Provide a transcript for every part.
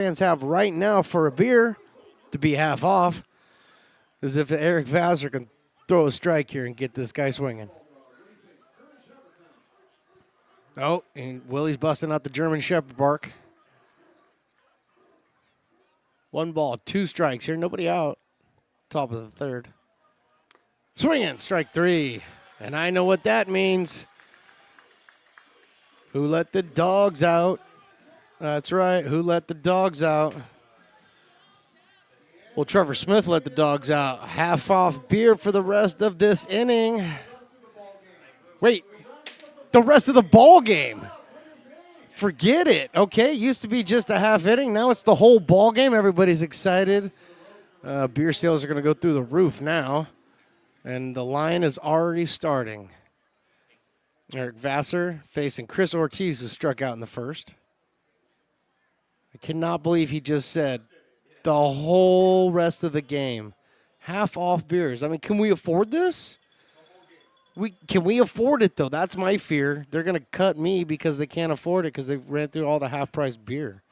fans have right now for a beer to be half off is if Eric Vassar can throw a strike here and get this guy swinging. Oh, and Willie's busting out the German Shepherd bark. 1 ball, 2 strikes here. Nobody out. Top of the third. Swinging, strike 3. And I know what that means. Who let the dogs out? That's right. Who let the dogs out? Well, Trevor Smith let the dogs out. Half off beer for the rest of this inning. Wait, the rest of the ball game. Forget it. Okay, it used to be just a half inning. Now it's the whole ball game. Everybody's excited. Beer sales are going to go through the roof now. And the line is already starting. Eric Vassar facing Chris Ortiz, who struck out in the first. I cannot believe he just said the whole rest of the game. Half off beers. I mean, can we afford this? Can we afford it, though? That's my fear. They're going to cut me because they can't afford it because they ran through all the half-price beer.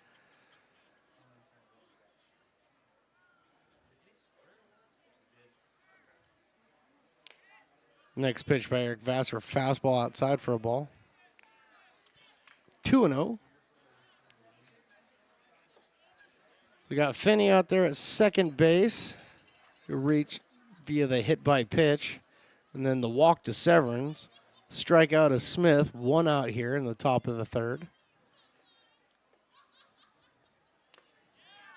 Next pitch by Eric Vassar. Fastball outside for a ball. 2-0. We got Finney out there at second base. Who reached via the hit by pitch. And then the walk to Severance. Strikeout of Smith. 1 out here in the top of the third.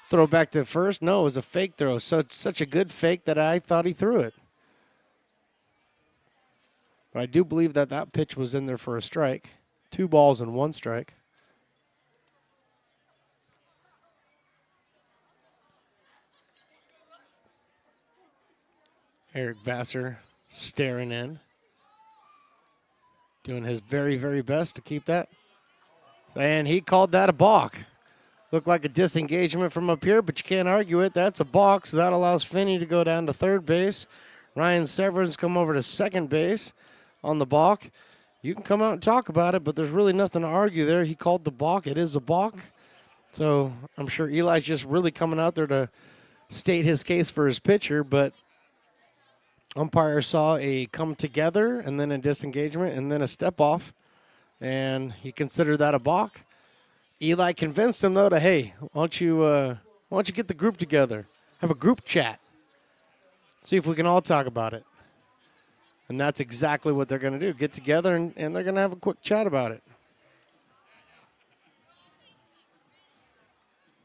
Throw back to first. No, it was a fake throw. So it's such a good fake that I thought he threw it. But I do believe that that pitch was in there for a strike. 2 balls and 1 strike. Eric Vassar staring in. Doing his very, very best to keep that. And he called that a balk. Looked like a disengagement from up here, but you can't argue it. That's a balk, so that allows Finney to go down to third base. Ryan Severance come over to second base on the balk. You can come out and talk about it, but there's really nothing to argue there. He called the balk. It is a balk. So I'm sure Eli's just really coming out there to state his case for his pitcher, but umpire saw a come together and then a disengagement and then a step off, and he considered that a balk. Eli convinced him, though, to, hey, why don't you get the group together, have a group chat, see if we can all talk about it. And that's exactly what they're going to do, get together, and they're going to have a quick chat about it.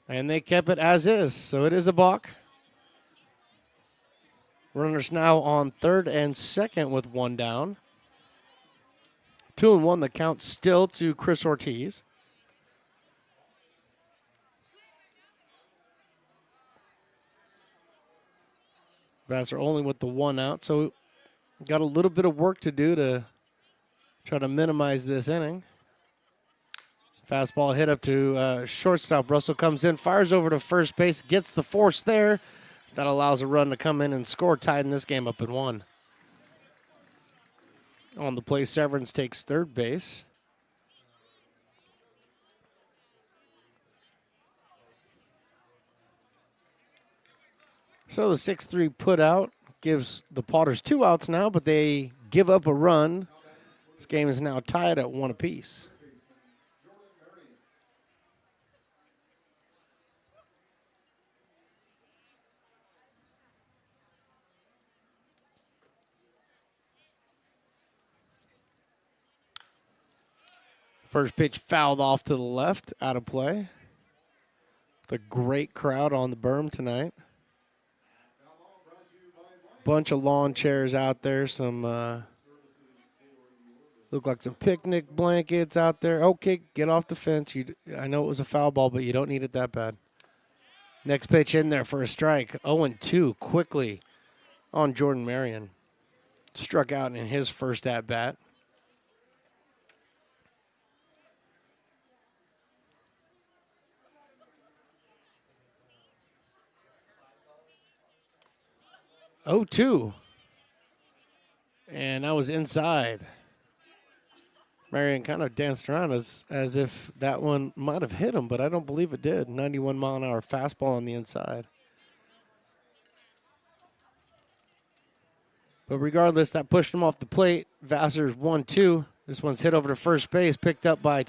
And they kept it as is, so it is a balk. Runners now on third and second with 1 down. 2-1, the count still to Chris Ortiz. Vassar only with the 1 out, so got a little bit of work to do to try to minimize this inning. Fastball hit up to shortstop. Russell comes in, fires over to first base, gets the force there. That allows a run to come in and score, tied in this game up at 1. On the play, Severance takes third base. So the 6-3 put out gives the Potters 2 outs now, but they give up a run. This game is now tied at 1 apiece. First pitch fouled off to the left, out of play. The great crowd on the berm tonight. Bunch of lawn chairs out there. Some look like some picnic blankets out there. Okay, get off the fence. I know it was a foul ball, but you don't need it that bad. Next pitch in there for a strike. 0-2 quickly on Jordan Marion. Struck out in his first at-bat. Oh, 2. And that was inside. Marion kind of danced around as if that one might have hit him, but I don't believe it did. 91-mile-an-hour fastball on the inside. But regardless, that pushed him off the plate. Vassar's 1-2. This one's hit over to first base, picked up by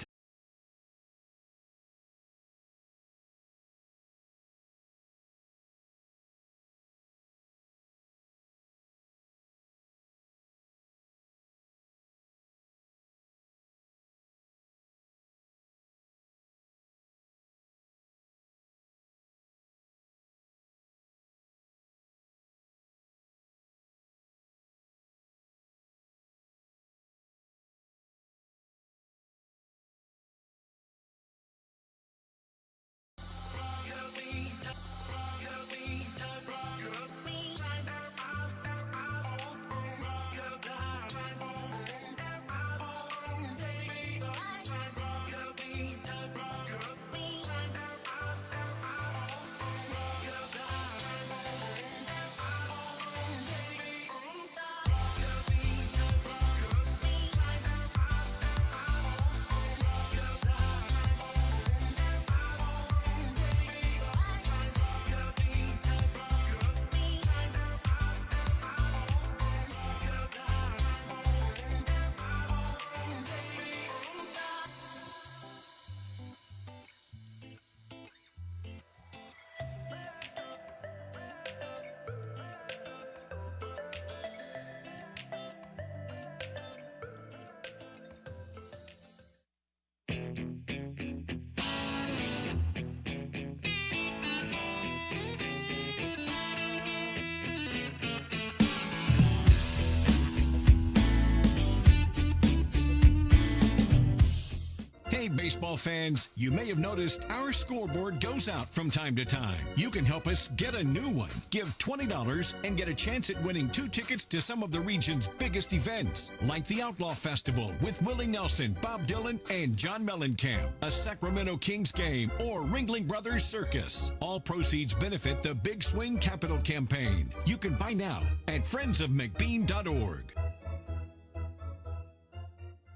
Hey, baseball fans, you may have noticed our scoreboard goes out from time to time. You can help us get a new one. Give $20 and get a chance at winning 2 tickets to some of the region's biggest events, like the Outlaw Festival with Willie Nelson, Bob Dylan, and John Mellencamp, a Sacramento Kings game, or Ringling Brothers Circus. All proceeds benefit the Big Swing Capital Campaign. You can buy now at friendsofmcbean.org.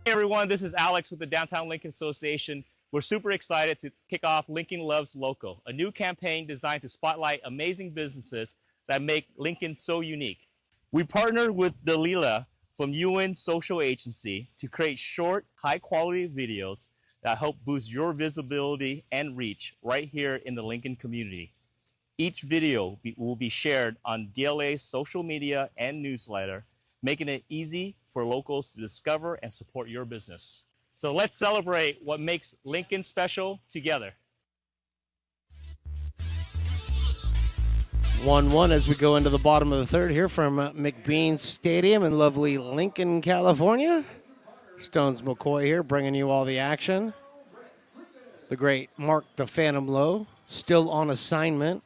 Hey everyone, this is Alex with the Downtown Lincoln Association. We're super excited to kick off Lincoln Loves Local, a new campaign designed to spotlight amazing businesses that make Lincoln so unique. We partnered with Dalila from UN Social Agency to create short, high-quality videos that help boost your visibility and reach right here in the Lincoln community. Each video will be shared on DLA's social media and newsletter, making it easy for locals to discover and support your business. So let's celebrate what makes Lincoln special together. 1-1 as we go into the bottom of the third here from McBean Stadium in lovely Lincoln, California. Stones McCoy here bringing you all the action. The great Mark the Phantom Lowe still on assignment.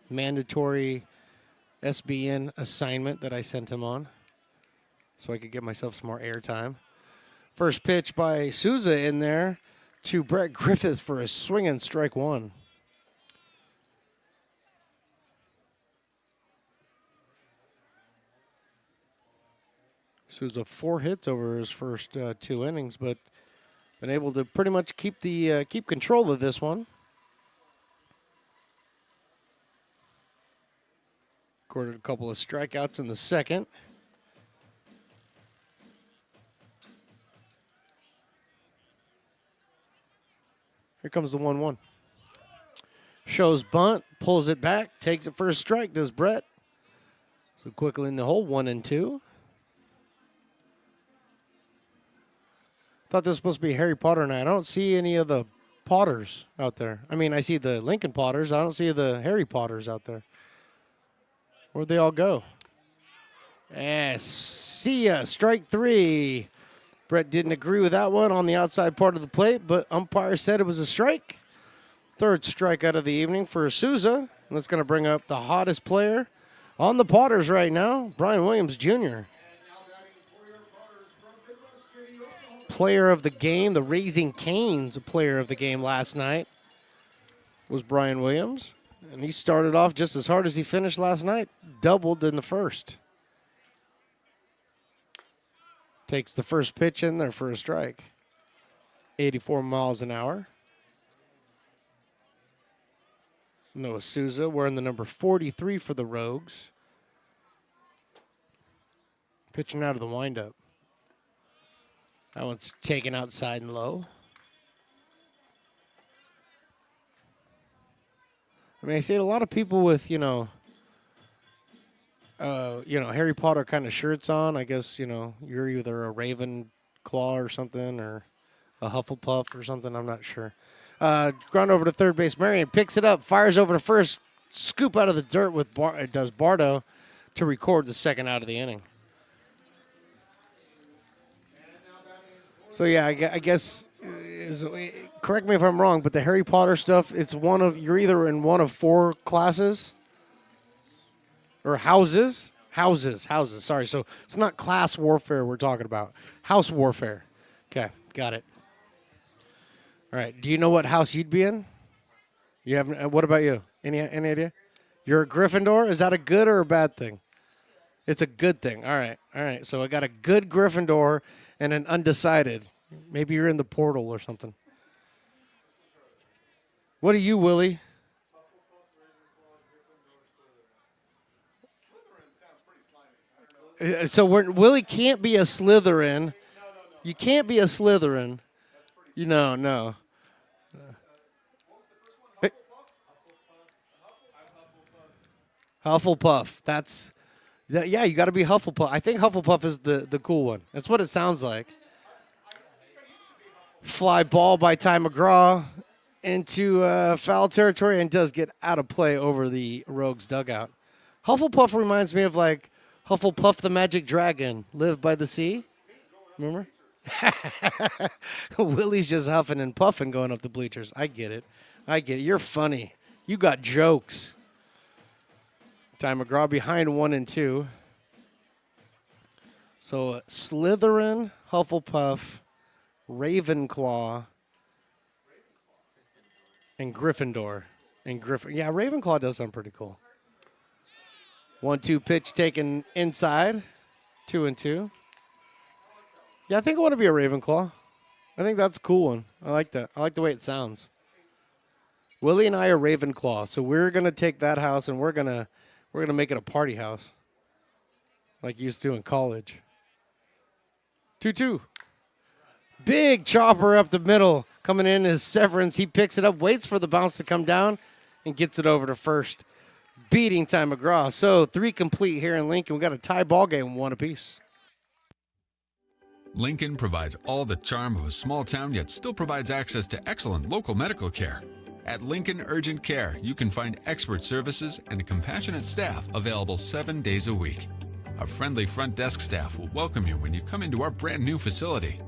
Mandatory SBN assignment that I sent him on, so I could get myself some more airtime. First pitch by Souza in there to Brett Griffith for a swinging strike one. Souza 4 hits over his first 2 innings, but been able to pretty much keep control of this one. Recorded a couple of strikeouts in the second. Here comes the 1-1. Shows bunt, pulls it back, takes it for a strike, does Brett. So quickly in the hole, 1-2. Thought this was supposed to be Harry Potter night. I don't see any of the Potters out there. I mean, I see the Lincoln Potters. I don't see the Harry Potters out there. Where'd they all go? See ya, strike 3. Brett didn't agree with that one on the outside part of the plate, but umpire said it was a strike. Third strikeout of the evening for Souza. That's going to bring up the hottest player on the Potters right now, Brian Williams Jr. Player of the game, the Raising Cane's player of the game last night was Brian Williams. And he started off just as hard as he finished last night, doubled in the first. Takes the first pitch in there for a strike. 84 miles an hour. Noah Souza wearing the number 43 for the Rogues. Pitching out of the windup. That one's taken outside and low. I mean, I see a lot of people with, Harry Potter kind of shirts on. I guess, you're either a Ravenclaw or something or a Hufflepuff or something. I'm not sure. Ground over to third base. Marion picks it up, fires over to first, scoop out of the dirt with does Bardo to record the second out of the inning. So, yeah, I guess, correct me if I'm wrong, but the Harry Potter stuff, you're either in one of 4 classes or houses. Houses, sorry. So it's not class warfare we're talking about. House warfare. Okay, got it. All right, do you know what house you'd be in? You have. What about you? Any idea? You're a Gryffindor? Is that a good or a bad thing? It's a good thing. All right. So I got a good Gryffindor and an undecided. Maybe you're in the portal or something. What are you, Willie? So Willie can't be a Slytherin. You can't be a Slytherin. No. Hufflepuff. Yeah, you got to be Hufflepuff. I think Hufflepuff is the cool one. That's what it sounds like. Fly ball by Ty McGraw into foul territory and does get out of play over the Rogues dugout. Hufflepuff reminds me of like Hufflepuff the Magic Dragon, Live by the Sea. Remember? Willie's just huffing and puffing going up the bleachers. I get it. You're funny. You got jokes. Ty McGraw behind 1-2. So Slytherin, Hufflepuff, Ravenclaw, and Gryffindor. Yeah, Ravenclaw does sound pretty cool. 1-2 pitch taken inside. 2-2. Yeah, I think I want to be a Ravenclaw. I think that's a cool one. I like that. I like the way it sounds. Willie and I are Ravenclaw, so we're gonna take that house and we're gonna make it a party house, like you used to do in college. 2-2. Big chopper up the middle. Coming in is Severance. He picks it up, waits for the bounce to come down, and gets it over to first. Beating Ty McGraw. So 3 complete here in Lincoln. We got a tie ball game, 1 apiece. Lincoln provides all the charm of a small town, yet still provides access to excellent local medical care. At Lincoln Urgent Care, you can find expert services and a compassionate staff available 7 days a week. A friendly front desk staff will welcome you when you come into our brand new facility.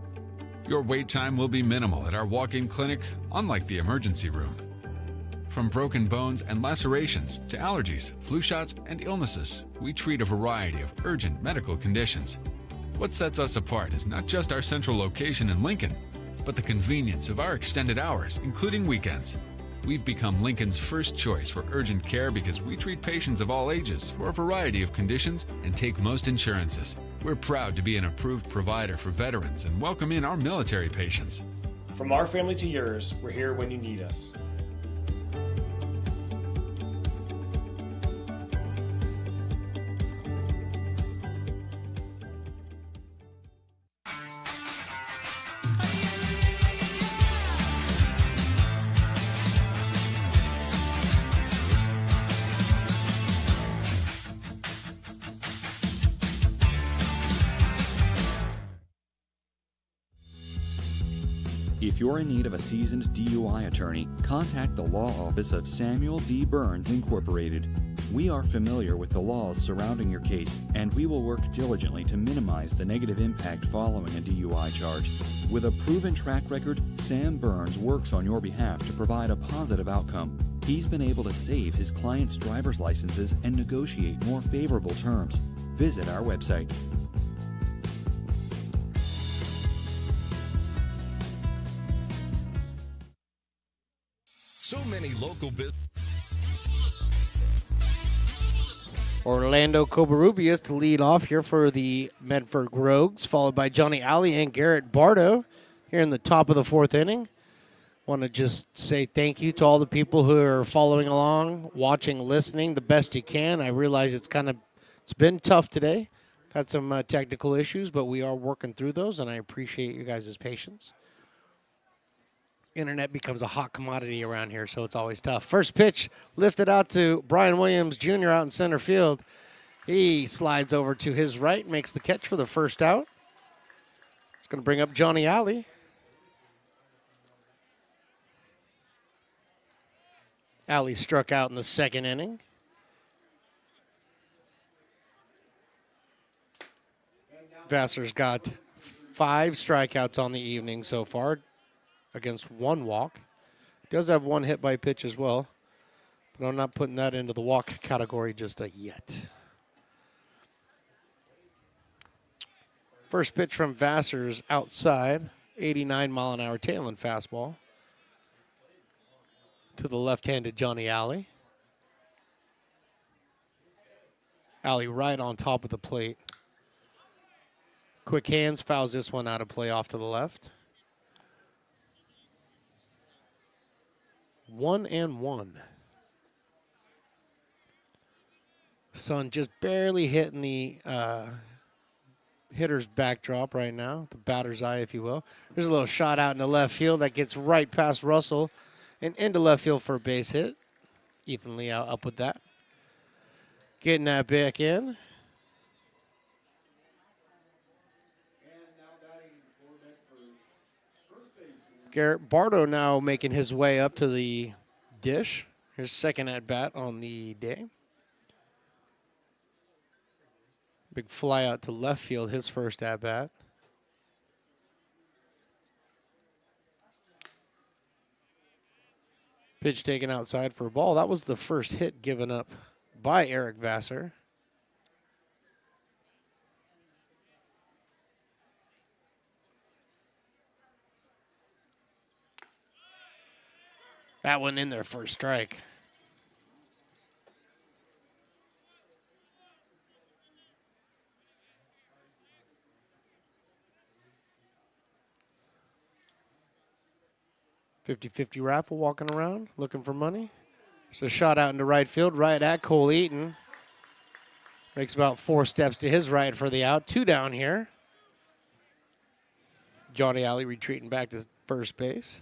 Your wait time will be minimal at our walk-in clinic, unlike the emergency room. From broken bones and lacerations to allergies, flu shots, and illnesses, we treat a variety of urgent medical conditions. What sets us apart is not just our central location in Lincoln, but the convenience of our extended hours, including weekends. We've become Lincoln's first choice for urgent care because we treat patients of all ages for a variety of conditions and take most insurances. We're proud to be an approved provider for veterans and welcome in our military patients. From our family to yours, we're here when you need us. If you're in need of a seasoned DUI attorney, contact the law office of Samuel D. Burns Incorporated. We are familiar with the laws surrounding your case, and we will work diligently to minimize the negative impact following a DUI charge. With a proven track record, Sam Burns works on your behalf to provide a positive outcome. He's been able to save his clients' driver's licenses and negotiate more favorable terms. Visit our website. So many local businesses. Orlando Covarrubias to lead off here for the Medford Rogues, followed by Johnny Alley and Garrett Bardo here in the top of the 4th inning. Want to just say thank you to all the people who are following along, watching, listening the best you can. I realize it's been tough today. Had some technical issues, but we are working through those, and I appreciate you guys' patience. Internet becomes a hot commodity around here, so it's always tough. First pitch lifted out to Brian Williams Jr. out in center field. He slides over to his right, makes the catch for the first out. It's going to bring up Johnny Alley. Alley struck out in the 2nd inning. Vassar's got 5 strikeouts on the evening so far against 1 walk. Does have 1 hit by pitch as well, but I'm not putting that into the walk category just yet. First pitch from Vassar's outside, 89-mile-an-hour tail-end fastball to the left-handed Johnny Alley. Alley right on top of the plate. Quick hands, fouls this one out of play off to the left. 1-1. Sun just barely hitting the hitter's backdrop right now, the batter's eye, if you will. There's a little shot out in the left field that gets right past Russell and into left field for a base hit. Ethan Lee out up with that. Getting that back in. Garrett Bardo now making his way up to the dish. His second at-bat on the day. Big fly out to left field, his first at-bat. Pitch taken outside for a ball. That was the first hit given up by Eric Vassar. That one in there for a strike. .50-50 raffle walking around, looking for money. There's a shot out into right field, right at Cole Eaton. Makes about 4 steps to his right for the out. 2 down here. Johnny Alley retreating back to first base.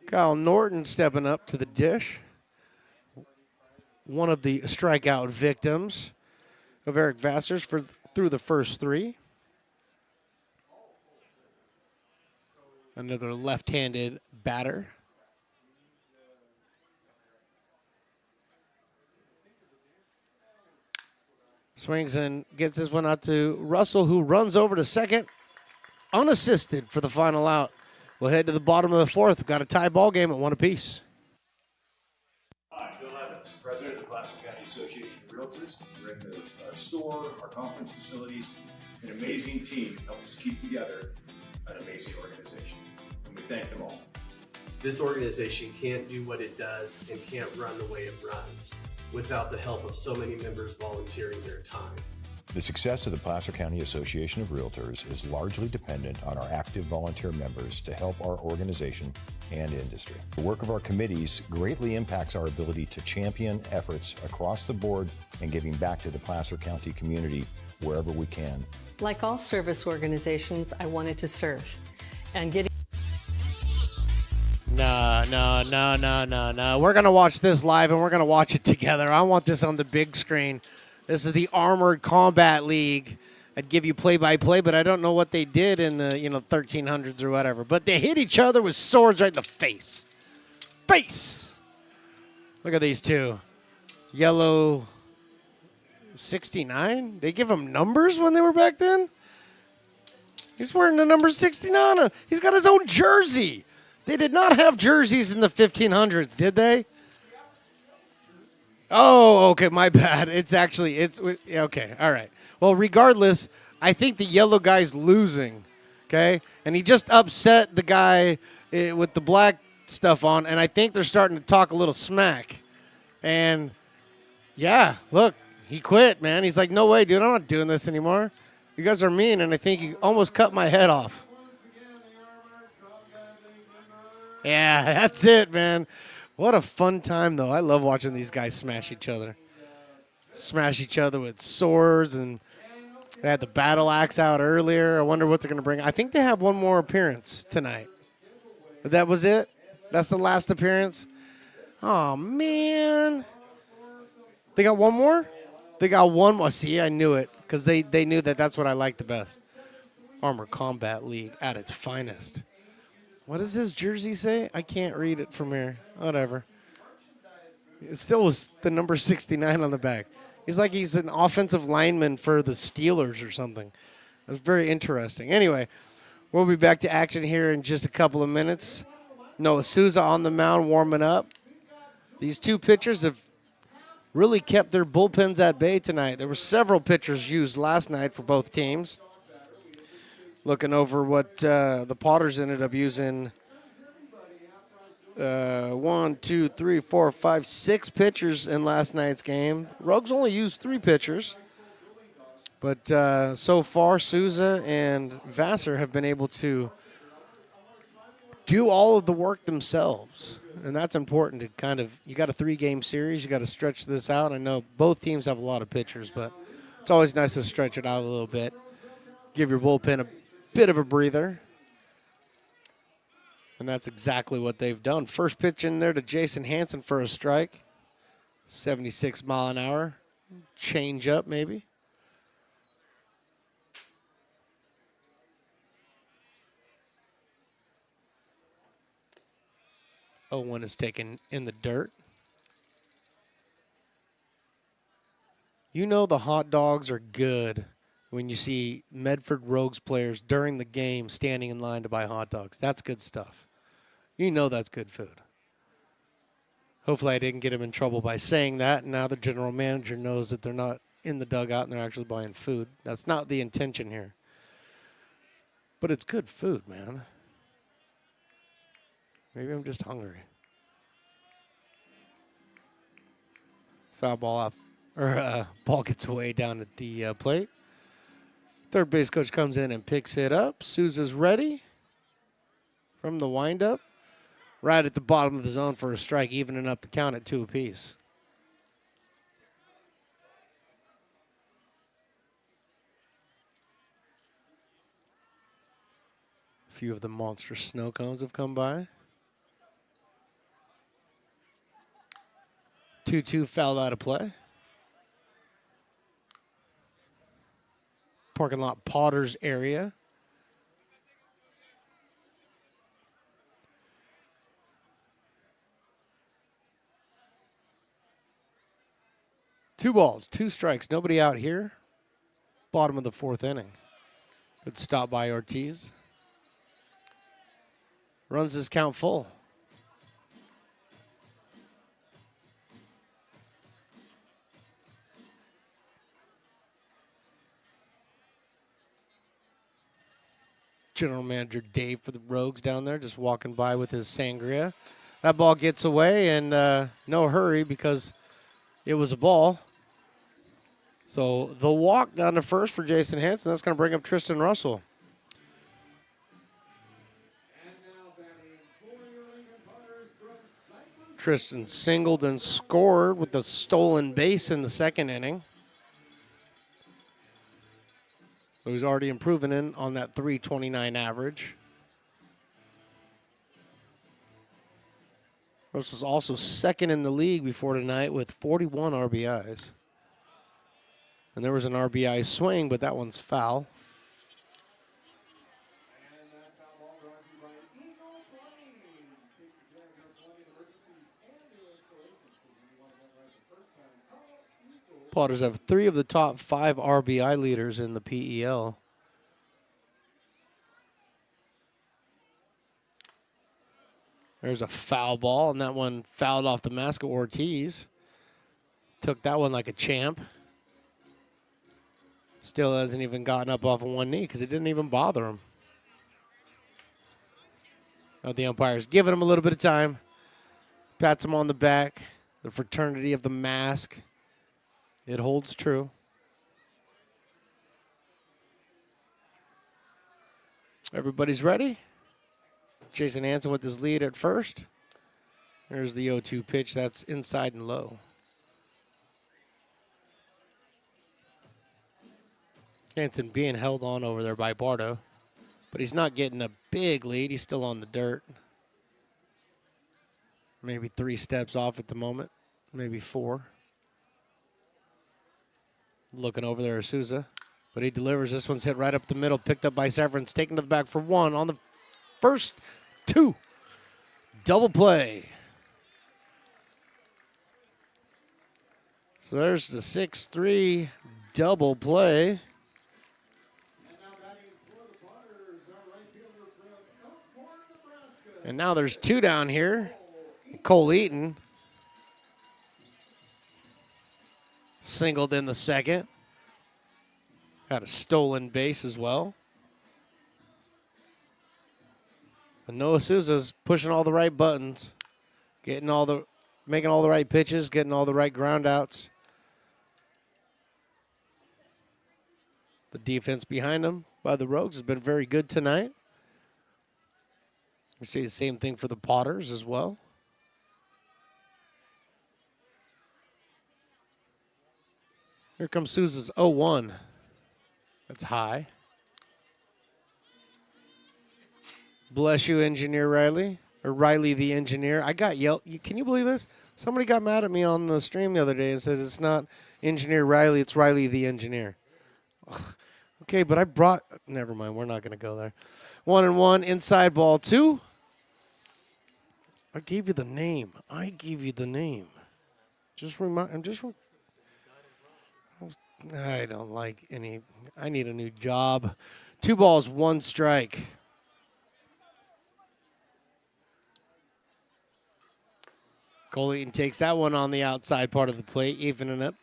Kyle Norton stepping up to the dish. One of the strikeout victims of Eric Vassar's through the first 3. Another left-handed batter. Swings and gets this one out to Russell, who runs over to second, unassisted for the final out. We'll head to the bottom of the 4th. We've got a tie ball game at 1 apiece. Hi, Bill Evans, President of the Placer County Association of Realtors. We're in the store, our conference facilities, an amazing team help us keep together an amazing organization. And we thank them all. This organization can't do what it does and can't run the way it runs without the help of so many members volunteering their time. The success of the Placer County Association of Realtors is largely dependent on our active volunteer members to help our organization and industry. The work of our committees greatly impacts our ability to champion efforts across the board and giving back to the Placer County community wherever we can. Like all service organizations, I wanted to serve. And getting... No. We're going to watch this live, and we're going to watch it together. I want this on the big screen. This is the Armored Combat League. I'd give you play-by-play, but I don't know what they did in the 1300s or whatever. But they hit each other with swords right in the face. Look at these two. Yellow 69? They give him numbers when they were back then? He's wearing the number 69. He's got his own jersey. They did not have jerseys in the 1500s, did they? Oh, okay, my bad. It's okay, all right. Well, regardless, I think the yellow guy's losing, okay? And he just upset the guy with the black stuff on, and I think they're starting to talk a little smack. And Yeah, look, he quit, man. He's like, no way, dude, I'm not doing this anymore. You guys are mean, and I think you almost cut my head off. Yeah, that's it, man. What a fun time, though. I love watching these guys smash each other. Smash each other with swords, and they had the battle axe out earlier. I wonder what they're going to bring. I think they have one more appearance tonight. That was it? That's the last appearance? Oh, man. They got one more? They got one more. See, I knew it because they knew that that's what I like the best. Armor Combat League at its finest. What does his jersey say? I can't read it from here. Whatever. It still was the number 69 on the back. He's like he's an offensive lineman for the Steelers or something. That's very interesting. Anyway, we'll be back to action here in just a couple of minutes. Noah Souza on the mound warming up. These two pitchers have really kept their bullpens at bay tonight. There were several pitchers used last night for both teams. Looking over what the Potters ended up using. 1, 2, 3, 4, 5, 6 pitchers in last night's game. Rogues only used 3 pitchers. But so far, Souza and Vassar have been able to do all of the work themselves. And that's important to kind of, you got a 3-game series, you got to stretch this out. I know both teams have a lot of pitchers, but it's always nice to stretch it out a little bit. Give your bullpen a bit of a breather. And that's exactly what they've done. First pitch in there to Jason Hansen for a strike. 76 mile an hour. Change up maybe. One is taken in the dirt. You know the hot dogs are good when you see Medford Rogues players during the game standing in line to buy hot dogs. That's good stuff. You know that's good food. Hopefully I didn't get him in trouble by saying that. Now the general manager knows that they're not in the dugout and they're actually buying food. That's not the intention here. But it's good food, man. Maybe I'm just hungry. Foul ball off, or ball gets away down at the plate. Third base coach comes in and picks it up. Souza's ready from the windup. Right at the bottom of the zone for a strike, evening up the count at 2 apiece. A few of the monster snow cones have come by. 2-2 fouled out of play. Parking lot Potters area. Two balls, 2 strikes, nobody out here. Bottom of the 4th inning. Good stop by Ortiz. Runs his count full. General Manager Dave for the Rogues down there just walking by with his sangria. That ball gets away, and no hurry because it was a ball. So the walk down to first for Jason Hansen. That's going to bring up Tristan Russell. Tristan singled and scored with a stolen base in the 2nd inning. So he's already improving in on that .329 average. Russell's also 2nd in the league before tonight with 41 RBIs. And there was an RBI swing, but that one's foul. Potters have 3 of the top 5 RBI leaders in the PEL. There's a foul ball, and that one fouled off the mask of Ortiz. Took that one like a champ. Still hasn't even gotten up off of one knee because it didn't even bother him. Now the umpire's giving him a little bit of time. Pats him on the back. The fraternity of the mask. It holds true. Everybody's ready. Jason Hansen with his lead at first. There's the 0-2 pitch. That's inside and low. Hansen being held on over there by Bardo, but he's not getting a big lead. He's still on the dirt. Maybe 3 steps off at the moment, maybe 4. Looking over there, Souza, but he delivers. This one's hit right up the middle, picked up by Severance, taken to the back for 1 on the first 2. Double play. So there's the 6-3 double play. And now there's 2 down here. Cole Eaton singled in the second. Had a stolen base as well. And Noah Souza's pushing all the right buttons, making all the right pitches, getting all the right ground outs. The defense behind him by the Rogues has been very good tonight. You see the same thing for the Potters as well. Here comes Souza's 0-1. That's high. Bless you, Engineer Riley. Or Riley the Engineer. I got yelled. Can you believe this? Somebody got mad at me on the stream the other day and said it's not Engineer Riley, it's Riley the Engineer. Okay, but I brought... Never mind, we're not going to go there. 1-1, inside ball 2. I gave you the name. I don't like any. I need a new job. 2 balls, 1 strike. Cole Eaton takes that one on the outside part of the plate, evening up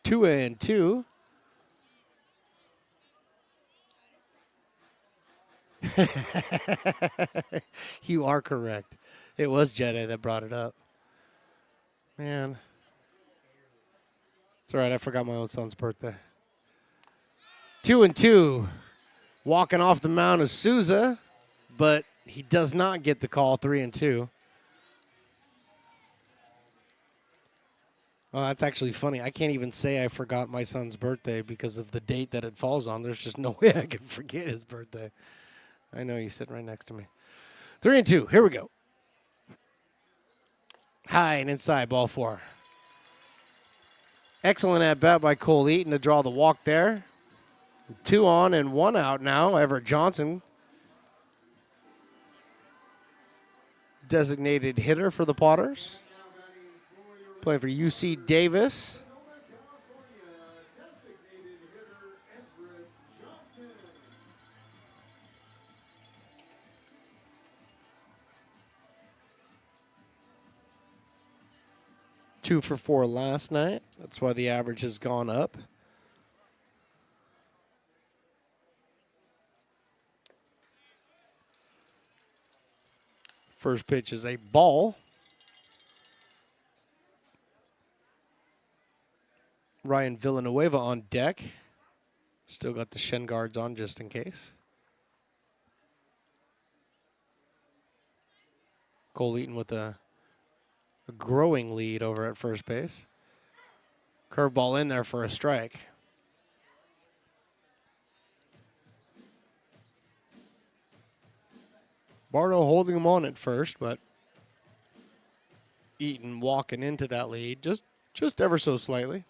2-2. You are correct. It was Jedi that brought it up. Man. It's all right. I forgot my own son's birthday. 2-2. Walking off the mound is Souza, but he does not get the call. 3-2. Oh, that's actually funny. I can't even say I forgot my son's birthday because of the date that it falls on. There's just no way I can forget his birthday. I know he's sitting right next to me. 3-2. Here we go. High and inside, ball 4. Excellent at bat by Cole Eaton to draw the walk there. 2 on and 1 out now. Everett Johnson, designated hitter for the Potters. Playing for UC Davis. Two for 4 last night. That's why the average has gone up. First pitch is a ball. Ryan Villanueva on deck. Still got the shin guards on just in case. Cole Eaton with a growing lead over at first base. Curveball in there for a strike. Bardo holding him on at first, but Eaton walking into that lead just ever so slightly.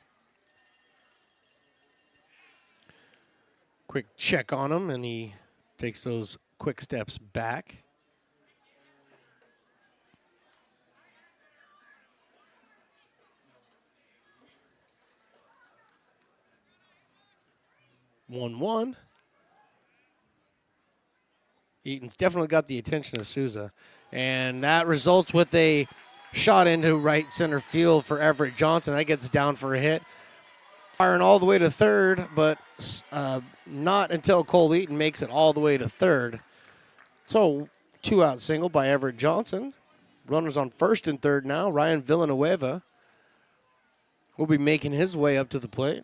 Quick check on him, and he takes those quick steps back. One. Eaton's definitely got the attention of Souza, and that results with a shot into right center field for Everett Johnson. That gets down for a hit. Firing all the way to third, but not until Cole Eaton makes it all the way to third. So 2-out single by Everett Johnson. Runners on first and third now. Ryan Villanueva will be making his way up to the plate.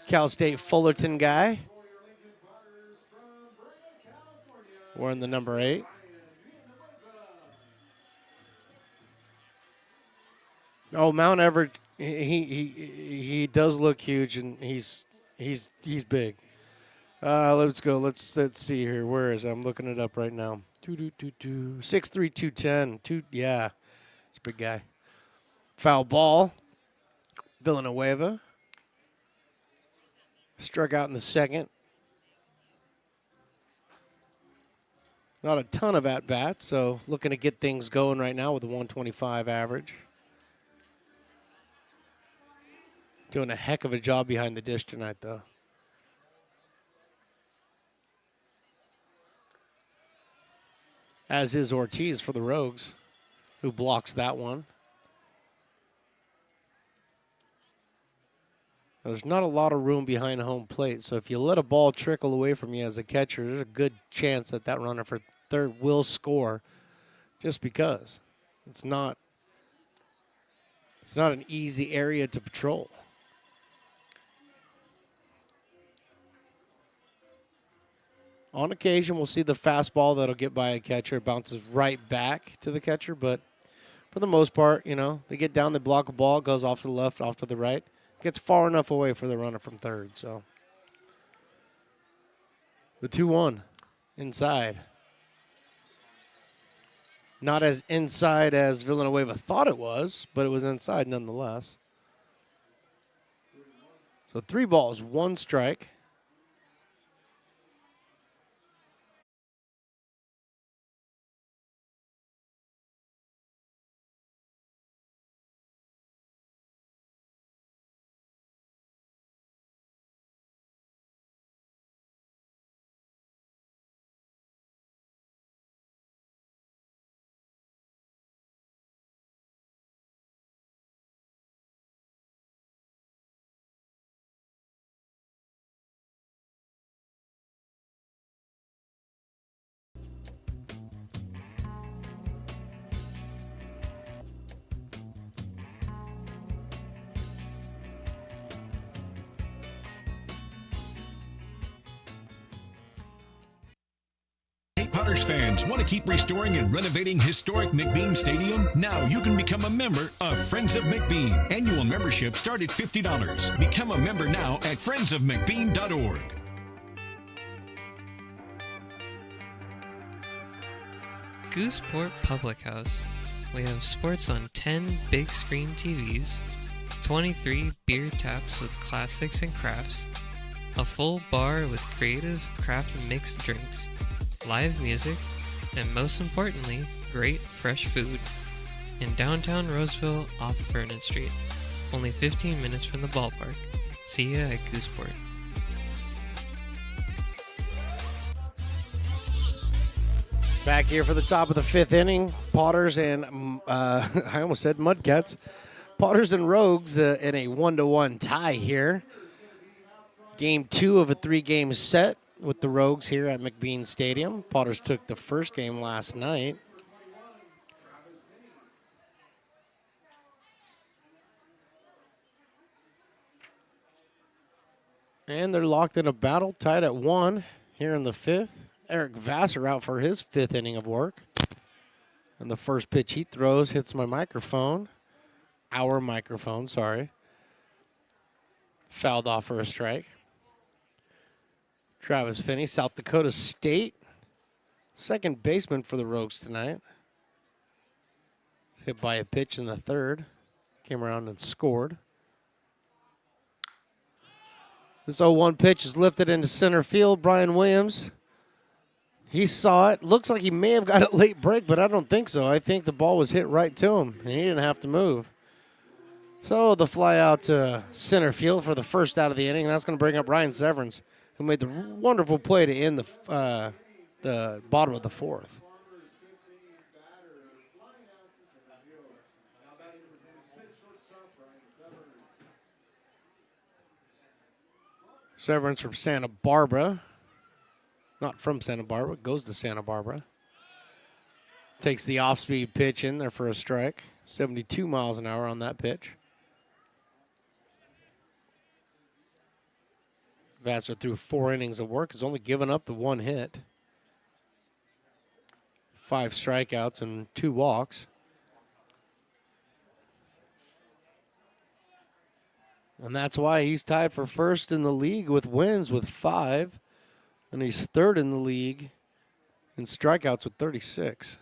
Cal State Fullerton guy. Wearing the number 8. Oh, Mount Everett, he does look huge, and he's big. Let's go. Let's see here. Where is it? I'm looking it up right now. 6'3", 210. Yeah, it's a big guy. Foul ball. Villanueva. Struck out in the second. Not a ton of at-bats, so looking to get things going right now with a 125 average. Doing a heck of a job behind the dish tonight, though. As is Ortiz for the Rogues, who blocks that one. There's not a lot of room behind home plate, so if you let a ball trickle away from you as a catcher, there's a good chance that that runner for third will score, just because it's not an easy area to patrol. On occasion, we'll see the fastball that'll get by a catcher. It bounces right back to the catcher, but for the most part, you know, they get down, they block a ball, it goes off to the left, off to the right. Gets far enough away for the runner from third, so. The 2-1 inside. Not as inside as Villanueva thought it was, but it was inside nonetheless. So 3 balls, 1 strike. Potters fans, want to keep restoring and renovating historic McBean Stadium? Now you can become a member of Friends of McBean. Annual membership start at $50. Become a member now at friendsofmcbean.org. Gooseport Public House. We have sports on 10 big screen TVs, 23 beer taps with classics and crafts, a full bar with creative craft mixed drinks, live music, and most importantly, great fresh food. In downtown Roseville off Vernon Street. Only 15 minutes from the ballpark. See ya at Gooseport. Back here for the top of the 5th inning. Potters and, I almost said Mudcats. Potters and Rogues in a 1-1 tie here. Game 2 of a 3-game set with the Rogues here at McBean Stadium. Potters took the first game last night. And they're locked in a battle, tied at 1 here in the 5th. Eric Vassar out for his 5th inning of work. And the first pitch he throws hits my microphone. Our microphone, sorry. Fouled off for a strike. Travis Finney, South Dakota State. Second baseman for the Rogues tonight. Hit by a pitch in the 3rd. Came around and scored. This 0-1 pitch is lifted into center field. Brian Williams, he saw it. Looks like he may have got a late break, but I don't think so. I think the ball was hit right to him, and he didn't have to move. So the fly out to center field for the first out of the inning. That's going to bring up Ryan Severance, who made the wonderful play to end the bottom of the 4th. Severance from Santa Barbara. Not from Santa Barbara, goes to Santa Barbara. Takes the off-speed pitch in there for a strike. 72 miles an hour on that pitch. Vassar threw 4 innings of work. Has only given up the 1 hit. 5 strikeouts and 2 walks. And that's why he's tied for first in the league with wins with 5. And he's third in the league in strikeouts with 36.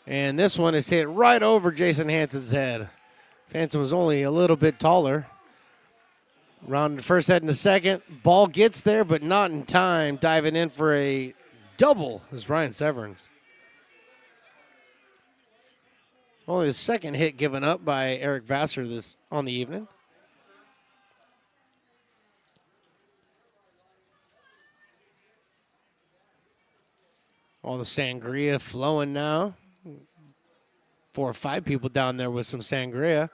And this one is hit right over Jason Hansen's head. Hansen was only a little bit taller. Rounded first, heading to second. Ball gets there, but not in time. Diving in for a double is Ryan Severance. Only the second hit given up by Eric Vassar this on the evening. All the sangria flowing now. 4 or 5 people down there with some sangria.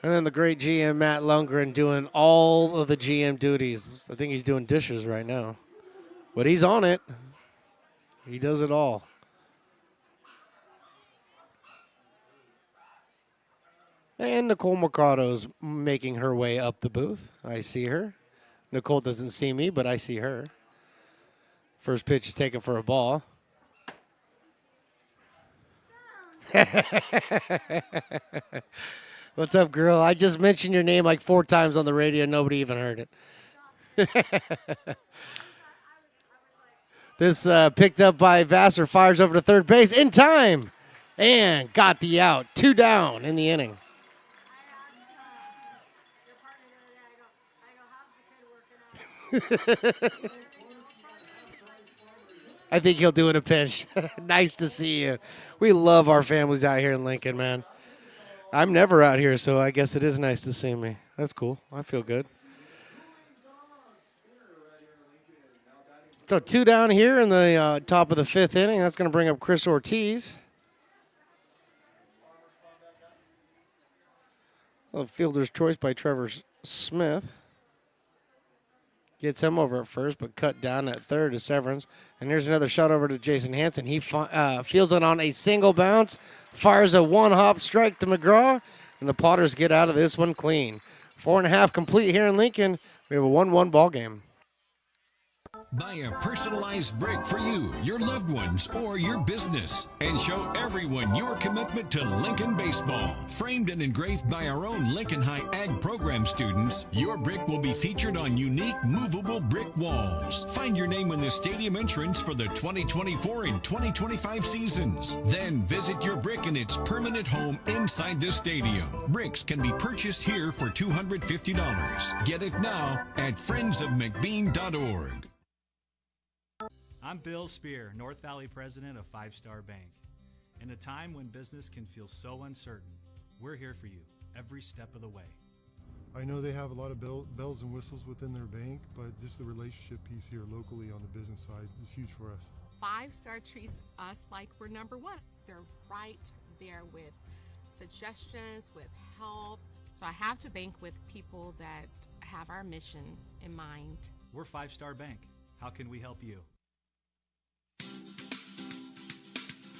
And then the great GM, Matt Lundgren, doing all of the GM duties. I think he's doing dishes right now. But he's on it. He does it all. And Nicole Mercado's making her way up the booth. I see her. Nicole doesn't see me, but I see her. First pitch is taken for a ball. What's up, girl? I just mentioned your name like 4 times on the radio. Nobody even heard it. This picked up by Vassar, fires over to third base in time and got the out. 2 down in the inning. I think he'll do it a pinch. Nice to see you. We love our families out here in Lincoln, man. I'm never out here, so I guess it is nice to see me. That's cool. I feel good. So 2 down here in the top of the 5th inning. That's going to bring up Chris Ortiz. Well, fielder's choice by Trevor Smith. Gets him over at first, but cut down at third is Severance. And here's another shot over to Jason Hansen. He fields it on a single bounce, fires a 1-hop strike to McGraw, and the Potters get out of this one clean. 4.5 complete here in Lincoln. We have a 1-1 ball game. Buy a personalized brick for you, your loved ones, or your business, and show everyone your commitment to Lincoln baseball. Framed and engraved by our own Lincoln High Ag program students, your brick will be featured on unique movable brick walls. Find your name in the stadium entrance for the 2024 and 2025 seasons. Then visit your brick in its permanent home inside the stadium. Bricks can be purchased here for $250. Get it now at friendsofmcbean.org. I'm Bill Spear, North Valley president of Five Star Bank. In a time when business can feel so uncertain, we're here for you every step of the way. I know they have a lot of bells and whistles within their bank, but just the relationship piece here locally on the business side is huge for us. Five Star treats us like we're number one. They're right there with suggestions, with help. So I have to bank with people that have our mission in mind. We're Five Star Bank. How can we help you?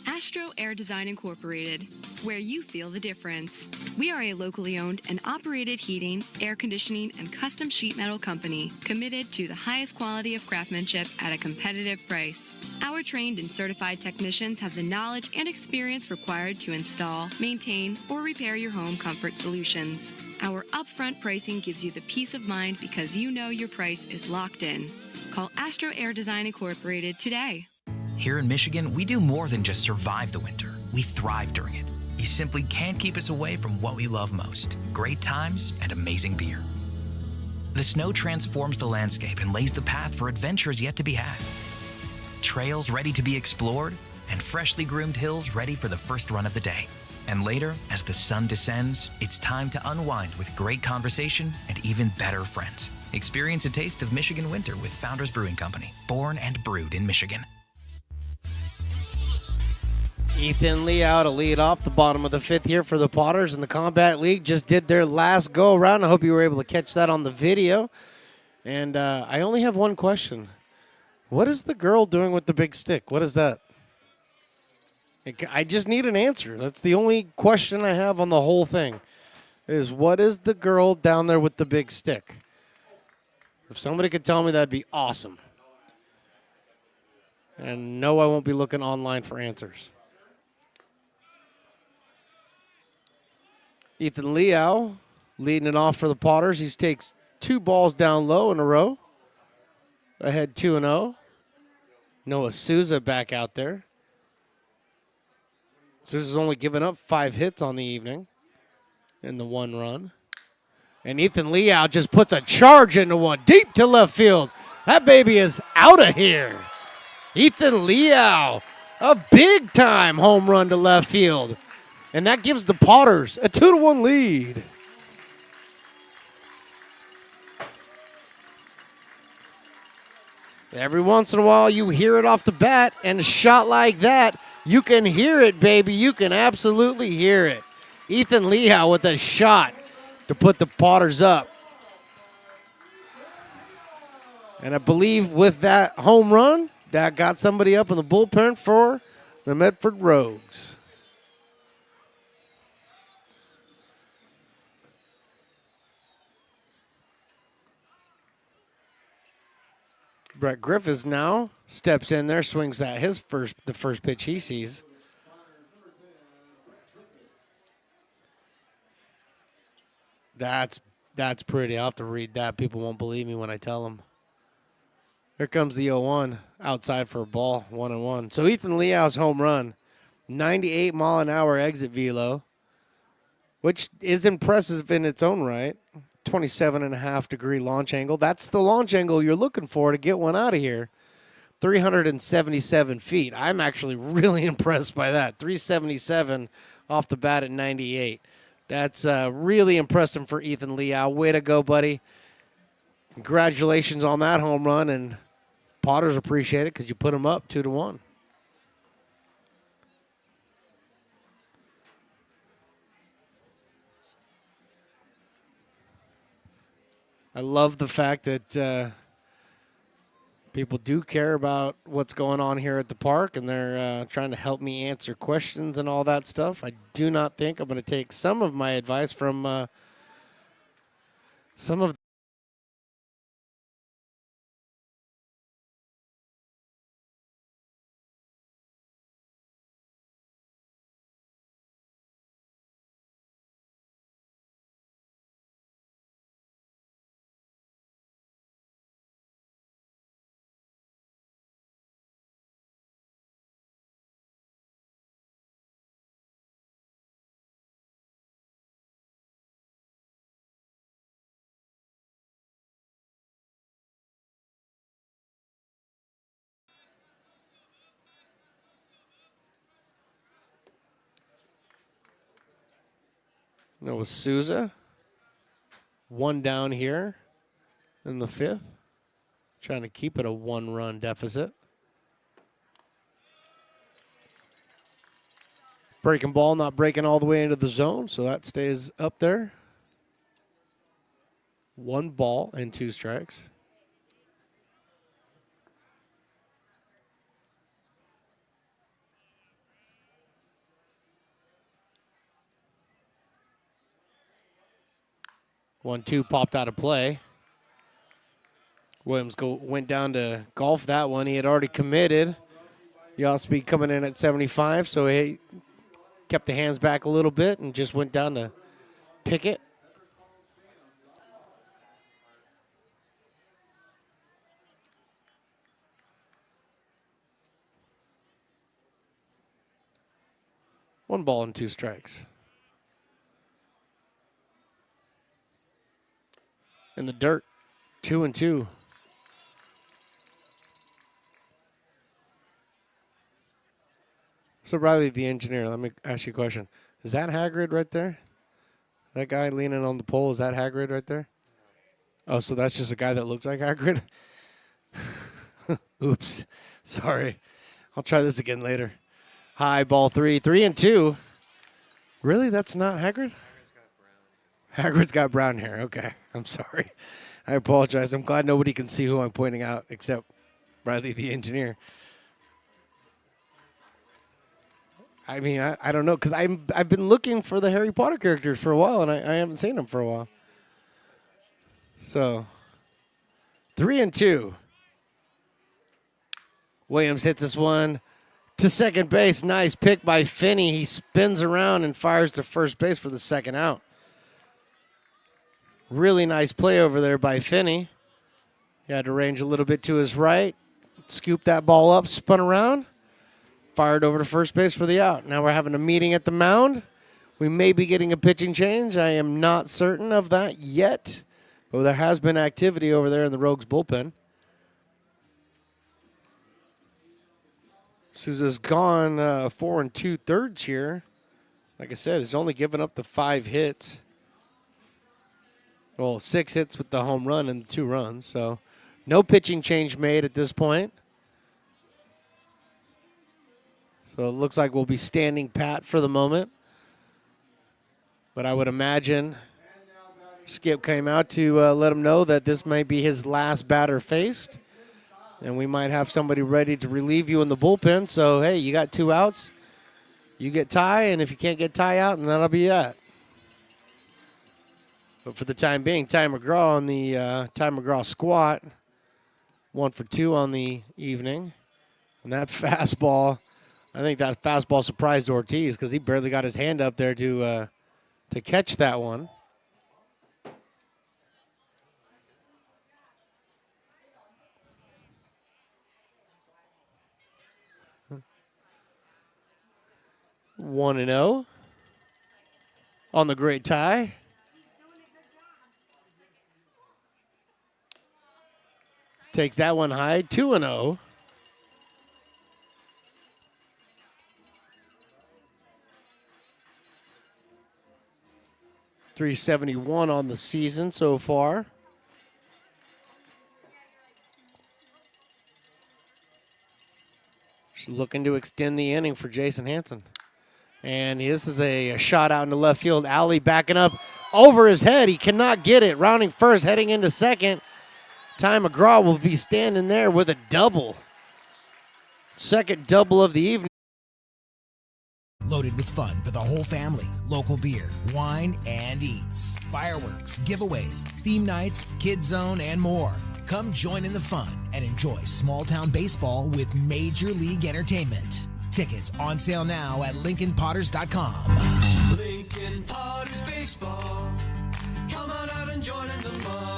Astro Air Design Incorporated, where you feel the difference. We are a locally owned and operated heating, air conditioning, and custom sheet metal company committed to the highest quality of craftsmanship at a competitive price. Our trained and certified technicians have the knowledge and experience required to install, maintain, or repair your home comfort solutions. Our upfront pricing gives you the peace of mind because you know your price is locked in. Call Astro Air Design Incorporated today. Here in Michigan, we do more than just survive the winter. We thrive during it. You simply can't keep us away from what we love most: great times and amazing beer. The snow transforms the landscape and lays the path for adventures yet to be had. Trails ready to be explored, and freshly groomed hills ready for the first run of the day. And later, as the sun descends, it's time to unwind with great conversation and even better friends. Experience a taste of Michigan winter with Founders Brewing Company, born and brewed in Michigan. Ethan Lee out to lead off the bottom of the 5th here for the Potters, and the Combat League just did their last go-around. I hope you were able to catch that on the video. And I only have one question. What is the girl doing with the big stick? What is that? I just need an answer. That's the only question I have on the whole thing. Is what is the girl down there with the big stick? If somebody could tell me, that'd be awesome. And no, I won't be looking online for answers. Ethan Liao leading it off for the Potters. He takes 2 balls down low in a row. Ahead 2-0. Noah Souza back out there. Souza's only given up 5 hits on the evening in the 1 run. And Ethan Liao just puts a charge into one deep to left field. That baby is out of here. Ethan Liao, a big-time home run to left field. And that gives the Potters a 2-1 lead. Every once in a while, you hear it off the bat, and a shot like that, you can hear it, baby. You can absolutely hear it. Ethan Liao with a shot to put the Potters up. And I believe with that home run, that got somebody up in the bullpen for the Medford Rogues. Brett Griffiths now steps in there, swings at the first pitch he sees. That's pretty. I'll have to read that. People won't believe me when I tell them. Here comes the 0-1 outside for a ball, 1-1. So Ethan Liao's home run, 98-mile-an-hour exit velo, which is impressive in its own right. 27.5-degree launch angle. That's the launch angle you're looking for to get one out of here. 377 feet. I'm actually really impressed by that. 377 off the bat at 98. That's really impressive for Ethan Liao. Way to go, buddy. Congratulations on that home run, and Potters appreciate it because you put them up 2-1. I love the fact that people do care about what's going on here at the park, and they're trying to help me answer questions and all that stuff. I do not think I'm going to take some of my advice from some of Noah Souza. 1 down here in the 5th. Trying to keep it a 1-run deficit. Breaking ball, not breaking all the way into the zone, so that stays up there. 1 ball and 2 strikes. One-two popped out of play. Williams went down to golf that one. He had already committed. Yosby coming in at 75, so he kept the hands back a little bit and just went down to pick it. One ball and 2 strikes. In the dirt, 2-2. So Riley, the engineer, let me ask you a question. Is that Hagrid right there? That guy leaning on the pole, is that Hagrid right there? Oh, so that's just a guy that looks like Hagrid? Oops. Sorry. I'll try this again later. High ball 3, 3-2. Really? That's not Hagrid? Hagrid's got brown hair. Okay. I'm sorry. I apologize. I'm glad nobody can see who I'm pointing out except Riley, the engineer. I mean, I don't know, because I've been looking for the Harry Potter characters for a while, and I haven't seen them for a while. So, 3-2. Williams hits this one to second base. Nice pick by Finney. He spins around and fires to first base for the second out. Really nice play over there by Finney. He had to range a little bit to his right. Scooped that ball up, spun around. Fired over to first base for the out. Now we're having a meeting at the mound. We may be getting a pitching change. I am not certain of that yet. But there has been activity over there in the Rogues bullpen. Souza's gone 4 2/3 here. Like I said, he's only given up the 5 hits. Well, 6 hits with the home run and the 2 runs. So no pitching change made at this point. So it looks like we'll be standing pat for the moment. But I would imagine Skip came out to let him know that this may be his last batter faced. And we might have somebody ready to relieve you in the bullpen. So, hey, you got 2 outs. You get Ty, and if you can't get Ty out, and that'll be it. But for the time being, Ty McGraw on the Ty McGraw squat. 1 for 2 on the evening. And that fastball, I think that fastball surprised Ortiz because he barely got his hand up there to catch that one. One 1-0 on the great Ty. Takes that one high, 2-0. .371 on the season so far. She's looking to extend the inning for Jason Hanson. And this is a shot out into left field. Alley backing up over his head. He cannot get it. Rounding first, heading into second. Ty McGraw will be standing there with a double. Second double of the evening. Loaded with fun for the whole family. Local beer, wine, and eats. Fireworks, giveaways, theme nights, Kids Zone, and more. Come join in the fun and enjoy small town baseball with Major League Entertainment. Tickets on sale now at LincolnPotters.com. Lincoln Potters Baseball. Come on out and join in the fun.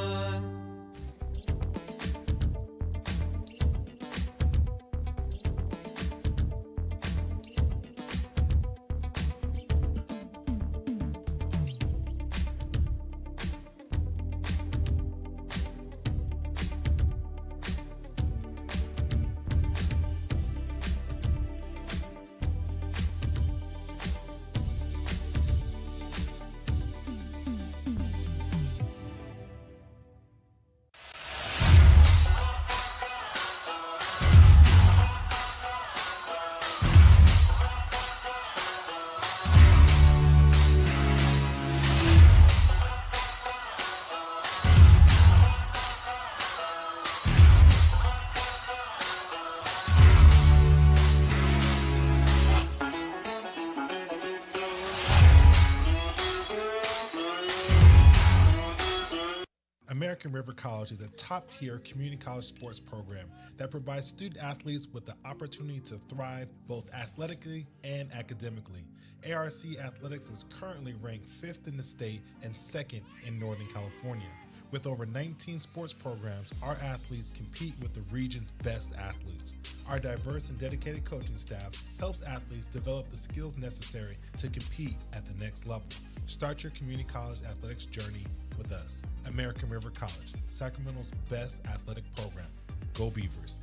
American River College is a top-tier community college sports program that provides student athletes with the opportunity to thrive both athletically and academically. ARC Athletics is currently ranked 5th in the state and 2nd in Northern California. With over 19 sports programs, our athletes compete with the region's best athletes. Our diverse and dedicated coaching staff helps athletes develop the skills necessary to compete at the next level. Start your community college athletics journey with us. American River College, Sacramento's best athletic program. Go Beavers.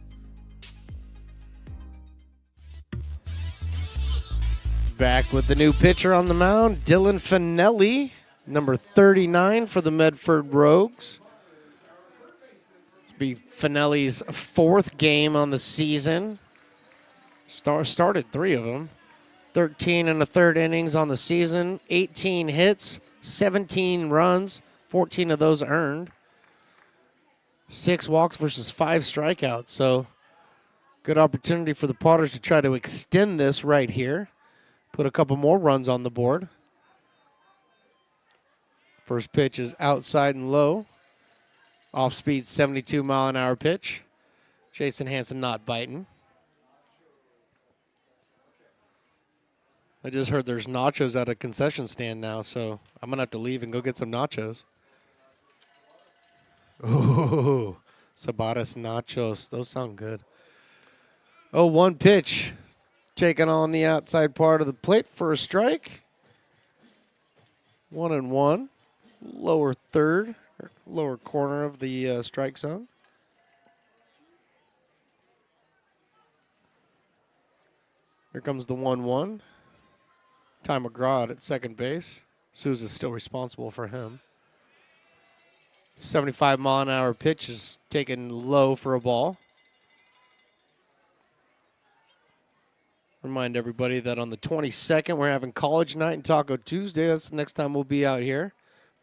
Back with the new pitcher on the mound, Dylan Finelli, number 39 for the Medford Rogues. This will be Finelli's 4th game on the season. Started 3 of them. 13 1/3 innings on the season, 18 hits, 17 runs, 14 of those earned. 6 walks versus 5 strikeouts. So good opportunity for the Potters to try to extend this right here. Put a couple more runs on the board. First pitch is outside and low. Off speed, 72-mile-an-hour pitch. Jason Hansen not biting. I just heard there's nachos at a concession stand now, so I'm going to have to leave and go get some nachos. Ooh, Sabatas nachos. Those sound good. Oh, 1 pitch. Taking on the outside part of the plate for a strike. 1-1. Lower third, lower corner of the strike zone. Here comes the 1-1. Ty McGraw at second base. Souza's still responsible for him. 75-mile-an-hour pitch is taken low for a ball. Remind everybody that on the 22nd, we're having College Night and Taco Tuesday. That's the next time we'll be out here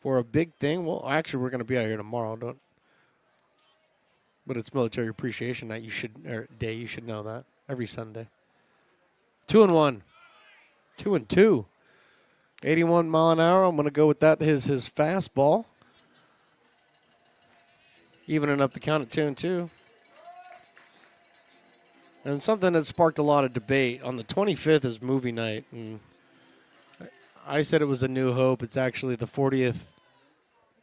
for a big thing. Well, actually, we're going to be out here tomorrow, but it's Military Appreciation Night. Day. You should know that every Sunday. 2-1, 2-2, 81 mile an hour. I'm going to go with that. His fastball, evening up the count at 2-2. And something that sparked a lot of debate. On the 25th is movie night, and I said it was A New Hope. It's actually the 40th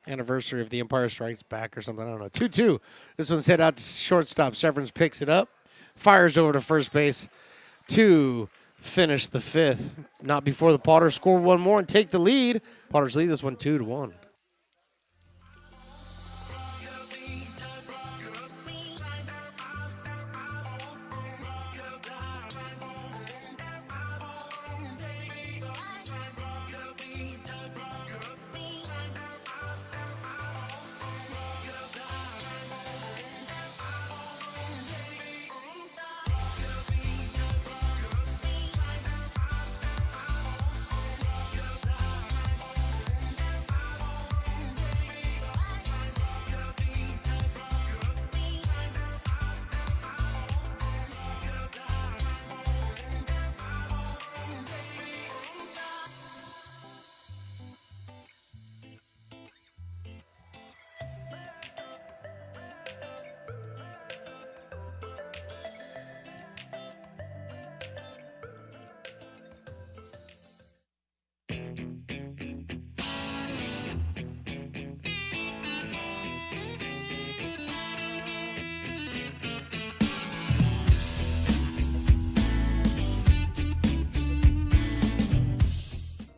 anniversary of The Empire Strikes Back or something. I don't know. 2-2. This one's hit out to shortstop. Severance picks it up, fires over to first base to finish the 5th. Not before the Potters score one more and take the lead. Potters lead this one 2-1.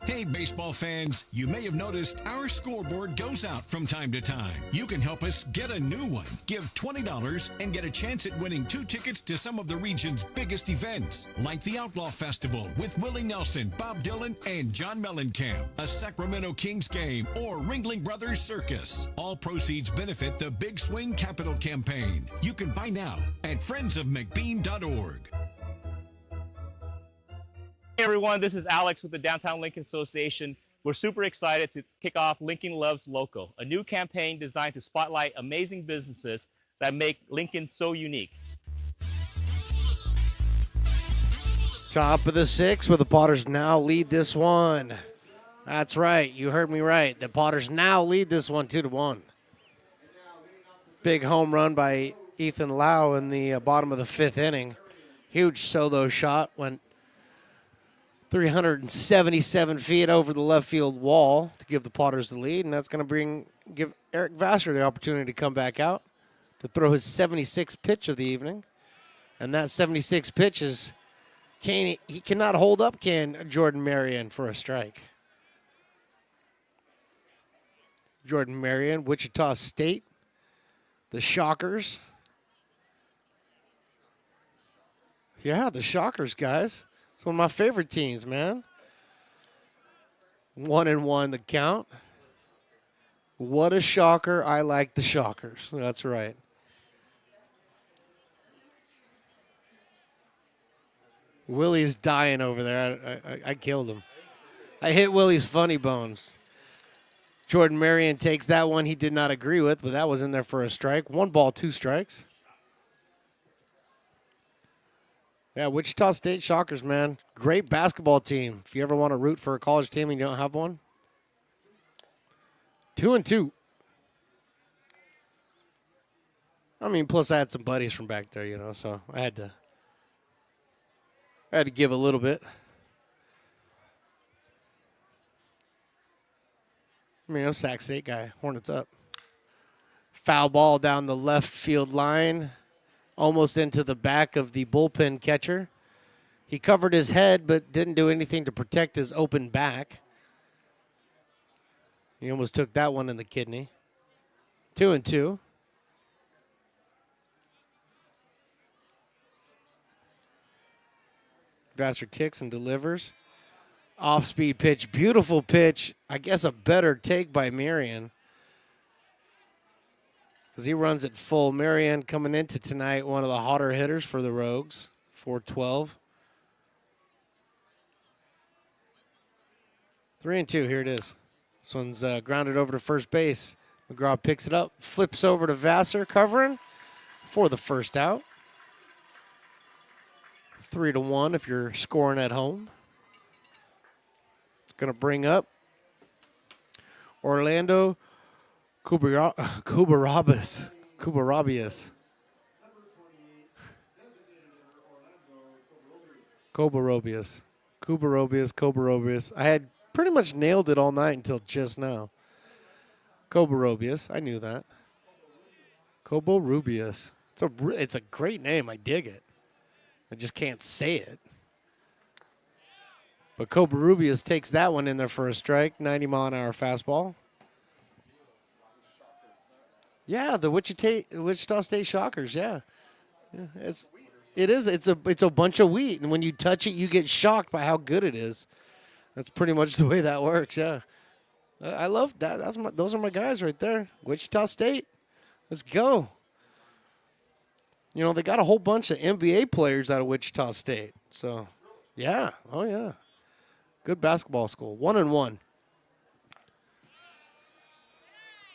Hey, baseball fans, you may have noticed our scoreboard goes out from time to time. You can help us get a new one. Give $20 and get a chance at winning 2 tickets to some of the region's biggest events, like the Outlaw Festival with Willie Nelson, Bob Dylan, and John Mellencamp, a Sacramento Kings game, or Ringling Brothers Circus. All proceeds benefit the Big Swing Capital Campaign. You can buy now at friendsofmcbean.org. Hey everyone, this is Alex with the Downtown Lincoln Association. We're super excited to kick off Lincoln Loves Local, a new campaign designed to spotlight amazing businesses that make Lincoln so unique. Top of the 6th, where the Potters now lead this one. That's right, you heard me right. The Potters now lead this one 2-1. Big home run by Ethan Lau in the bottom of the 5th inning. Huge solo shot, went 377 feet over the left field wall to give the Potters the lead, and that's going to give Eric Vassar the opportunity to come back out to throw his 76th pitch of the evening. And that 76 pitch is, he cannot hold up Jordan Marion for a strike. Jordan Marion, Wichita State, the Shockers. Yeah, the Shockers, guys. It's one of my favorite teams, man. 1-1 the count. What a shocker. I like the Shockers. That's right. Willie's dying over there. I killed him. I hit Willie's funny bones. Jordan Marion takes that one he did not agree with, but that was in there for a strike. 1 ball, 2 strikes. Yeah, Wichita State Shockers, man. Great basketball team. If you ever want to root for a college team and you don't have one. 2-2. I mean, plus I had some buddies from back there, so I had to give a little bit. I mean, I'm a Sac State guy. Hornets up. Foul ball down the left field line, almost into the back of the bullpen catcher. He covered his head, but didn't do anything to protect his open back. He almost took that one in the kidney. 2-2. Vassar kicks and delivers. Off-speed pitch. Beautiful pitch. I guess a better take by Marion, because he runs it full. Marion coming into tonight, one of the hotter hitters for the Rogues. 4-12. 3-2. Here it is. This one's grounded over to first base. McGraw picks it up, flips over to Vassar, covering for the first out. 3-1 if you're scoring at home. Going to bring up Orlando Kubarabias. Kobarobias. I had pretty much nailed it all night until just now. Kobarobias. I knew that. Kobarubias. It's a great name. I dig it. I just can't say it. But Kobarubias takes that one in there for a strike. 90-mile-an-hour fastball. Yeah, the Wichita State Shockers. Yeah, it's a bunch of wheat, and when you touch it, you get shocked by how good it is. That's pretty much the way that works. Yeah, I love that. Those are my guys right there. Wichita State. Let's go. They got a whole bunch of NBA players out of Wichita State. So, yeah. Oh, yeah. Good basketball school. 1-1.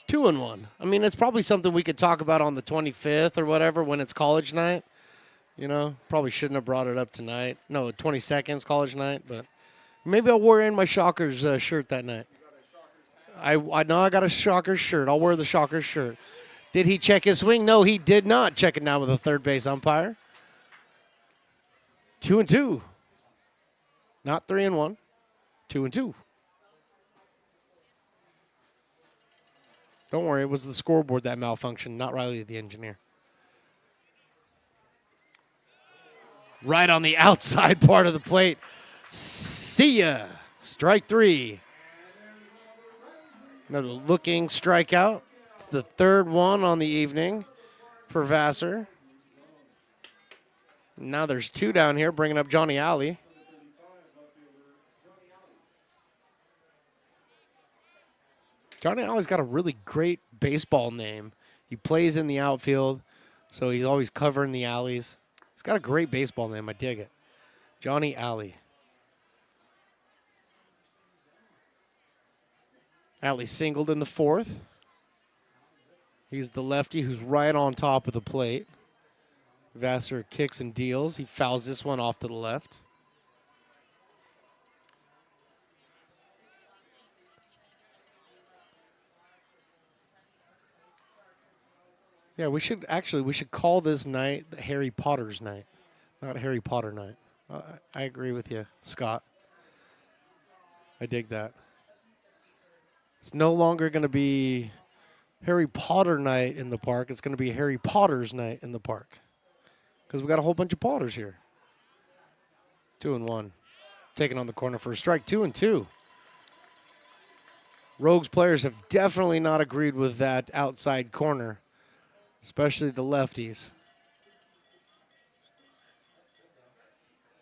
2-1. I mean, it's probably something we could talk about on the 25th or whatever when it's college night. Probably shouldn't have brought it up tonight. No, 22nd is college night, but maybe I'll wear in my Shockers shirt that night. I know I got a Shockers shirt. I'll wear the Shockers shirt. Did he check his swing? No, he did not check it down with a third base umpire. 2-2. Not 3-1. 2-2. Don't worry, it was the scoreboard that malfunctioned, not Riley the engineer. Right on the outside part of the plate. See ya. Strike 3. Another looking strikeout. It's the third one on the evening for Vassar. Now there's 2 down here, bringing up Johnny Alley. Johnny Alley's got a really great baseball name. He plays in the outfield, so he's always covering the alleys. He's got a great baseball name. I dig it. Johnny Alley. Alley singled in the 4th. He's the lefty who's right on top of the plate. Vassar kicks and deals. He fouls this one off to the left. Yeah, we should call this night the Harry Potter's night, not Harry Potter night. I agree with you, Scott. I dig that. It's no longer going to be Harry Potter night in the park. It's going to be Harry Potter's night in the park, because we got a whole bunch of Potters here. 2-1. Taking on the corner for a strike. 2-2. Rogues players have definitely not agreed with that outside corner, especially the lefties.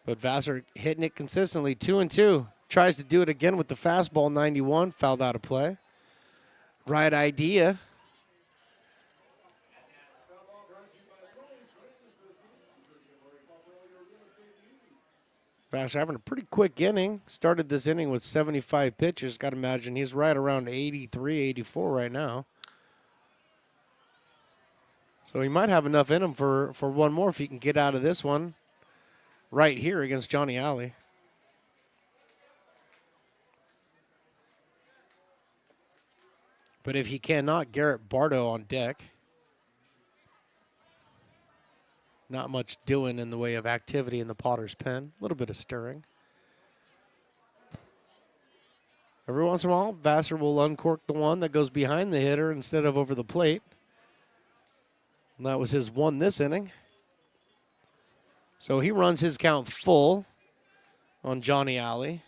But Vassar hitting it consistently. 2-2. Tries to do it again with the fastball. 91. Fouled out of play. Right idea. Vassar having a pretty quick inning. Started this inning with 75 pitches. Got to imagine he's right around 83, 84 right now. So he might have enough in him for one more if he can get out of this one right here against Johnny Alley. But if he cannot, Garrett Bardo on deck. Not much doing in the way of activity in the Potter's pen. A little bit of stirring. Every once in a while, Vassar will uncork the one that goes behind the hitter instead of over the plate. And that was his one this inning. So he runs his count full on Johnny Alley.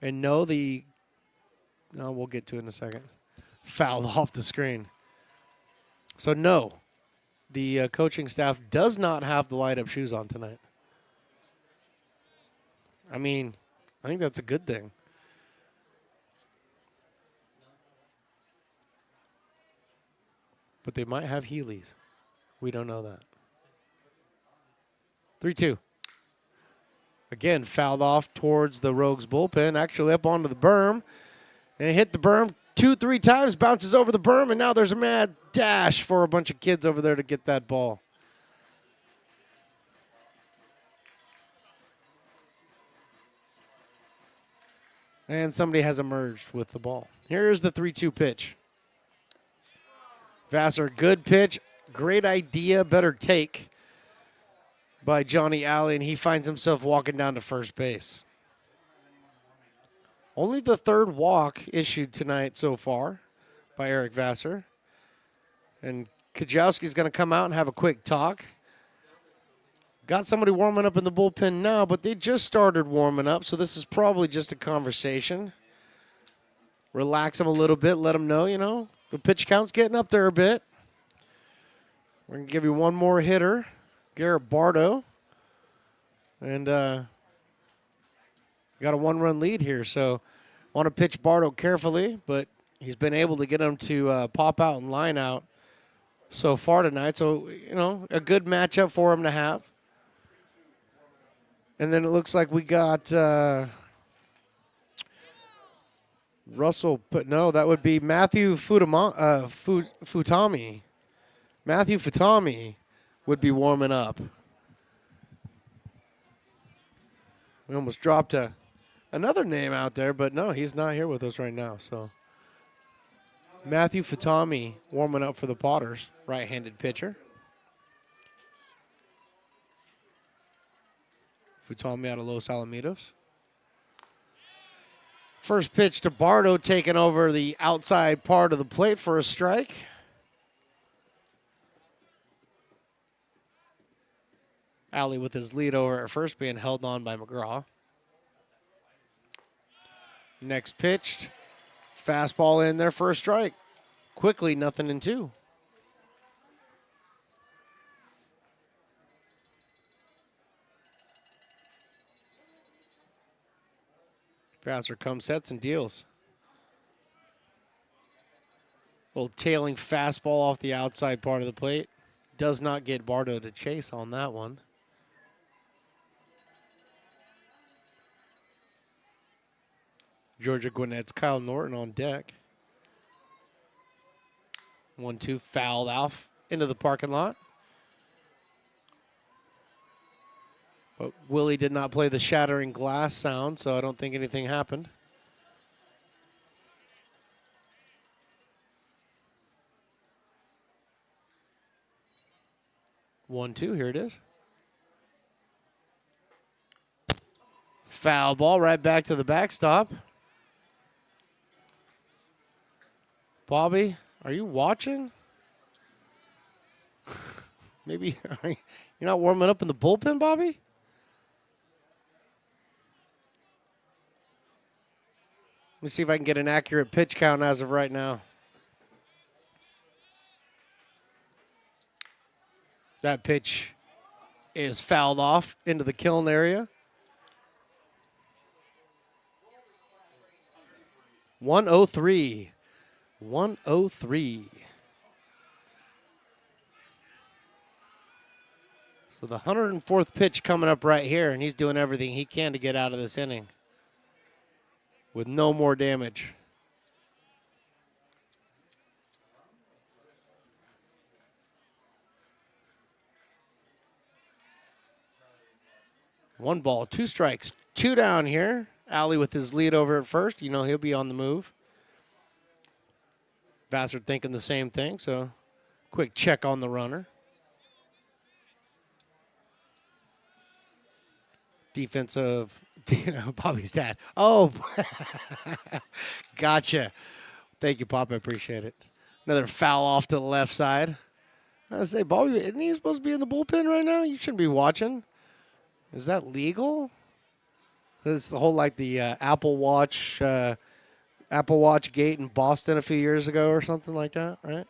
And we'll get to it in a second. Fouled off the screen. So no, the coaching staff does not have the light-up shoes on tonight. I mean, I think that's a good thing. But they might have Heelys. We don't know that. 3-2. Again, fouled off towards the Rogues bullpen, actually up onto the berm. And it hit the berm 2-3 times, bounces over the berm, and now there's a mad dash for a bunch of kids over there to get that ball. And somebody has emerged with the ball. Here's the 3-2 pitch. Vassar, good pitch, great idea, better take by Johnny Alley, and he finds himself walking down to first base. Only the third walk issued tonight so far by Eric Vassar. And Kajowski's going to come out and have a quick talk. Got somebody warming up in the bullpen now, but they just started warming up, so this is probably just a conversation. Relax them a little bit, let them know, the pitch count's getting up there a bit. We're going to give you one more hitter, Garrett Bardo. And got a one-run lead here, so want to pitch Bardo carefully, but he's been able to get him to pop out and line out so far tonight. So, a good matchup for him to have. And then it looks like we got Russell, but no, that would be Matthew Futami. Matthew Futami would be warming up. We almost dropped another name out there, but no, he's not here with us right now. So Matthew Futami warming up for the Potters, right-handed pitcher. Futami out of Los Alamitos. First pitch to Bardo, taking over the outside part of the plate for a strike. Alley with his lead over at first being held on by McGraw. Next pitched. Fastball in there for a strike. Quickly, 0-2. Vassar comes, sets, and deals. Little tailing fastball off the outside part of the plate. Does not get Bardo to chase on that one. Georgia Gwinnett's Kyle Norton on deck. 1-2 fouled off into the parking lot. But Willie did not play the shattering glass sound, so I don't think anything happened. One-two, here it is. Foul ball right back to the backstop. Bobby, are you watching? Maybe you're not warming up in the bullpen, Bobby? Let me see if I can get an accurate pitch count as of right now. That pitch is fouled off into the kiln area. 103. 103. So the 104th pitch coming up right here, and he's doing everything he can to get out of this inning with no more damage. One ball, two strikes, two down here. Alley with his lead over at first. You know he'll be on the move. Vassar thinking the same thing, so quick check on the runner. Defensive, Bobby's dad. Oh, gotcha. Thank you, Pop. I appreciate it. Another foul off to the left side. I say, Bobby, isn't he supposed to be in the bullpen right now? You shouldn't be watching. Is that legal? This is the whole like the Apple Watch gate in Boston a few years ago or something like that, right?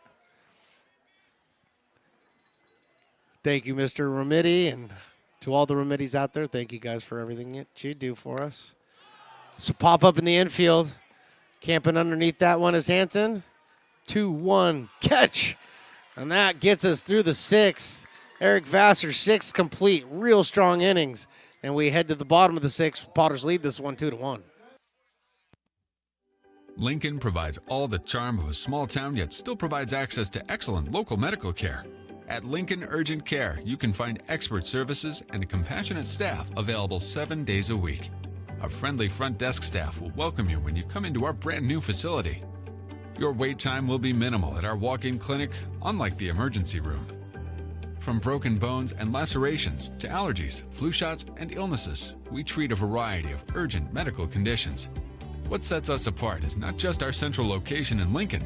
Thank you, Mr. Remedy, and to all the Remedies out there, thank you guys for everything that you do for us. So pop up in the infield. Camping underneath that one is Hanson. 2-1 catch. And that gets us through the sixth. Eric Vassar, 6 complete. Real strong innings. And we head to the bottom of the sixth. Potters lead this one 2-1. Lincoln provides all the charm of a small town, yet still provides access to excellent local medical care. At Lincoln Urgent Care, you can find expert services and a compassionate staff available 7 days a week. Our friendly front desk staff will welcome you when you come into our brand new facility. Your wait time will be minimal at our walk-in clinic, unlike the emergency room. From broken bones and lacerations to allergies, flu shots, and illnesses, we treat a variety of urgent medical conditions. What sets us apart is not just our central location in Lincoln,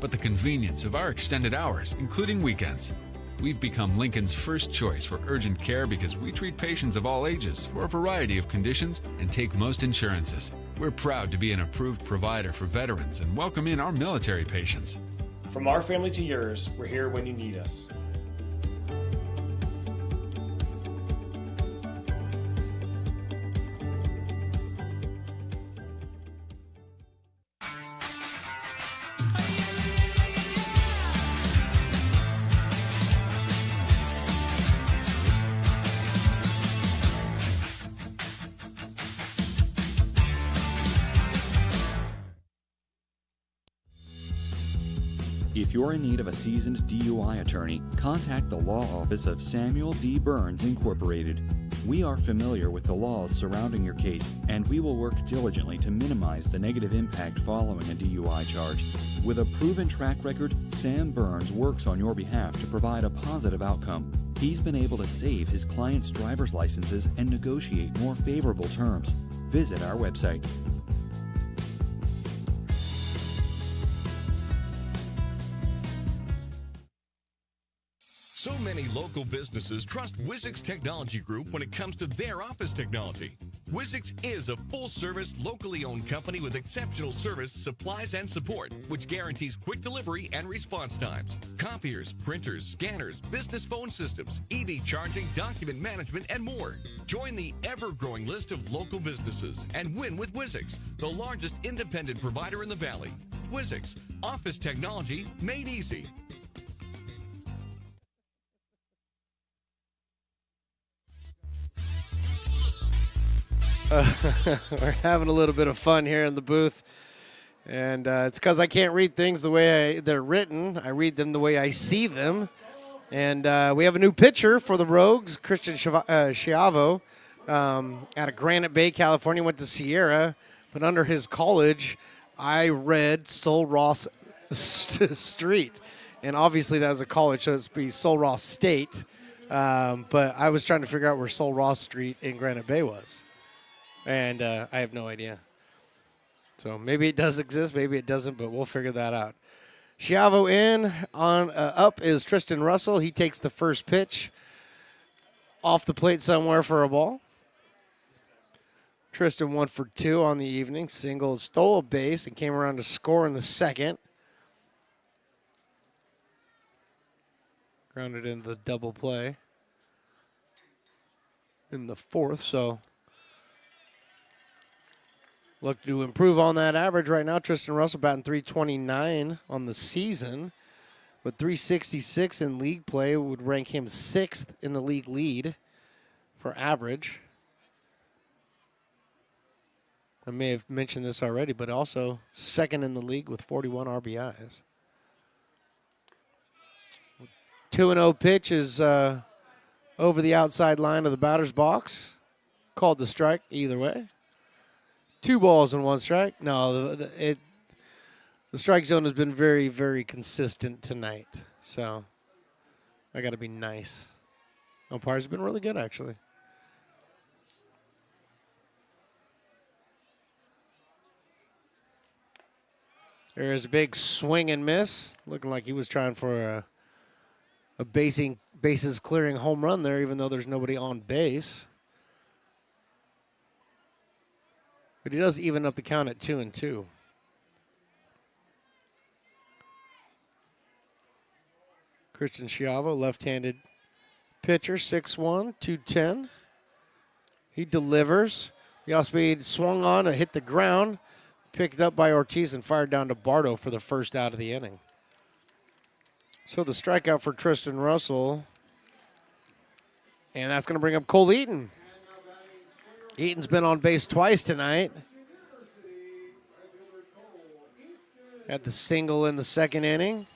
but the convenience of our extended hours, including weekends. We've become Lincoln's first choice for urgent care because we treat patients of all ages for a variety of conditions and take most insurances. We're proud to be an approved provider for veterans and welcome in our military patients. From our family to yours, we're here when you need us. If you're in need of a seasoned DUI attorney, contact the law office of Samuel D. Burns Incorporated. We are familiar with the laws surrounding your case, and we will work diligently to minimize the negative impact following a DUI charge. With a proven track record, Sam Burns works on your behalf to provide a positive outcome. He's been able to save his clients' driver's licenses and negotiate more favorable terms. Visit our website. So many local businesses trust Wizix Technology Group when it comes to their office technology. Wizix is a full-service, locally owned company with exceptional service, supplies, and support, which guarantees quick delivery and response times. Copiers, printers, scanners, business phone systems, EV charging, document management, and more. Join the ever-growing list of local businesses and win with Wizix, the largest independent provider in the Valley. Wizix, office technology made easy. We're having a little bit of fun here in the booth, and it's because I can't read things the way they're written. I read them the way I see them, and we have a new pitcher for the Rogues, Christian Schiavo, out of Granite Bay, California. Went to Sierra, but under his college, I read Sul Ross Street, and obviously that was a college, so it's be Sul Ross State, but I was trying to figure out where Sul Ross Street in Granite Bay was. And I have no idea. So maybe it does exist, maybe it doesn't, but we'll figure that out. Schiavo in, on up is Tristan Russell. He takes the first pitch off the plate somewhere for a ball. Tristan 1 for 2 on the evening. Single, stole a base, and came around to score in the second. Grounded into the double play in the fourth, so look to improve on that average right now. Tristan Russell batting .329 on the season. With 366 in league play, would rank him 6th in the league lead for average. I may have mentioned this already, but also 2nd in the league with 41 RBIs. 2-0 pitch is over the outside line of the batter's box. Called the strike either way. 2 balls and 1 strike. No, the strike zone has been very, very consistent tonight. So I got to be nice. Umpires have been really good, actually. There's a big swing and miss. Looking like he was trying for a bases clearing home run there, even though there's nobody on base. But he does even up the count at 2-2. Christian Schiavo, left-handed pitcher, 6'1", 210. He delivers. The off-speed swung on, hit the ground, picked up by Ortiz and fired down to Bardo for the first out of the inning. So the strikeout for Tristan Russell. And that's going to bring up Cole Eaton. Eaton's been on base twice tonight. Had the single in the 2nd inning.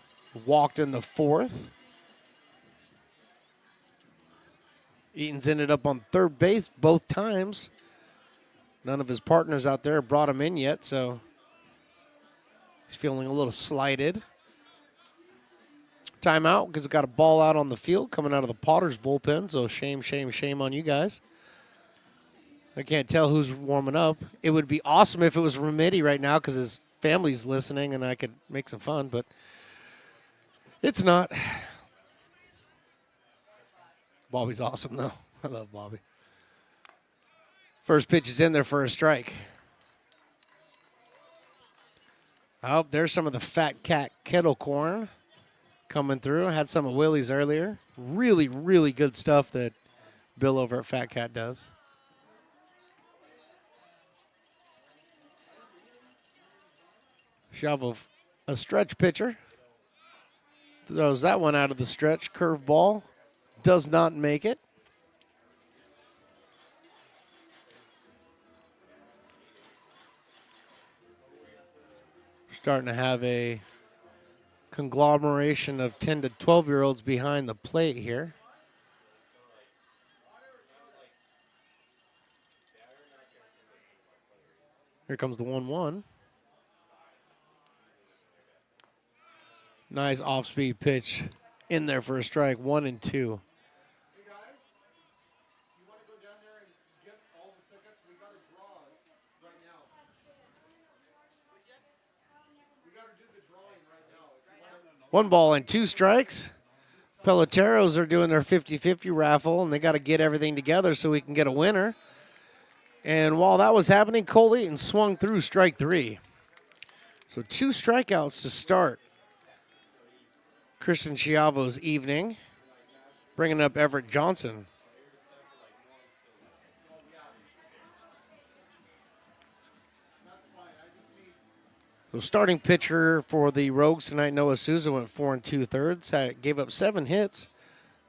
Walked in the 4th. Eaton's ended up on 3rd base both times. None of his partners out there have brought him in yet, so he's feeling a little slighted. Timeout because we got a ball out on the field coming out of the Potters bullpen, so shame, shame, shame on you guys. I can't tell who's warming up. It would be awesome if it was Remedi right now because his family's listening and I could make some fun, but it's not. Bobby's awesome, though. I love Bobby. First pitch is in there for a strike. Oh, there's some of the Fat Cat kettle corn coming through. I had some of Willie's earlier. Really, really good stuff that Bill over at Fat Cat does. Schiavo, a stretch pitcher. Throws that one out of the stretch. Curveball. Does not make it. Starting to have a conglomeration of 10 to 12-year-olds behind the plate here. Here comes the 1-1. Nice off-speed pitch in there for a strike, 1-2. One ball and 2 strikes. Peloteros are doing their 50-50 raffle, and they got to get everything together so we can get a winner. And while that was happening, Cole Eaton swung through strike 3. So 2 strikeouts to start Christian Schiavo's evening, bringing up Everett Johnson. So starting pitcher for the Rogues tonight, Noah Souza, went 4 2/3. Gave up 7 hits,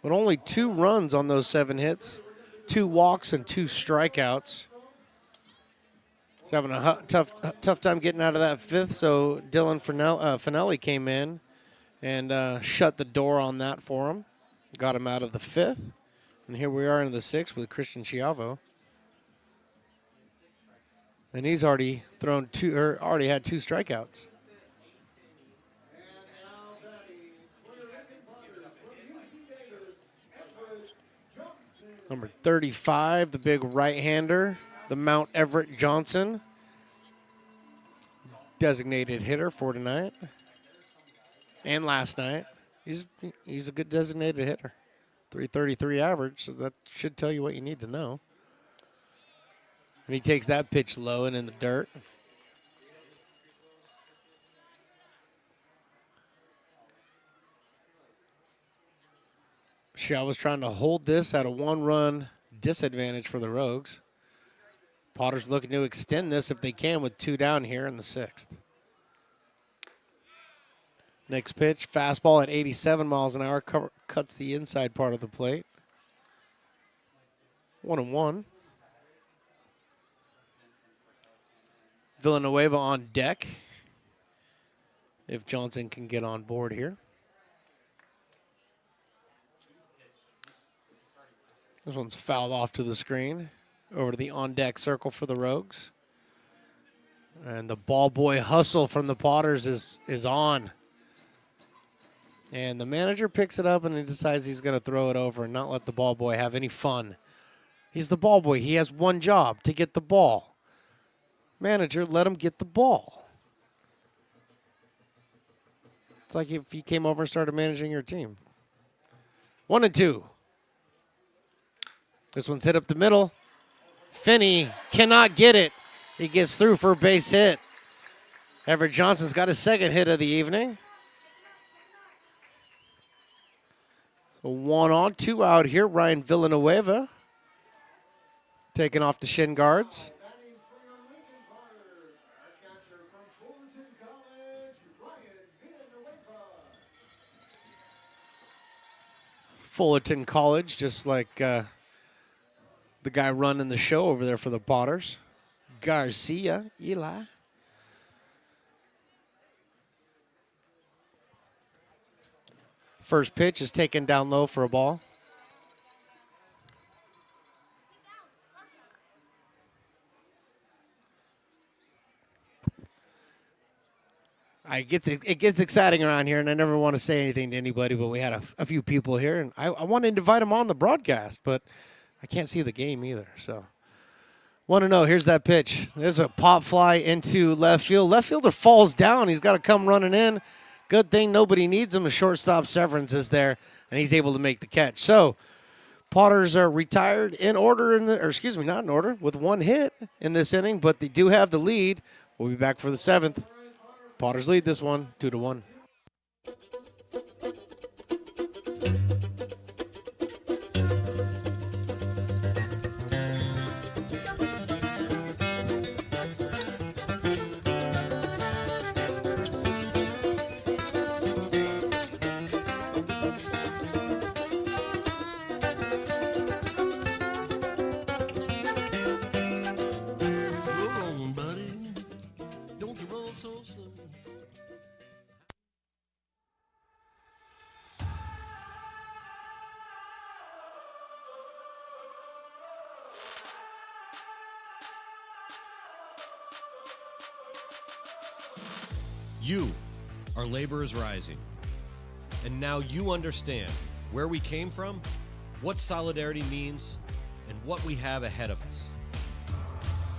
but only 2 runs on those 7 hits, 2 walks and 2 strikeouts. He's having a tough time getting out of that 5th, so Dylan Finelli came in and shut the door on that for him. Got him out of the 5th, and here we are in the 6th with Christian Schiavo. And he's already had 2 strikeouts. Number 35, the big right-hander, the Mount Everett Johnson, designated hitter for tonight and last night. He's a good designated hitter, 333 average, so that should tell you what you need to know. And he takes that pitch low and in the dirt. Schiavo's trying to hold this at a 1-run disadvantage for the Rogues. Potter's looking to extend this if they can with 2 down here in the 6th. Next pitch, fastball at 87 miles an hour, cuts the inside part of the plate. 1-1. Villanueva on deck. If Johnson can get on board here. This one's fouled off to the screen. Over to the on-deck circle for the Rogues. And the ball boy hustle from the Potters is on. And the manager picks it up and he decides he's going to throw it over and not let the ball boy have any fun. He's the ball boy. He has one job, to get the ball. Manager, let him get the ball. It's like if he came over and started managing your team. 1-2. This one's hit up the middle. Finney cannot get it. He gets through for a base hit. Everett Johnson's got his second hit of the evening. So 1 on, 2 out here. Ryan Villanueva taking off the shin guards. Fullerton College, just like the guy running the show over there for the Potters. Garcia, Eli. First pitch is taken down low for a ball. It gets exciting around here, and I never want to say anything to anybody, but we had a few people here, and I wanted to invite them on the broadcast, but I can't see the game either. So, want to know, here's that pitch. There's a pop fly into left field. Left fielder falls down. He's got to come running in. Good thing nobody needs him. The shortstop Severance is there, and he's able to make the catch. So, Potters are retired in order, not in order, with one hit in this inning, but they do have the lead. We'll be back for the 7th. Potters lead this one, 2-1. You are Laborers Rising. And now you understand where we came from, what solidarity means, and what we have ahead of us.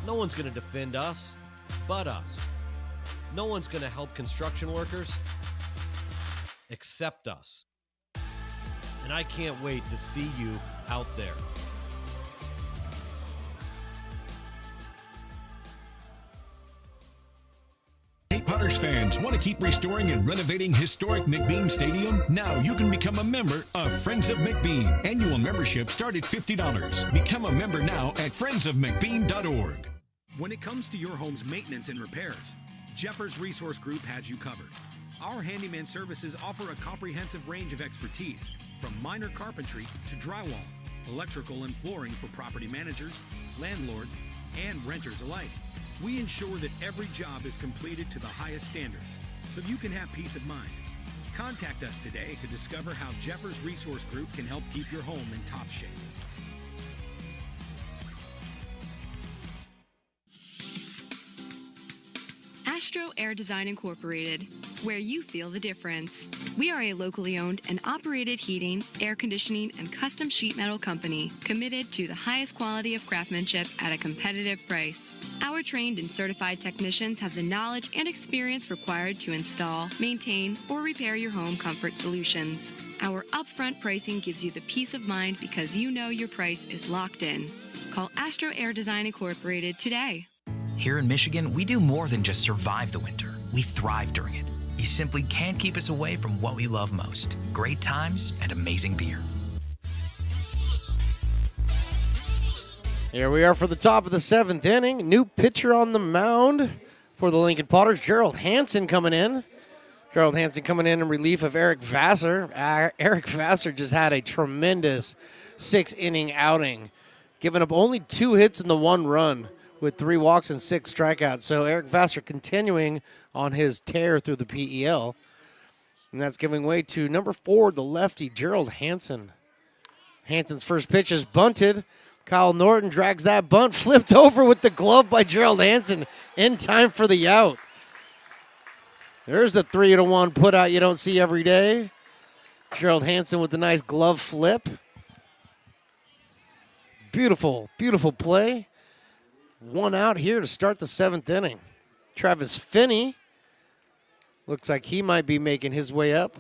No one's going to defend us but us. No one's going to help construction workers except us. And I can't wait to see you out there. Hey, Potters fans, want to keep restoring and renovating historic McBean Stadium? Now you can become a member of Friends of McBean. Annual membership start at $50. Become a member now at friendsofmcbean.org. When it comes to your home's maintenance and repairs, Jeffers Resource Group has you covered. Our handyman services offer a comprehensive range of expertise, from minor carpentry to drywall, electrical and flooring for property managers, landlords, and renters alike. We ensure that every job is completed to the highest standards, so you can have peace of mind. Contact us today to discover how Jeffers Resource Group can help keep your home in top shape. Astro Air Design Incorporated, where you feel the difference. We are a locally owned and operated heating, air conditioning, and custom sheet metal company committed to the highest quality of craftsmanship at a competitive price. Our trained and certified technicians have the knowledge and experience required to install, maintain, or repair your home comfort solutions. Our upfront pricing gives you the peace of mind because you know your price is locked in. Call Astro Air Design Incorporated today. Here in Michigan, we do more than just survive the winter. We thrive during it. You simply can't keep us away from what we love most: great times and amazing beer. Here we are for the top of the 7th inning. New pitcher on the mound for the Lincoln Potters, Gerald Hansen coming in. Gerald Hansen coming in relief of Eric Vassar. Eric Vassar just had a tremendous 6-inning outing, giving up only 2 hits in the 1 run with 3 walks and 6 strikeouts. So Eric Vassar continuing on his tear through the PEL. And that's giving way to number 4, the lefty, Gerald Hansen. Hansen's first pitch is bunted. Kyle Norton drags that bunt, flipped over with the glove by Gerald Hansen in time for the out. There's the 3-1 put out you don't see every day. Gerald Hansen with the nice glove flip. Beautiful, beautiful play. 1 out here to start the 7th inning. Travis Finney looks like he might be making his way up.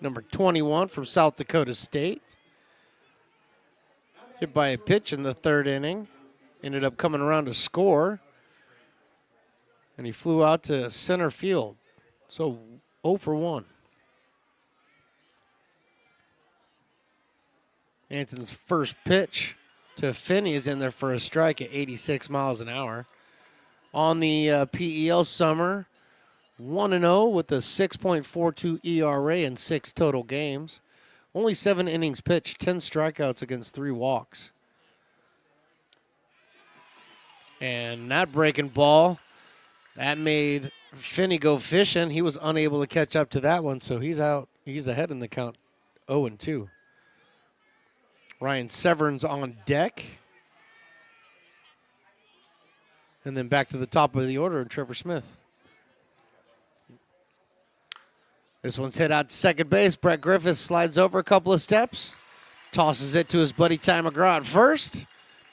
Number 21 from South Dakota State. Hit by a pitch in the 3rd inning. Ended up coming around to score. And he flew out to center field. So 0 for 1. Hansen's first pitch to Finney is in there for a strike at 86 miles an hour. On the PEL summer, 1-0 with a 6.42 ERA in 6 total games. Only 7 innings pitched, 10 strikeouts against 3 walks. And that breaking ball, that made Finney go fishing. He was unable to catch up to that one, so he's out. He's ahead in the count, 0-2. Ryan Severn's on deck. And then back to the top of the order, Trevor Smith. This one's hit out to second base. Brett Griffiths slides over a couple of steps. Tosses it to his buddy Ty McGraw at first.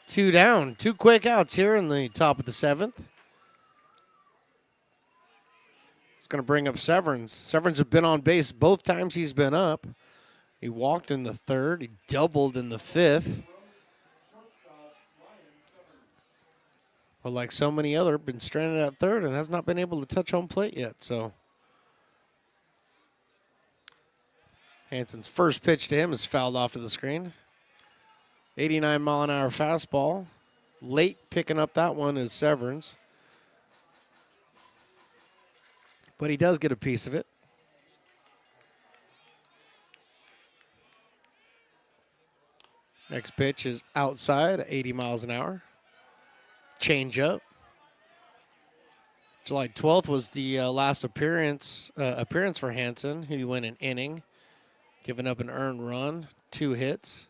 2 down. 2 quick outs here in the top of the 7th. It's going to bring up Severns. Severns have been on base both times he's been up. He walked in the 3rd. He doubled in the 5th. But like so many other, been stranded at 3rd and has not been able to touch home plate yet. So Hansen's first pitch to him is fouled off of the screen. 89-mile-an-hour fastball. Late picking up that one is Severns. But he does get a piece of it. Next pitch is outside, 80 miles an hour. Change up. July 12th was the last appearance for Hansen. He went an inning, giving up an earned run, 2 hits,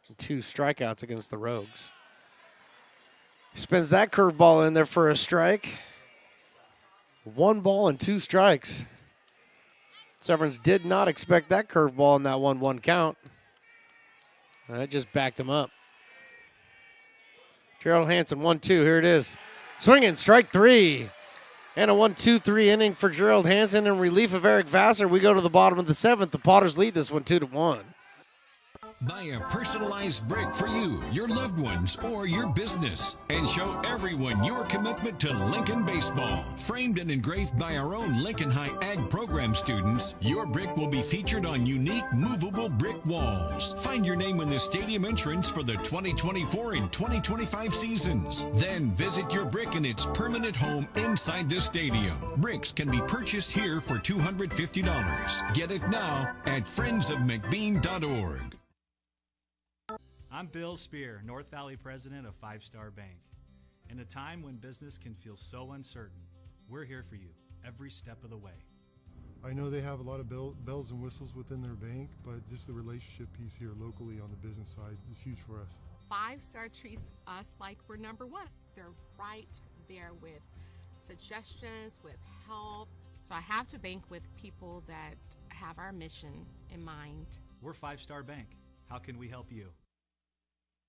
and 2 strikeouts against the Rogues. He spins that curveball in there for a strike. 1 ball and 2 strikes. Severns did not expect that curveball in that 1-1 count. That just backed him up. Gerald Hansen, 1-2. Here it is. Swinging, strike 3. And a 1-2-3 inning for Gerald Hansen in relief of Eric Vassar. We go to the bottom of the 7th. The Potters lead this one 2-1. Buy a personalized brick for you, your loved ones, or your business, and show everyone your commitment to Lincoln baseball. Framed and engraved by our own Lincoln High Ag program students, your brick will be featured on unique movable brick walls. Find your name in the stadium entrance for the 2024 and 2025 seasons. Then visit your brick in its permanent home inside the stadium. Bricks can be purchased here for $250. Get it now at friendsofmcbean.org. I'm Bill Spear, North Valley president of 5 Star Bank. In a time when business can feel so uncertain, we're here for you every step of the way. I know they have a lot of bells and whistles within their bank, but just the relationship piece here locally on the business side is huge for us. 5 Star treats us like we're number 1. They're right there with suggestions, with help. So I have to bank with people that have our mission in mind. We're 5 Star Bank. How can we help you?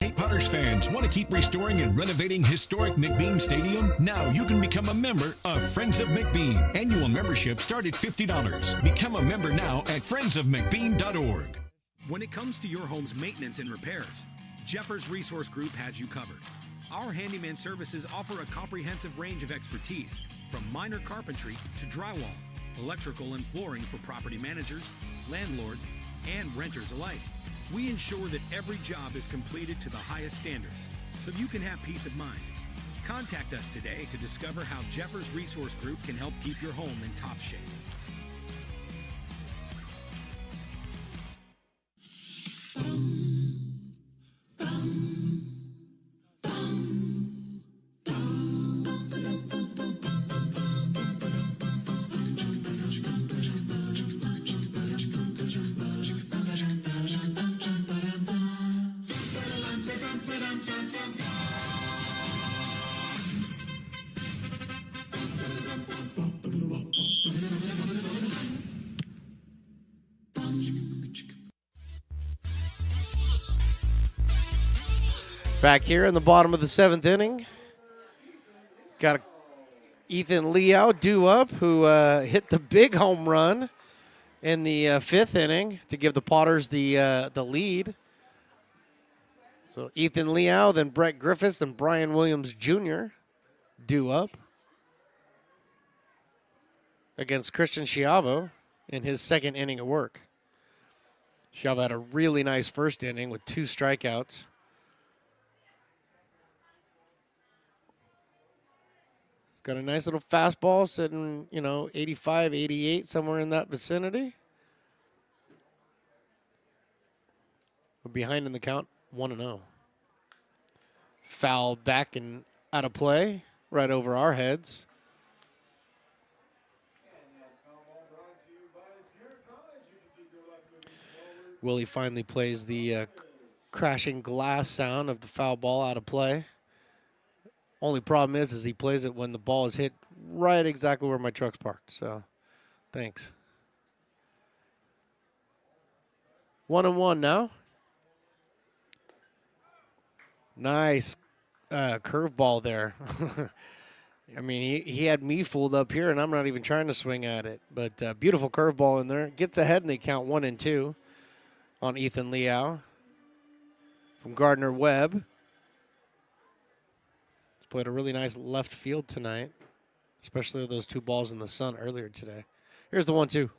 Hey, Potters fans, want to keep restoring and renovating historic McBean Stadium? Now you can become a member of Friends of McBean. Annual membership start at $50. Become a member now at friendsofmcbean.org. When it comes to your home's maintenance and repairs, Jeffers Resource Group has you covered. Our handyman services offer a comprehensive range of expertise, from minor carpentry to drywall, electrical and flooring for property managers, landlords, and renters alike. We ensure that every job is completed to the highest standards, so you can have peace of mind. Contact us today to discover how Jeffers Resource Group can help keep your home in top shape. Back here in the bottom of the 7th inning, got Ethan Liao due up, who hit the big home run in the 5th inning to give the Potters the lead. So Ethan Liao, then Brett Griffiths, and Brian Williams Jr. due up against Christian Schiavo in his 2nd inning of work. Schiavo had a really nice first inning with 2 strikeouts. Got a nice little fastball sitting, 85, 88, somewhere in that vicinity. We're behind in the count, 1-0. Foul back and out of play, right over our heads. Willie finally plays the crashing glass sound of the foul ball out of play. Only problem is he plays it when the ball is hit right exactly where my truck's parked. So, thanks. 1-1 now. Nice curveball there. I mean, he had me fooled up here, and I'm not even trying to swing at it. But beautiful curveball in there. Gets ahead, and they count 1-2 on Ethan Liao from Gardner Webb. Played a really nice left field tonight, especially with those 2 balls in the sun earlier today. Here's the 1-2.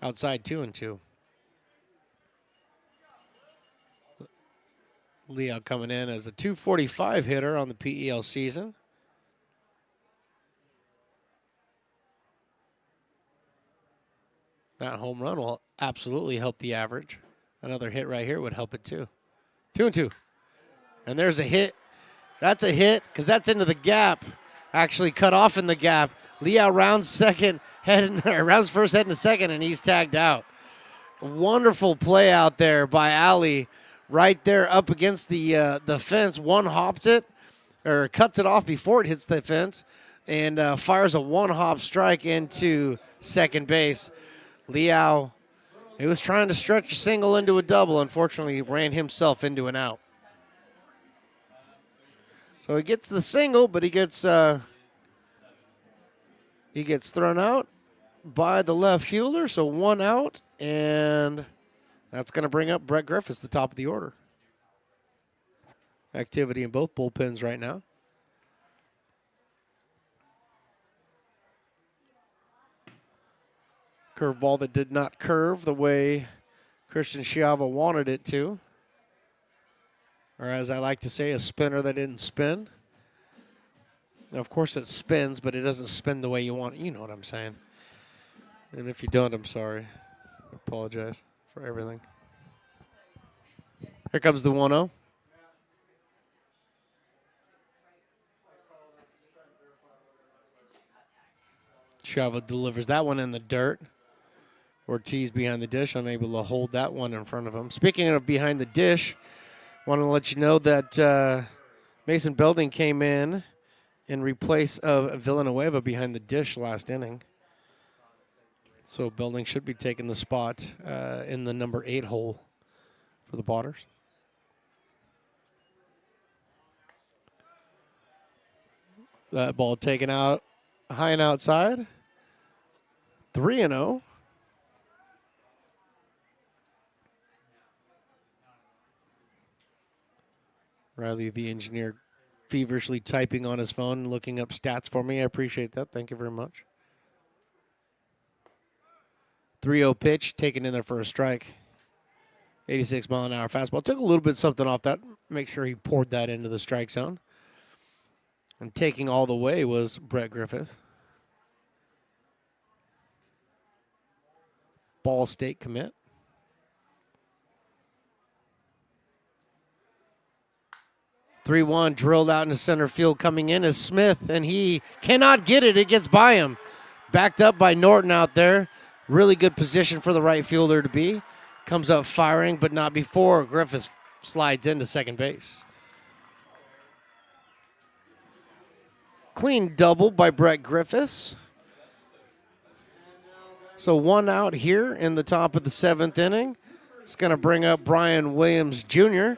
Outside 2-2. Liao coming in as a .245 hitter on the PEL season. That home run will absolutely help the average. Another hit right here would help it too. 2-2. And there's a hit. That's a hit because that's into the gap. Actually cut off in the gap. Liao rounds first, heading to second, and he's tagged out. Wonderful play out there by Ali, right there up against the fence. One hopped it, or cuts it off before it hits the fence, and fires a one-hop strike into second base. Liao, he was trying to stretch a single into a double. Unfortunately, he ran himself into an out. So he gets the single, but he gets thrown out by the left fielder. So 1 out, and that's going to bring up Brett Griffiths, the top of the order. Activity in both bullpens right now. Curveball that did not curve the way Christian Schiavo wanted it to. Or as I like to say, a spinner that didn't spin. Now, of course it spins, but it doesn't spin the way you want. You know what I'm saying. And if you don't, I'm sorry. I apologize for everything. Here comes the 1-0. Schiavo delivers that one in the dirt. Ortiz behind the dish, unable to hold that one in front of him. Speaking of behind the dish, want to let you know that Mason Belding came in replace of Villanueva behind the dish last inning. So Belding should be taking the spot in the number 8 hole for the Potters. That ball taken out high and outside. 3-0. Riley, the engineer, feverishly typing on his phone, looking up stats for me. I appreciate that. Thank you very much. 3-0 pitch, taken in there for a strike. 86-mile-an-hour fastball. Took a little bit something off that. Make sure he poured that into the strike zone. And taking all the way was Brett Griffith. Ball State commit. .3-1 drilled out into center field. Coming in is Smith, and he cannot get it. It gets by him. Backed up by Norton out there. Really good position for the right fielder to be. Comes up firing, but not before Griffiths slides into second base. Clean double by Brett Griffiths. So 1 out here in the top of the 7th inning. It's going to bring up Brian Williams Jr.,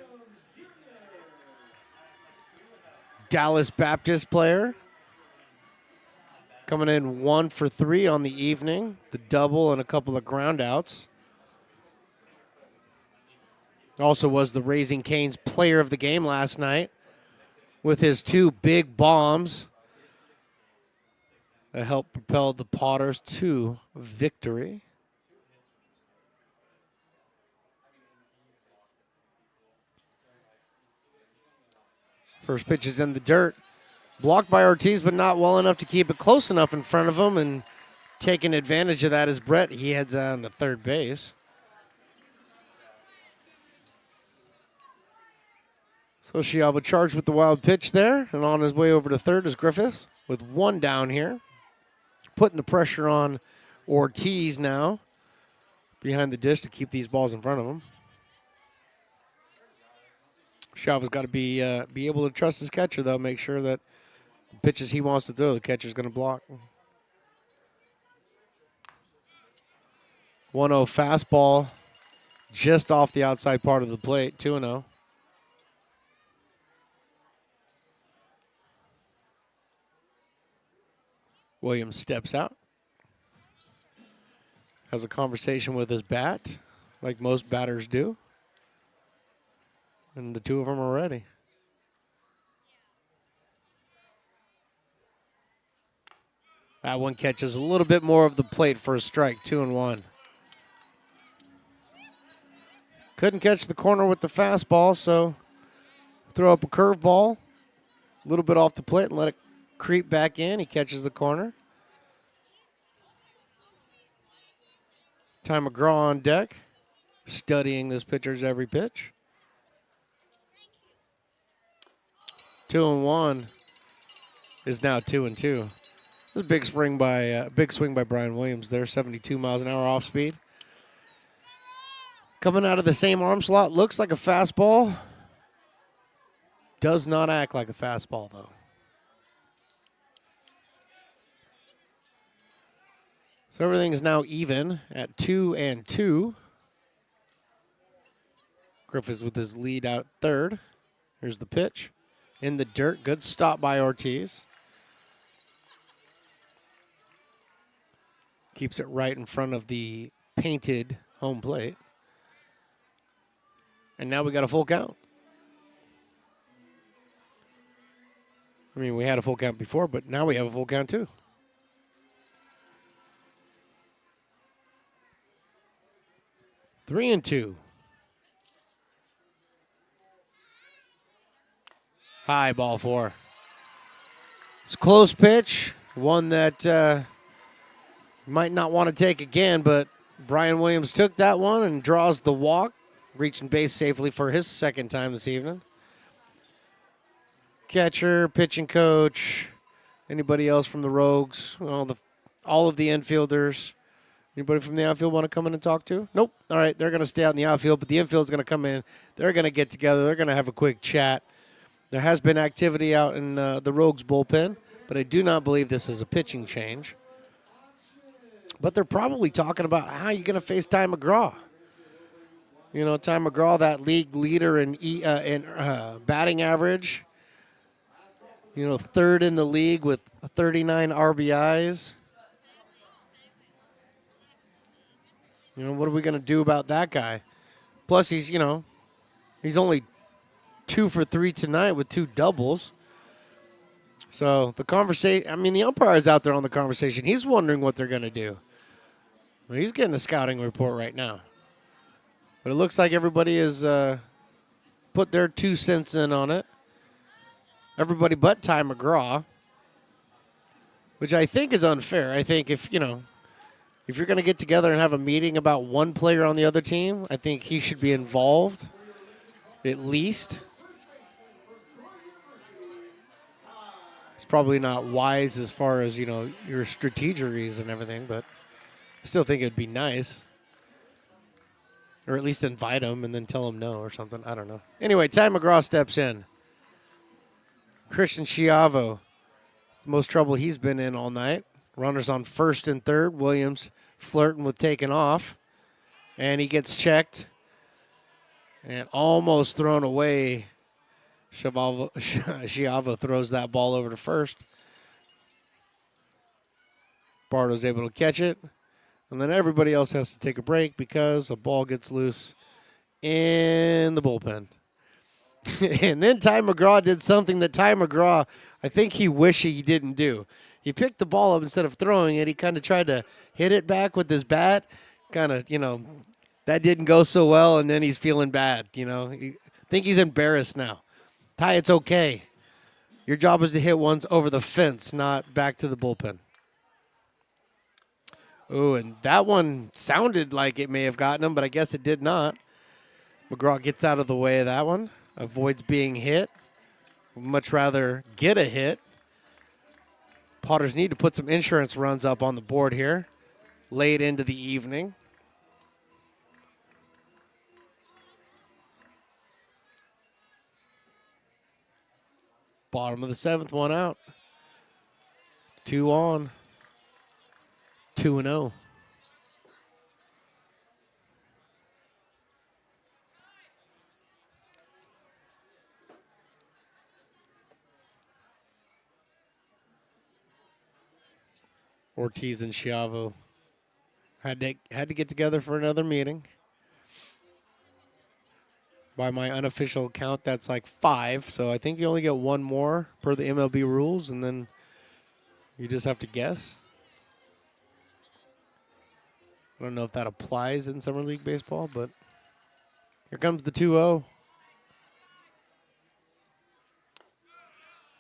Dallas Baptist player. Coming in 1 for 3 on the evening. The double and a couple of ground outs. Also was the Raising Cane's player of the game last night with his 2 big bombs that helped propel the Potters to victory. First pitch is in the dirt. Blocked by Ortiz, but not well enough to keep it close enough in front of him. And taking advantage of that is Brett. He heads down to third base. So Chiava charged with the wild pitch there. And on his way over to third is Griffiths with 1 down here. Putting the pressure on Ortiz now behind the dish to keep these balls in front of him. Chiava's got to be able to trust his catcher, though. Make sure that the pitches he wants to throw, the catcher's going to block. 1-0 fastball just off the outside part of the plate, 2-0. Williams steps out. Has a conversation with his bat, like most batters do. And the 2 of them are ready. That one catches a little bit more of the plate for a strike, 2-1. Couldn't catch the corner with the fastball, so throw up a curveball, a little bit off the plate and let it creep back in. He catches the corner. Ty McGraw on deck, studying this pitcher's every pitch. 2-1 is now 2-2. This is a big swing by Brian Williams there, 72 miles an hour off speed. Coming out of the same arm slot, looks like a fastball. Does not act like a fastball, though. So everything is now even at 2-2. Griffiths with his lead out third. Here's the pitch. In the dirt. Good stop by Ortiz. Keeps it right in front of the painted home plate. And now we got a full count. I mean, we had a full count before, but now we have a full count too. Three and two. High ball 4. It's a close pitch, one that might not want to take again, but Brian Williams took that one and draws the walk, reaching base safely for his second time this evening. Catcher, pitching coach, anybody else from the Rogues, all of the infielders. Anybody from the outfield want to come in and talk to? Nope. All right, they're going to stay out in the outfield, but the infield's going to come in. They're going to get together. They're going to have a quick chat. There has been activity out in the Rogues bullpen, but I do not believe this is a pitching change. But they're probably talking about how you're going to face Ty McGraw. You know, Ty McGraw, that league leader in batting average. You know, third in the league with 39 RBIs. You know, what are we going to do about that guy? Plus, he's only 2 for 3 tonight with 2 doubles. So the the umpire's out there on the conversation. He's wondering what they're going to do. Well, he's getting a scouting report right now. But it looks like everybody has put their 2 cents in on it. Everybody but Ty McGraw, which I think is unfair. I think if you're going to get together and have a meeting about one player on the other team, I think he should be involved at least. It's probably not wise as far as, your strategies and everything, but I still think it'd be nice. Or at least invite him and then tell him no or something. I don't know. Anyway, Ty McGraw steps in. Christian Chiavo It's the most trouble he's been in all night. Runners on first and third. Williams flirting with taking off. And he gets checked. And almost thrown away. Schiavo throws that ball over to first. Barto's able to catch it. And then everybody else has to take a break because a ball gets loose in the bullpen. And then Ty McGraw did something that Ty McGraw, I think he wished he didn't do. He picked the ball up instead of throwing it. He kind of tried to hit it back with his bat. Kind of, that didn't go so well, and then he's feeling bad, I think he's embarrassed now. Ty, it's okay. Your job is to hit ones over the fence, not back to the bullpen. Oh, and that one sounded like it may have gotten him, but I guess it did not. McGraw gets out of the way of that one, avoids being hit. Would much rather get a hit. Potters need to put some insurance runs up on the board here, late into the evening. Bottom of the seventh, one out. 2 on. 2-0. Ortiz and Schiavo had to get together for another meeting. By my unofficial count, that's like 5. So I think you only get one more per the MLB rules, and then you just have to guess. I don't know if that applies in Summer League Baseball, but here comes the 2-0.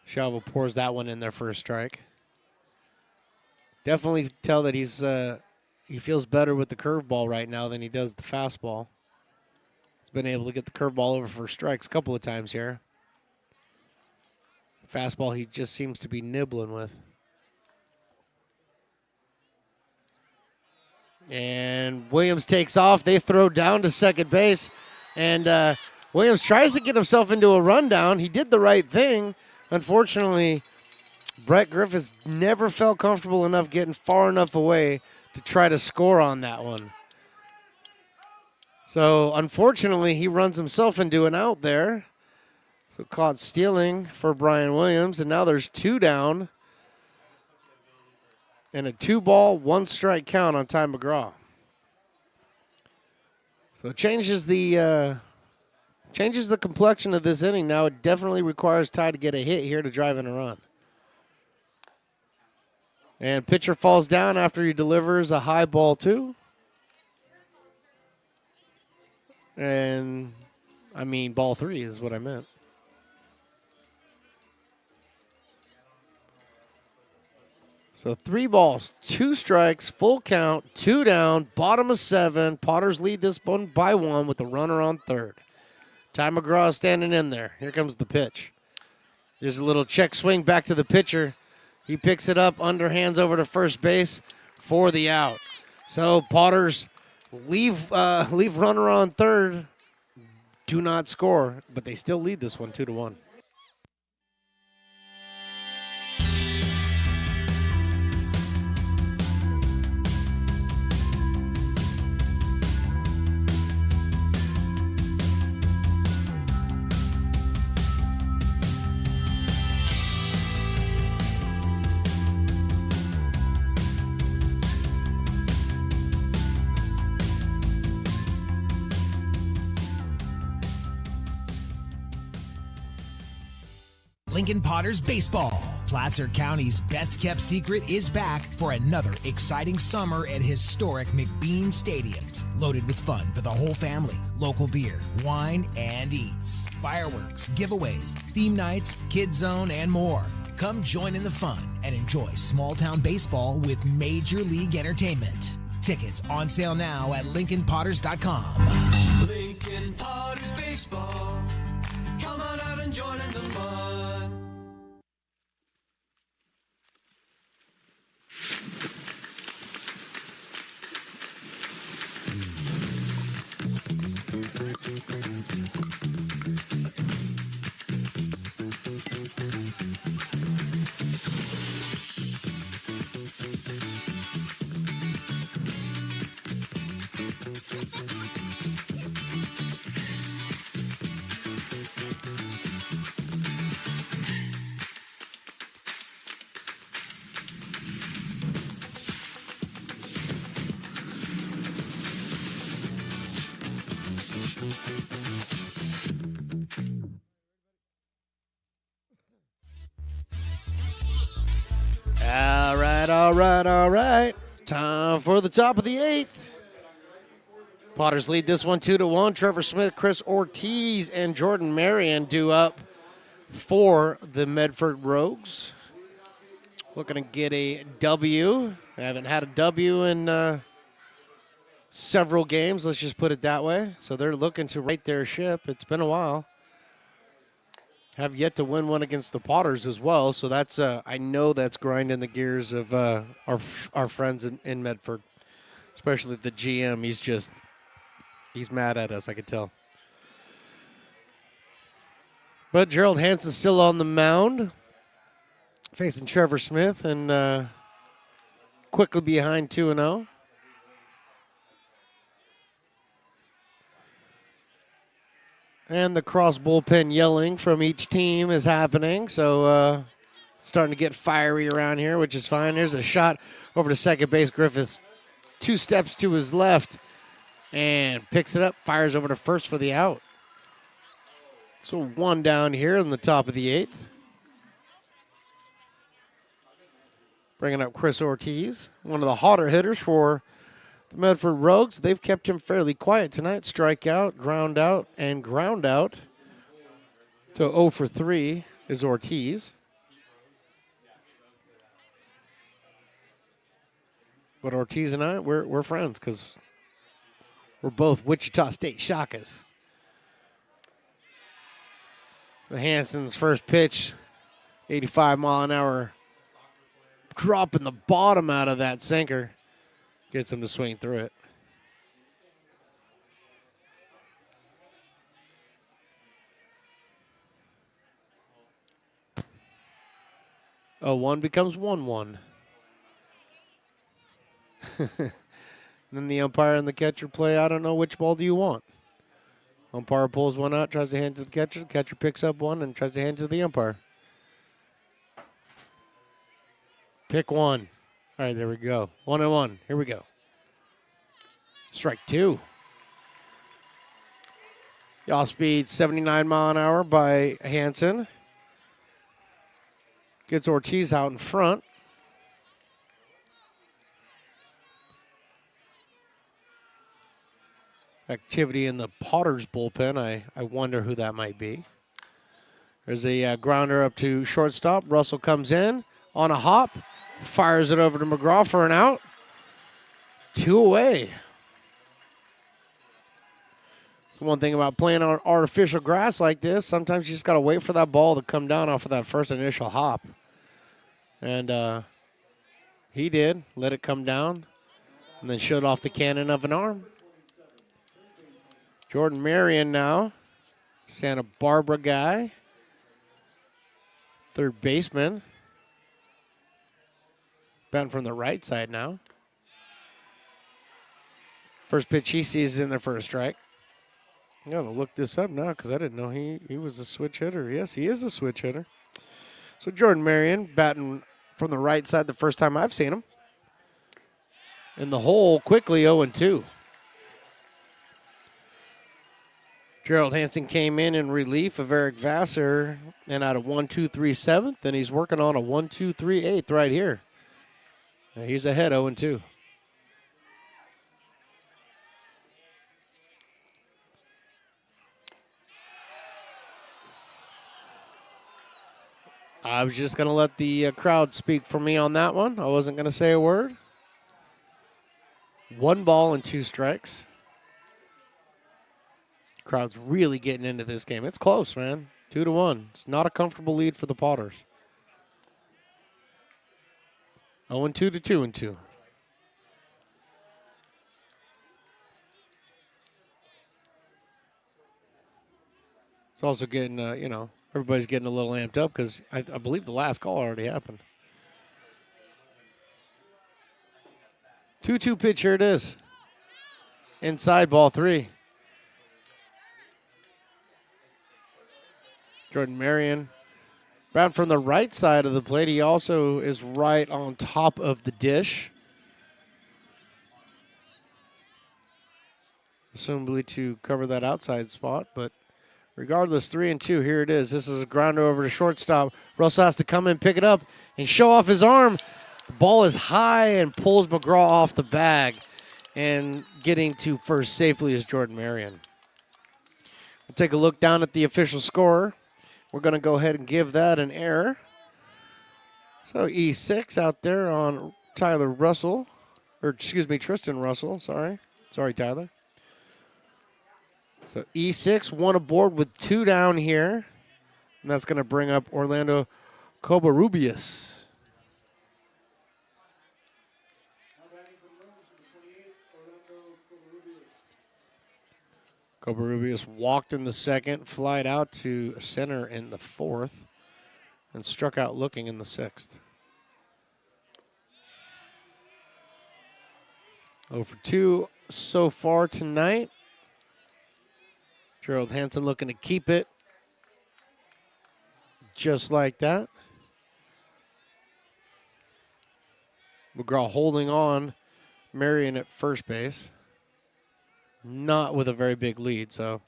Schiavo pours that one in there for a strike. Definitely tell that he feels better with the curveball right now than he does the fastball. He's been able to get the curveball over for strikes a couple of times here. Fastball he just seems to be nibbling with. And Williams takes off. They throw down to second base. And Williams tries to get himself into a rundown. He did the right thing. Unfortunately, Brett Griffiths never felt comfortable enough getting far enough away to try to score on that one. So, unfortunately, he runs himself into an out there. So, caught stealing for Brian Williams. And now there's 2 down. And a 2-ball, 1-strike count on Ty McGraw. So it changes the complexion of this inning. Now it definitely requires Ty to get a hit here to drive in a run. And pitcher falls down after he delivers a high ball 2. And, ball 3 is what I meant. So 3 balls, 2 strikes, full count, 2 down, bottom of 7. Potters lead this one by 1 with the runner on third. Ty McGraw standing in there. Here comes the pitch. There's a little check swing back to the pitcher. He picks it up, underhands over to first base for the out. So Potters leave runner on third. Do not score, but they still lead this one 2-1. Lincoln Potters Baseball. Placer County's best-kept secret is back for another exciting summer at historic McBean Stadiums. Loaded with fun for the whole family, local beer, wine, and eats. Fireworks, giveaways, theme nights, kids zone, and more. Come join in the fun and enjoy small-town baseball with Major League Entertainment. Tickets on sale now at LincolnPotters.com. Lincoln Potters Baseball. Come on out and join in the fun. all right, all right. Time for the top of the 8th. Potters lead this one 2-1. Trevor Smith, Chris Ortiz, and Jordan Marion due up for the Medford Rogues. Looking to get a W. They haven't had a W in several games, let's just put it that way. So they're looking to right their ship. It's been a while. Have yet to win one against the Potters as well. So that's I know that's grinding the gears of our friends in Medford, especially the GM. He's mad at us, I could tell. But Gerald Hansen's still on the mound, facing Trevor Smith, and quickly behind 2-0. And the cross bullpen yelling from each team is happening. So starting to get fiery around here, which is fine. There's a shot over to second base. Griffiths 2 steps to his left and picks it up, fires over to first for the out. So 1 down here in the top of the 8th. Bringing up Chris Ortiz, one of the hotter hitters for the Medford Rogues. They've kept him fairly quiet tonight. Strikeout, ground out, and ground out. So 0 for 3 is Ortiz. But Ortiz and I, we're friends because we're both Wichita State Shockas. The Hanson's first pitch, 85-mile-an-hour dropping the bottom out of that sinker. Gets him to swing through it. Oh, 1 becomes 1-1. Then the umpire and the catcher play, I don't know which ball do you want. Umpire pulls one out, tries to hand it to the catcher. The catcher picks up one and tries to hand it to the umpire. Pick one. All right, there we go. 1-1. Here we go. Strike 2. Yaw speed 79-mile-an-hour by Hansen. Gets Ortiz out in front. Activity in the Potters bullpen. I wonder who that might be. There's a grounder up to shortstop. Russell comes in on a hop. Fires it over to McGraw for an out. 2 away. So one thing about playing on artificial grass like this, sometimes you just got to wait for that ball to come down off of that first initial hop. And he did. Let it come down and then showed off the cannon of an arm. Jordan Marion now, Santa Barbara guy, third baseman. Batting from the right side now. First pitch he sees is in there for a strike. I got to look this up now because I didn't know he was a switch hitter. Yes, he is a switch hitter. So Jordan Marion batting from the right side the first time I've seen him. In the hole quickly 0-2. Gerald Hansen came in relief of Eric Vassar and out of 1-2-3 7th, and he's working on a 1-2-3 8th right here. He's ahead 0-2. I was just going to let the crowd speak for me on that one. I wasn't going to say a word. 1 ball and 2 strikes. Crowd's really getting into this game. It's close, man. 2-1. It's not a comfortable lead for the Potters. 0-2 to 2-2. It's also getting, everybody's getting a little amped up because I believe the last call already happened. 2-2 pitch, here it is. Inside, ball 3. Jordan Marion. Bound from the right side of the plate. He also is right on top of the dish. Assumably to cover that outside spot, but regardless, 3-2, here it is. This is a grounder over to shortstop. Russell has to come in, pick it up, and show off his arm. The ball is high and pulls McGraw off the bag. And getting to first safely is Jordan Marion. We'll take a look down at the official score. We're going to go ahead and give that an error. So E6 out there on Tyler Russell. Or, excuse me, Tristan Russell. Sorry, Tyler. So E6, 1 aboard with 2 down here. And that's going to bring up Orlando Covarrubias. Covarrubias walked in the second, flied out to center in the 4th, and struck out looking in the 6th. 0 for 2 so far tonight. Gerald Hansen looking to keep it just like that. McGraw holding on, Marion at first base. Not with a very big lead, so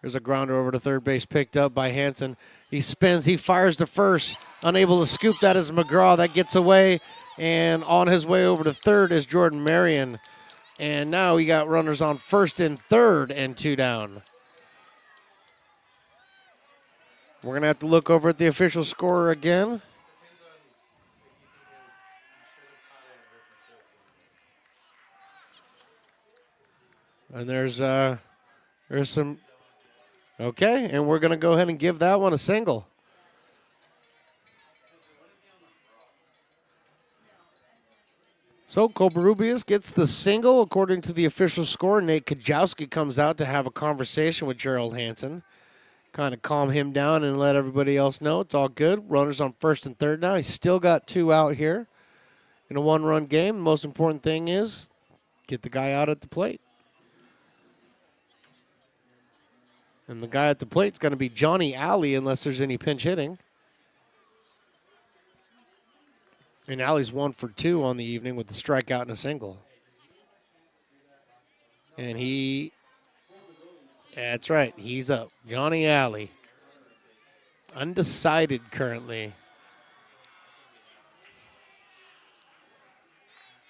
there's a grounder over to third base picked up by Hansen. He spins, he fires to first, unable to scoop that is McGraw. That gets away, and on his way over to third is Jordan Marion. And now we got runners on first and third and 2 down. We're going to have to look over at the official score again. And there's some, okay, and we're going to go ahead and give that one a single. So Covarrubias gets the single according to the official score. Nate Kajowski comes out to have a conversation with Gerald Hansen, kind of calm him down and let everybody else know it's all good. Runners on first and third now. He's still got 2 out here in a 1-run game. The most important thing is get the guy out at the plate. And the guy at the plate is going to be Johnny Alley unless there's any pinch hitting. And Alley's 1 for 2 on the evening with the strikeout and a single. And that's right, he's up. Johnny Alley. Undecided currently.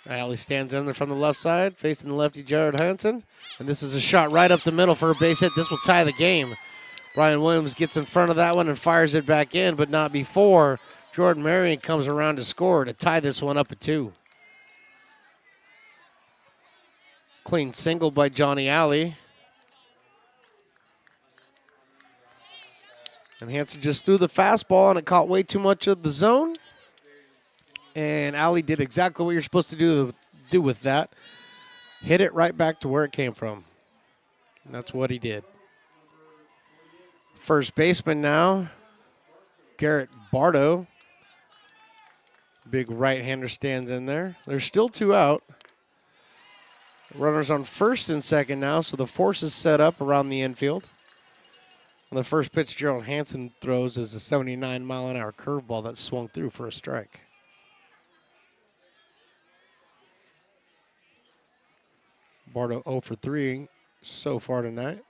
Alley stands in there from the left side, facing the lefty Gerald Hansen. And this is a shot right up the middle for a base hit. This will tie the game. Brian Williams gets in front of that one and fires it back in, but not before Jordan Marion comes around to score to tie this one up at 2. Clean single by Johnny Alley. And Hansen just threw the fastball, and it caught way too much of the zone. And Alley did exactly what you're supposed to do with that. Hit it right back to where it came from. And that's what he did. First baseman now, Garrett Bardo. Big right-hander stands in there. There's still 2 out. Runners on first and second now, so the force is set up around the infield. And the first pitch Gerald Hansen throws is a 79-mile-an-hour curveball that swung through for a strike. Bardo 0 for 3 so far tonight.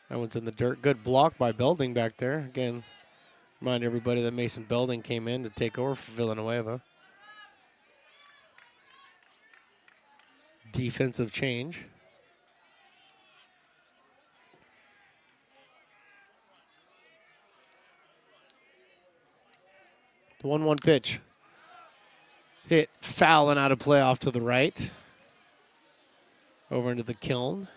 That one's in the dirt. Good block by Belding back there. Again, remind everybody that Mason Belding came in to take over for Villanueva. Defensive change. The 1-1 pitch. Hit foul and out of play off to the right. Over into the kiln.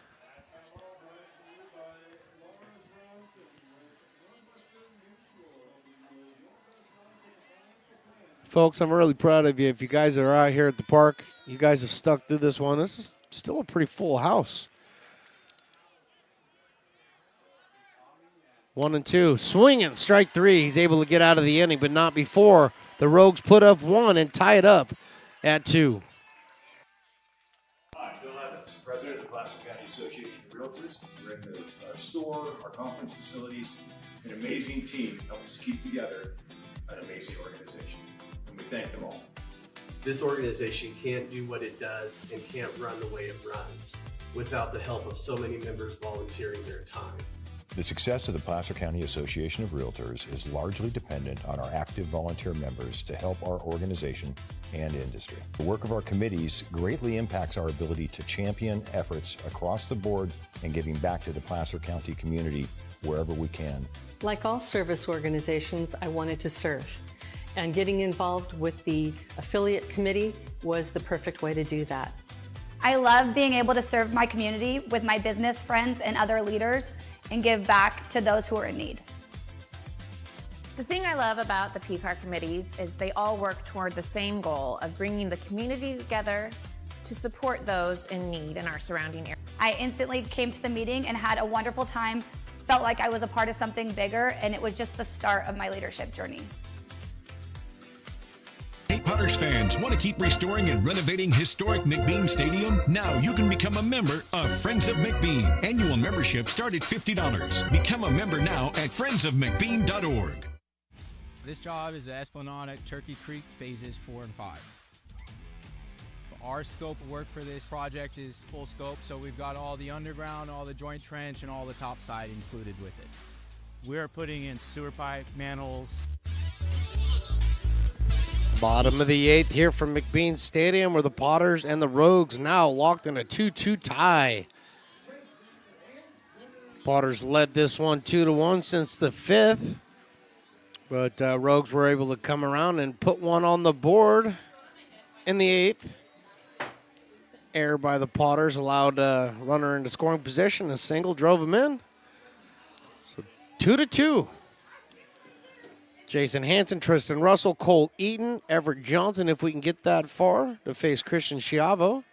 Folks, I'm really proud of you. If you guys are out here at the park, you guys have stuck through this one. This is still a pretty full house. 1-2. Swinging, strike 3. He's able to get out of the inning, but not before the Rogues put up 1 and tie it up at 2. Hi, Bill Evans, President of the Placer County Association of Realtors. We're in the store, our conference facilities, an amazing team help us keep together an amazing organization. And we thank them all. This organization can't do what it does and can't run the way it runs without the help of so many members volunteering their time. The success of the Placer County Association of Realtors is largely dependent on our active volunteer members to help our organization and industry. The work of our committees greatly impacts our ability to champion efforts across the board and giving back to the Placer County community wherever we can. Like all service organizations, I wanted to serve. And getting involved with the affiliate committee was the perfect way to do that. I love being able to serve my community with my business friends and other leaders and give back to those who are in need. The thing I love about the PCAR committees is they all work toward the same goal of bringing the community together to support those in need in our surrounding area. I instantly came to the meeting and had a wonderful time, felt like I was a part of something bigger, and it was just the start of my leadership journey. Hey, Potters fans, want to keep restoring and renovating historic McBean Stadium? Now you can become a member of Friends of McBean. Annual membership start at $50. Become a member now at friendsofmcbean.org. This job is the Esplanade at Turkey Creek phases 4 and 5. Our scope of work for this project is full scope, so we've got all the underground, all the joint trench, and all the topside included with it. We're putting in sewer pipe, manholes. Bottom of the 8th here from McBean Stadium, where the Potters and the Rogues now locked in a 2-2 tie. Potters led this one 2-1 since the 5th, but Rogues were able to come around and put one on the board in the 8th. Error by the Potters allowed a runner into scoring position. A single drove him in. So 2-2. Jason Hansen, Tristan Russell, Cole Eaton, Everett Johnson, if we can get that far, to face Christian Schiavo,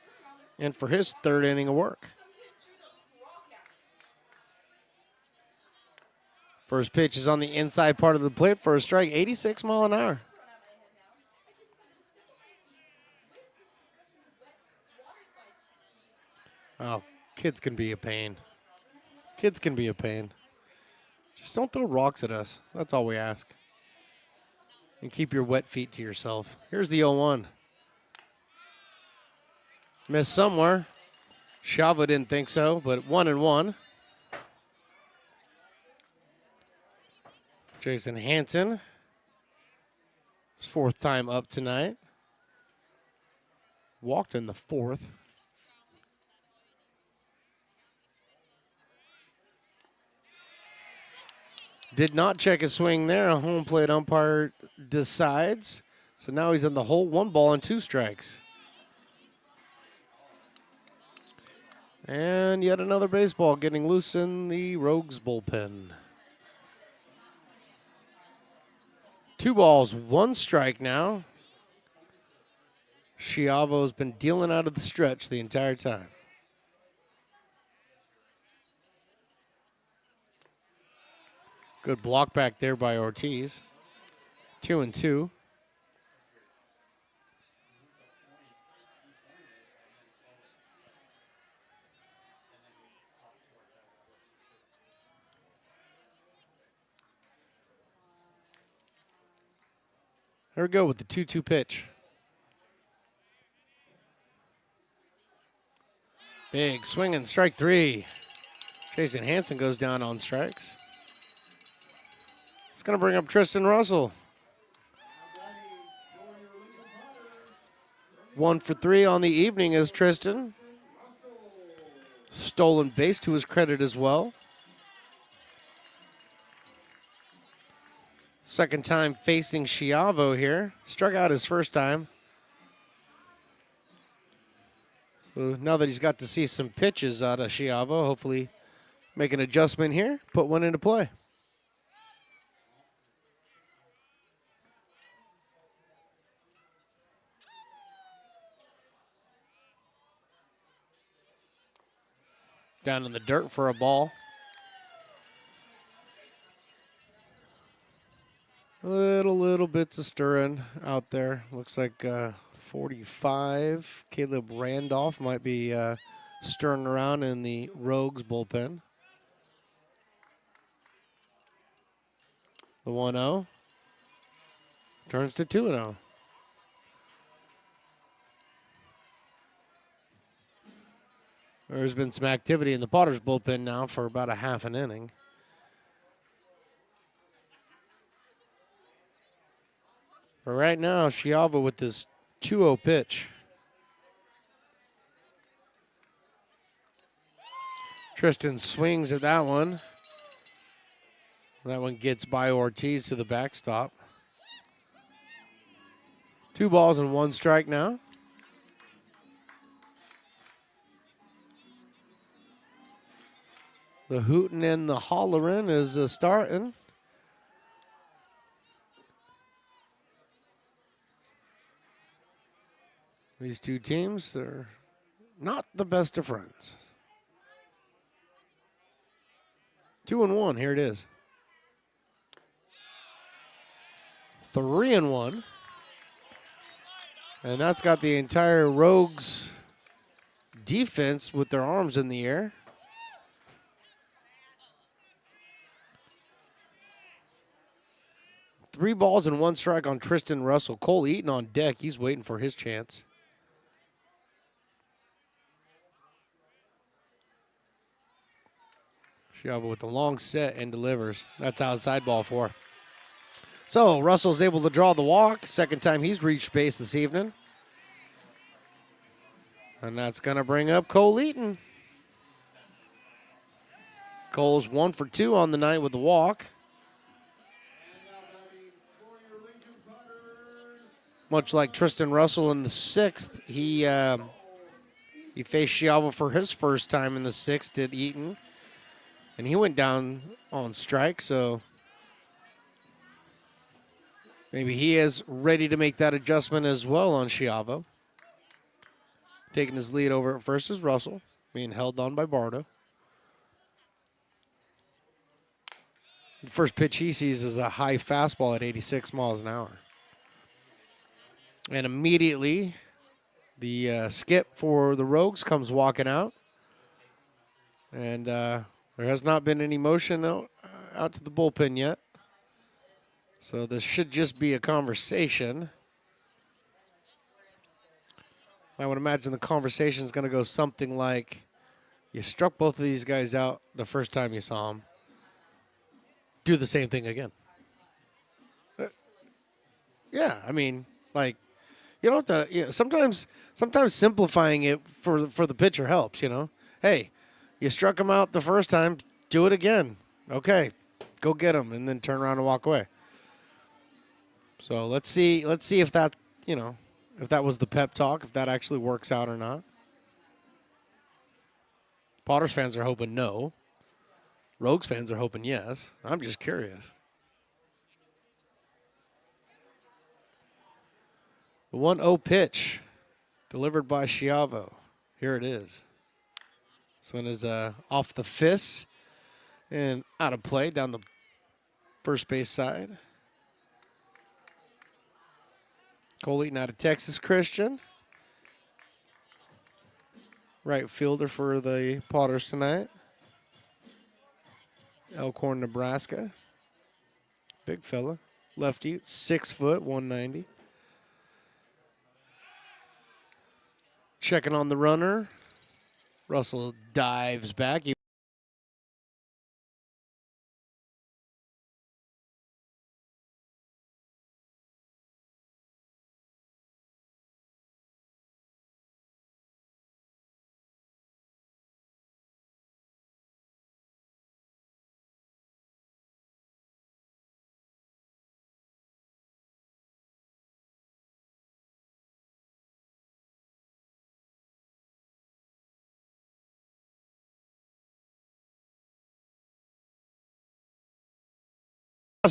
and for his 3rd inning of work. First pitch is on the inside part of the plate for a strike, 86 mile an hour. Oh, kids can be a pain. Kids can be a pain. Just don't throw rocks at us. That's all we ask. And keep your wet feet to yourself. Here's the 0-1. Missed somewhere. Shava didn't think so, but 1-1. Jason Hansen. His 4th time up tonight. Walked in the 4th. Did not check his swing there. A home plate umpire decides. So now he's in the hole. 1 ball and 2 strikes. And yet another baseball getting loose in the Rogues bullpen. 2 balls, 1 strike now. Schiavo's been dealing out of the stretch the entire time. Good block back there by Ortiz. 2-2. Here we go with the 2-2 pitch. Big swing and strike 3. Jason Hansen goes down on strikes. It's going to bring up Tristan Russell. 1 for 3 on the evening is Tristan. Stolen base to his credit as well. Second time facing Schiavo here. Struck out his first time. So now that he's got to see some pitches out of Schiavo, hopefully make an adjustment here, put one into play. Down in the dirt for a ball. Little bits of stirring out there. Looks like 45. Caleb Randolph might be stirring around in the Rogues bullpen. The 1-0 turns to 2-0. There's been some activity in the Potters bullpen now for about a half an inning. But right now, Chiava with this 2-0 pitch. Tristan swings at that one. That one gets by Ortiz to the backstop. 2 balls and 1 strike now. The hooting and the hollering is starting. These two teams, they're not the best of friends. 2-1, here it is. 3-1. And that's got the entire Rogues defense with their arms in the air. Three balls and 1 strike on Tristan Russell. Cole Eaton on deck. He's waiting for his chance. Chiava with the long set and delivers. That's outside ball 4. So Russell's able to draw the walk. Second time he's reached base this evening. And that's going to bring up Cole Eaton. Cole's 1 for 2 on the night with the walk. Much like Tristan Russell in the 6th, he faced Chiava for his first time in the 6th, did Eaton. And he went down on strike, so maybe he is ready to make that adjustment as well on Chiava. Taking his lead over at first is Russell, being held on by Bardo. The first pitch he sees is a high fastball at 86 miles an hour. And immediately, the skip for the Rogues comes walking out. And there has not been any motion out to the bullpen yet. So this should just be a conversation. I would imagine the conversation is going to go something like, you struck both of these guys out the first time you saw them. Do the same thing again. Yeah, I mean, like, you don't have to, you know, sometimes simplifying it for the pitcher helps, you know. Hey, you struck him out the first time, do it again. Okay, go get him, and then turn around and walk away. So let's see if that, you know, if that was the pep talk, if that actually works out or not. Potters fans are hoping no. Rogues fans are hoping yes. I'm just curious. The 1-0 pitch delivered by Chiavo. Here it is. This one is off the fist and out of play down the first base side. Cole Eaton out of Texas Christian. Right fielder for the Potters tonight. Elkhorn, Nebraska. Big fella. Lefty, 6 foot, 190. Checking on the runner. Russell dives back.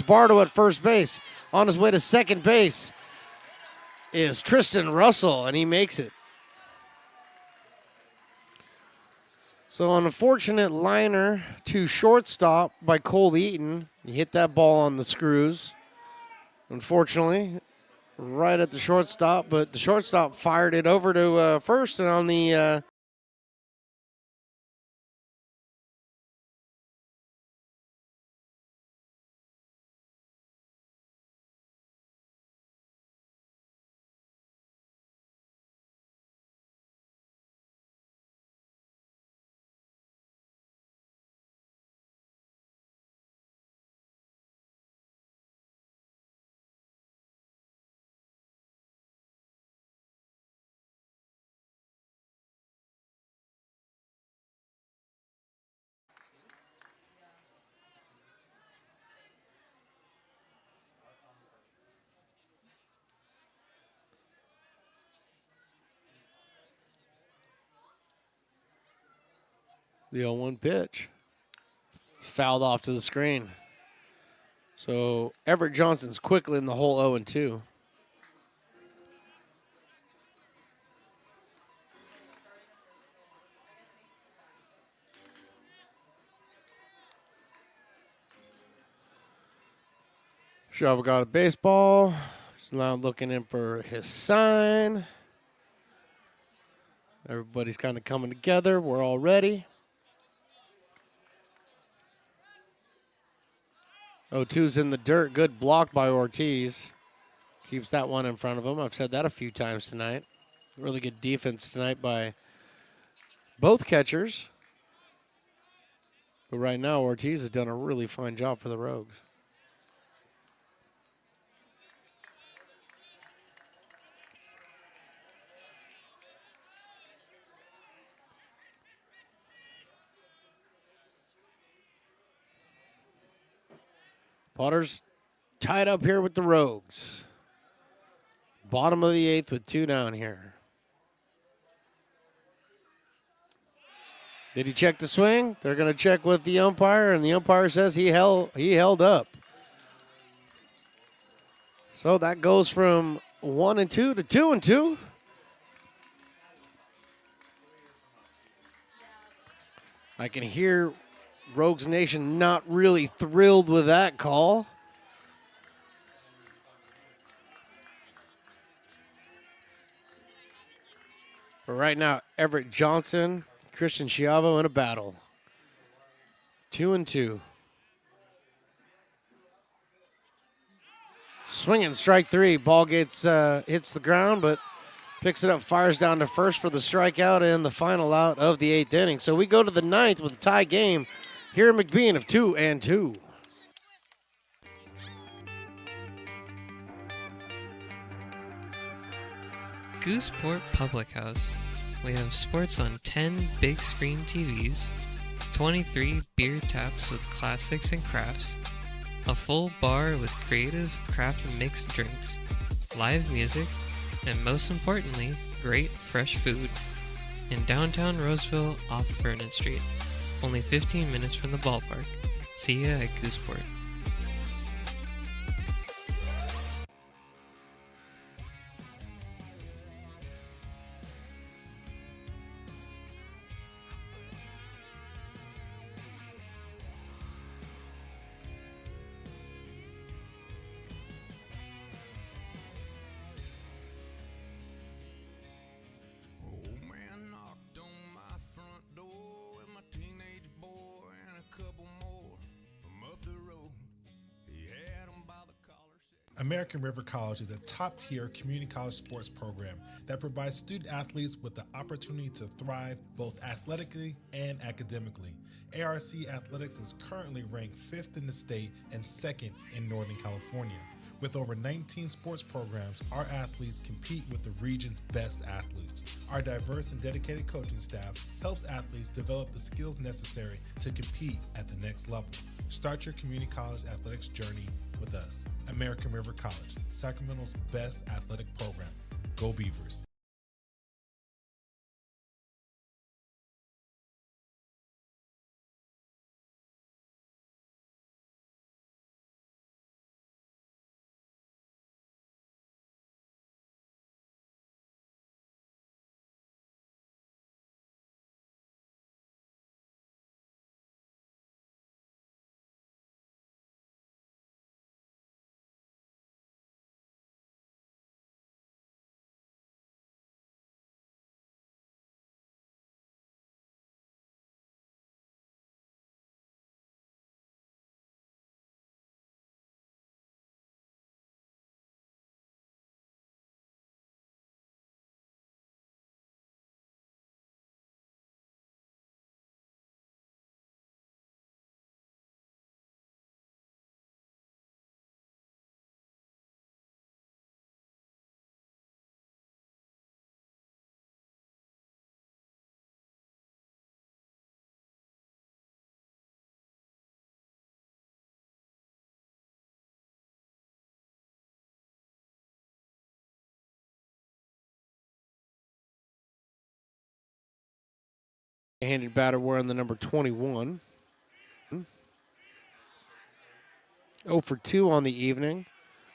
Bardo at first base. On his way to second base is Tristan Russell, and he makes it. So an unfortunate liner to shortstop by Cole Eaton. He hit that ball on the screws. Unfortunately, right at the shortstop, but the shortstop fired it over to first, and on the The 0-1 pitch. Fouled off to the screen. So Everett Johnson's quickly in the hole 0-2. Shovel got a baseball. He's now looking in for his sign. Everybody's kind of coming together. We're all ready. 0-2's in the dirt. Good block by Ortiz. Keeps that one in front of him. I've said that a few times tonight. Really good defense tonight by both catchers. But right now, Ortiz has done a really fine job for the Rogues. Potter's tied up here with the Rogues. Bottom of the 8th with 2 down here. Did he check the swing? They're going to check with the umpire, and the umpire says he held up. So that goes from 1-2 to 2-2. I can hear Rogues Nation not really thrilled with that call. But right now, Everett Johnson, Christian Schiavo in a battle. 2-2. Swinging strike 3. Ball gets hits the ground, but picks it up, fires down to first for the strikeout and the final out of the 8th inning. So we go to the 9th with a tie game here in McBean of 2-2. Gooseport Public House. We have sports on 10 big screen TVs, 23 beer taps with classics and crafts, a full bar with creative craft and mixed drinks, live music, and most importantly, great fresh food. In downtown Roseville off Vernon Street. Only 15 minutes from the ballpark. See ya at Gooseport. American River College is a top-tier community college sports program that provides student-athletes with the opportunity to thrive both athletically and academically. ARC Athletics is currently ranked 5th in the state and 2nd in Northern California. With over 19 sports programs, our athletes compete with the region's best athletes. Our diverse and dedicated coaching staff helps athletes develop the skills necessary to compete at the next level. Start your community college athletics journey with us. American River College, Sacramento's best athletic program. Go Beavers. Handed batter wearing the number 21. 0 for 2 on the evening,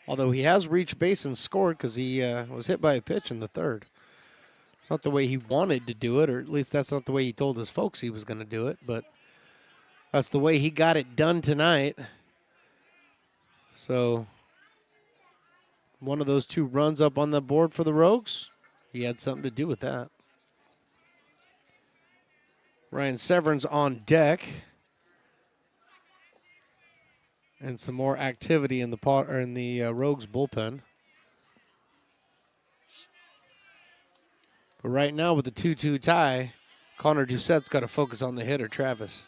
although he has reached base and scored because he was hit by a pitch in the third. It's not the way he wanted to do it, or at least that's not the way he told his folks he was going to do it, but that's the way he got it done tonight. So one of those 2 runs up on the board for the Rogues, he had something to do with that. Ryan Severin's on deck. And some more activity in the Rogues bullpen. But right now with the 2-2 tie, Connor Doucette's got to focus on the hitter, Travis.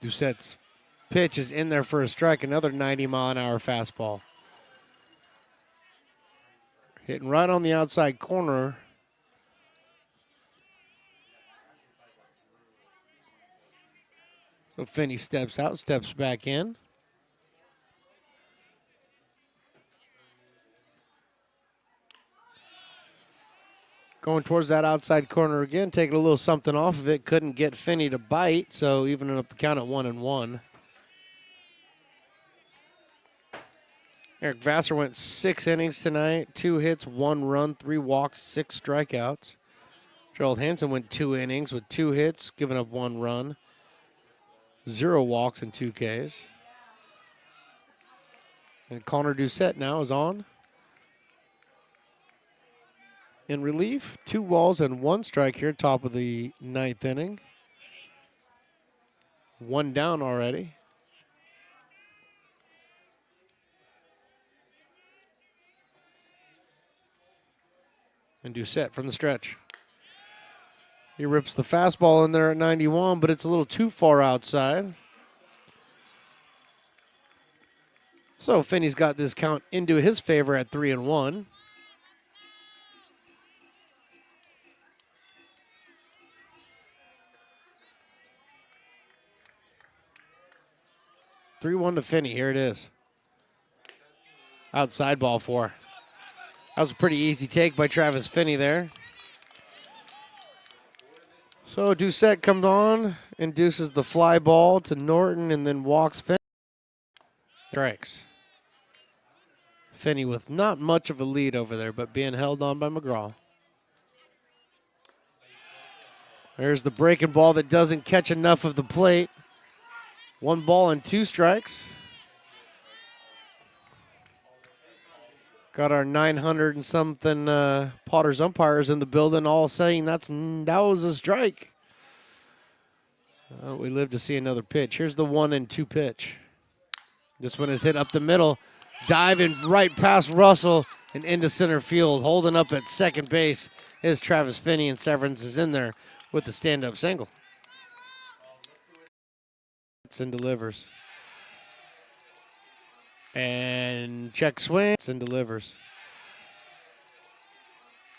Doucette's pitch is in there for a strike, another 90-mile-an-hour fastball. Hitting right on the outside corner. So Finney steps out, steps back in. Going towards that outside corner again, taking a little something off of it. Couldn't get Finney to bite, so evening up the count at 1-1. Eric Vassar went 6 innings tonight, 2 hits, 1 run, 3 walks, 6 strikeouts. Gerald Hansen went 2 innings with 2 hits, giving up 1 run. 0 walks and 2 Ks. And Connor Doucette now is on. In relief, 2 balls and 1 strike here, top of the 9th inning. 1 down already. And Doucette from the stretch. He rips the fastball in there at 91, but it's a little too far outside. So Finney's got this count into his favor at 3-1. (3-1) to Finney. Here it is. Outside ball 4. That was a pretty easy take by Travis Finney there. So Doucette comes on, induces the fly ball to Norton, and then walks Finney. Strikes. Finney with not much of a lead over there, but being held on by McGraw. There's the breaking ball that doesn't catch enough of the plate. 1 ball and 2 strikes. Got our 900 and something Potters umpires in the building, all saying that was a strike. We live to see another pitch. Here's the 1-2 pitch. This one is hit up the middle, diving right past Russell and into center field. Holding up at second base is Travis Finney, and Severance is in there with the stand-up single. And delivers. And check swing. And delivers.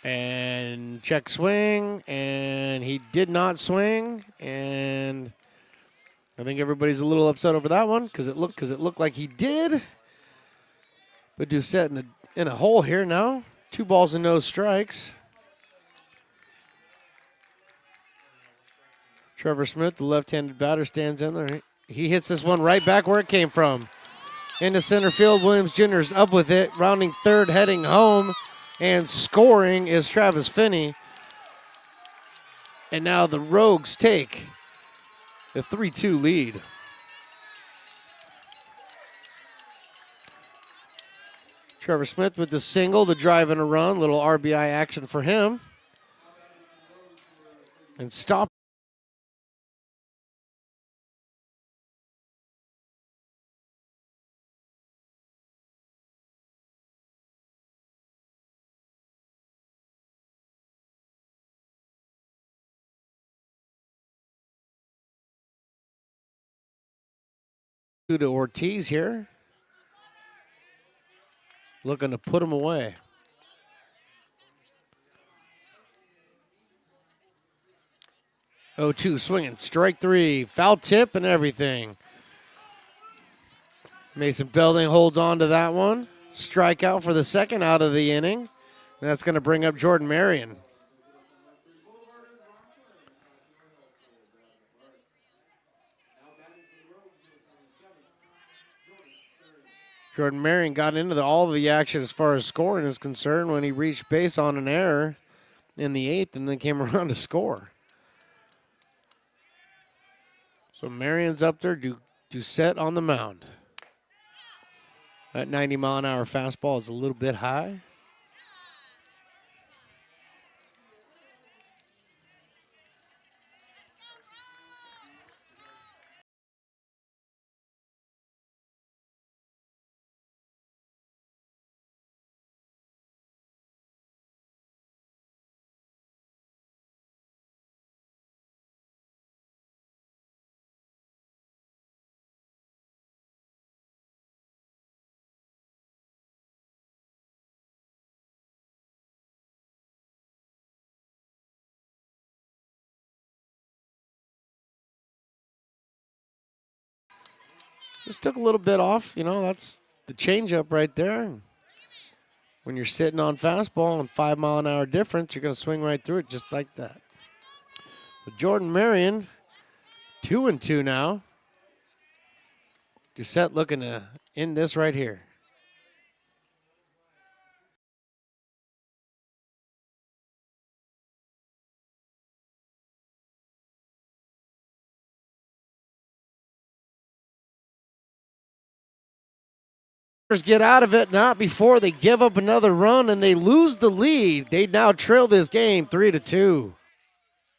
And check swing. And he did not swing. And I think everybody's a little upset over that one because it looked like he did. But Doucette in a hole here now. 2 balls and no strikes. Trevor Smith, the left-handed batter, stands in there. He hits this one right back where it came from. Into center field, Williams Jr. is up with it, rounding third, heading home, and scoring is Travis Finney. And now the Rogues take the 3-2 lead. Trevor Smith with the single, the drive and a run, little RBI action for him. And stop. To Ortiz here. Looking to put him away. Oh, 2 swinging. Strike 3. Foul tip and everything. Mason Belding holds on to that one. Strikeout for the second out of the inning. And that's going to bring up Jordan Marion. Jordan Marion got into all the action as far as scoring is concerned when he reached base on an error in the 8th and then came around to score. So Marion's up there, Doucette on the mound. That 90-mile-an-hour fastball is a little bit high. Just took a little bit off, that's the changeup right there. When you're sitting on fastball and 5-mile-an-hour difference, you're going to swing right through it just like that. But Jordan Marion, 2-2 now. Doucette looking to end this right here. Get out of it, not before they give up another run and they lose the lead. They now trail this game 3-2.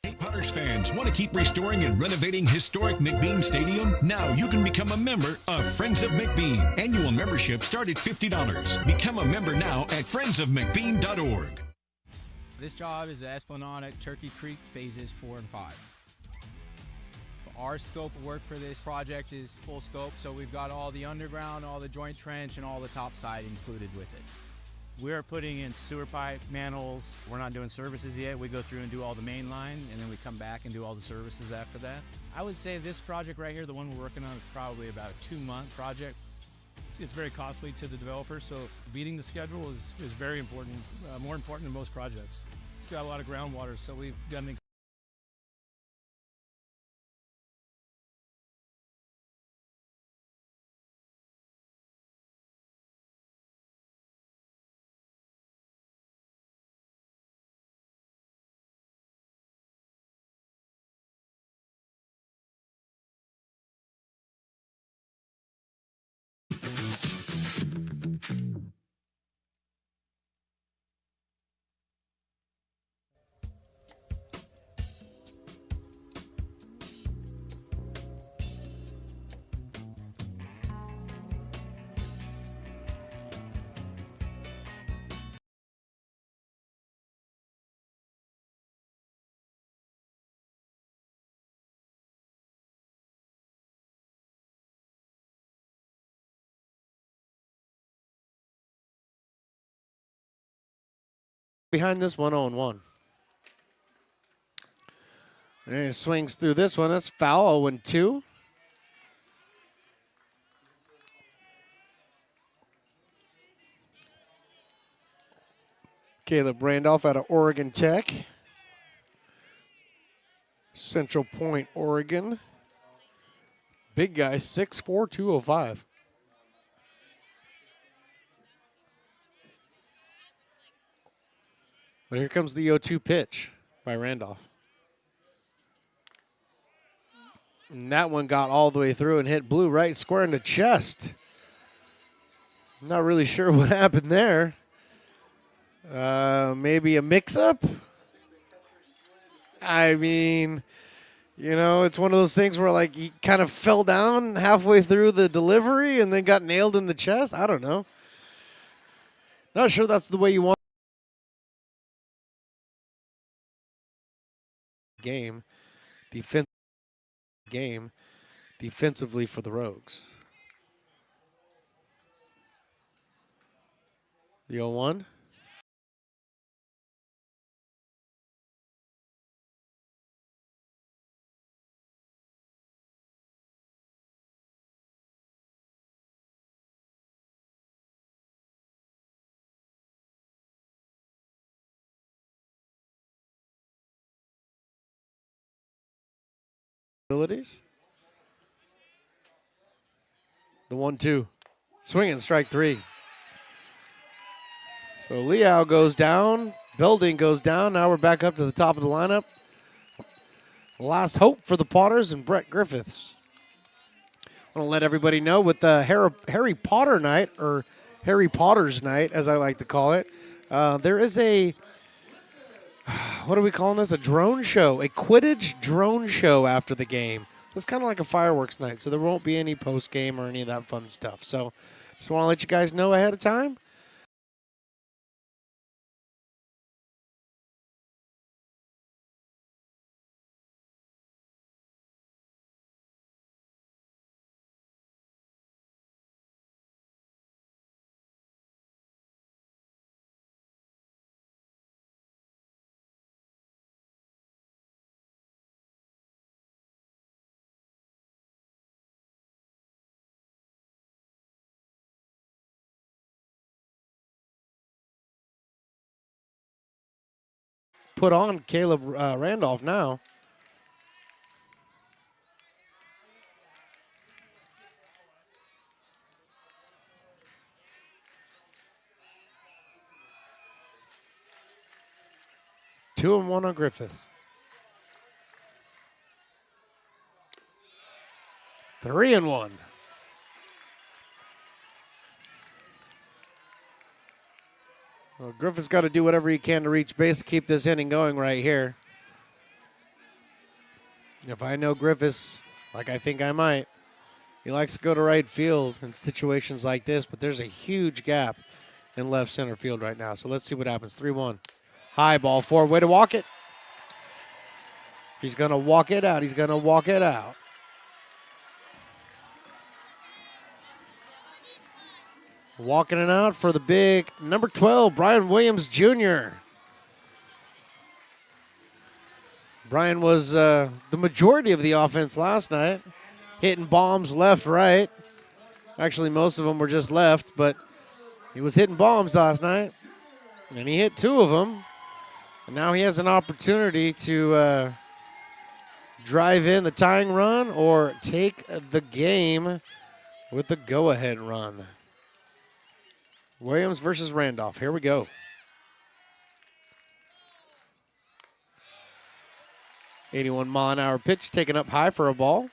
Hey, Potters fans, want to keep restoring and renovating historic McBean Stadium? Now you can become a member of Friends of McBean. Annual membership start at $50. Become a member now at friendsofmcbean.org. This job is the Esplanade at Turkey Creek phases 4 and 5. Our scope of work for this project is full scope, so we've got all the underground, all the joint trench, and all the topside included with it. We're putting in sewer pipe, manholes. We're not doing services yet. We go through and do all the main line, and then we come back and do all the services after that. I would say this project right here, the one we're working on, is probably about a 2-month project. It's very costly to the developer, so beating the schedule is very important, more important than most projects. It's got a lot of groundwater, so we've got an Behind this 1-0-1. And he swings through this one. That's foul, 0-2. Caleb Randolph out of Oregon Tech. Central Point, Oregon. Big guy, 6'4", 205. But here comes the 0-2 pitch by Randolph. And that one got all the way through and hit Blue right square in the chest. Not really sure what happened there. Maybe a mix-up? I mean, it's one of those things where, like, he kind of fell down halfway through the delivery and then got nailed in the chest. I don't know. Not sure that's the way you want game defensively for the Rogues. The 0-1. Abilities. The 1-2. Swinging strike 3. So Liao goes down. Belding goes down. Now we're back up to the top of the lineup. Last hope for the Potters and Brett Griffiths. I want to let everybody know with the Harry Potter night, or Harry Potter's night, as I like to call it, there is a, what are we calling this? A drone show, a Quidditch drone show after the game. It's kind of like a fireworks night, so there won't be any post-game or any of that fun stuff. So just want to let you guys know ahead of time. Put on Caleb Randolph now. Two and one on Griffiths. 3-1. Well, Griffith's got to do whatever he can to reach base to keep this inning going right here. If I know Griffiths, like I think I might, he likes to go to right field in situations like this, but there's a huge gap in left center field right now. So let's see what happens. 3-1. High ball forward. Way to walk it. He's going to walk it out. He's going to walk it out. Walking it out for the big number 12, Brian Williams Jr. Brian was the majority of the offense last night, hitting bombs left, right. Actually, most of them were just left, but he was hitting bombs last night, and he hit 2 of them. And now he has an opportunity to drive in the tying run or take the game with the go-ahead run. Williams versus Randolph. Here we go. 81-mile-an-hour pitch taken up high for a ball.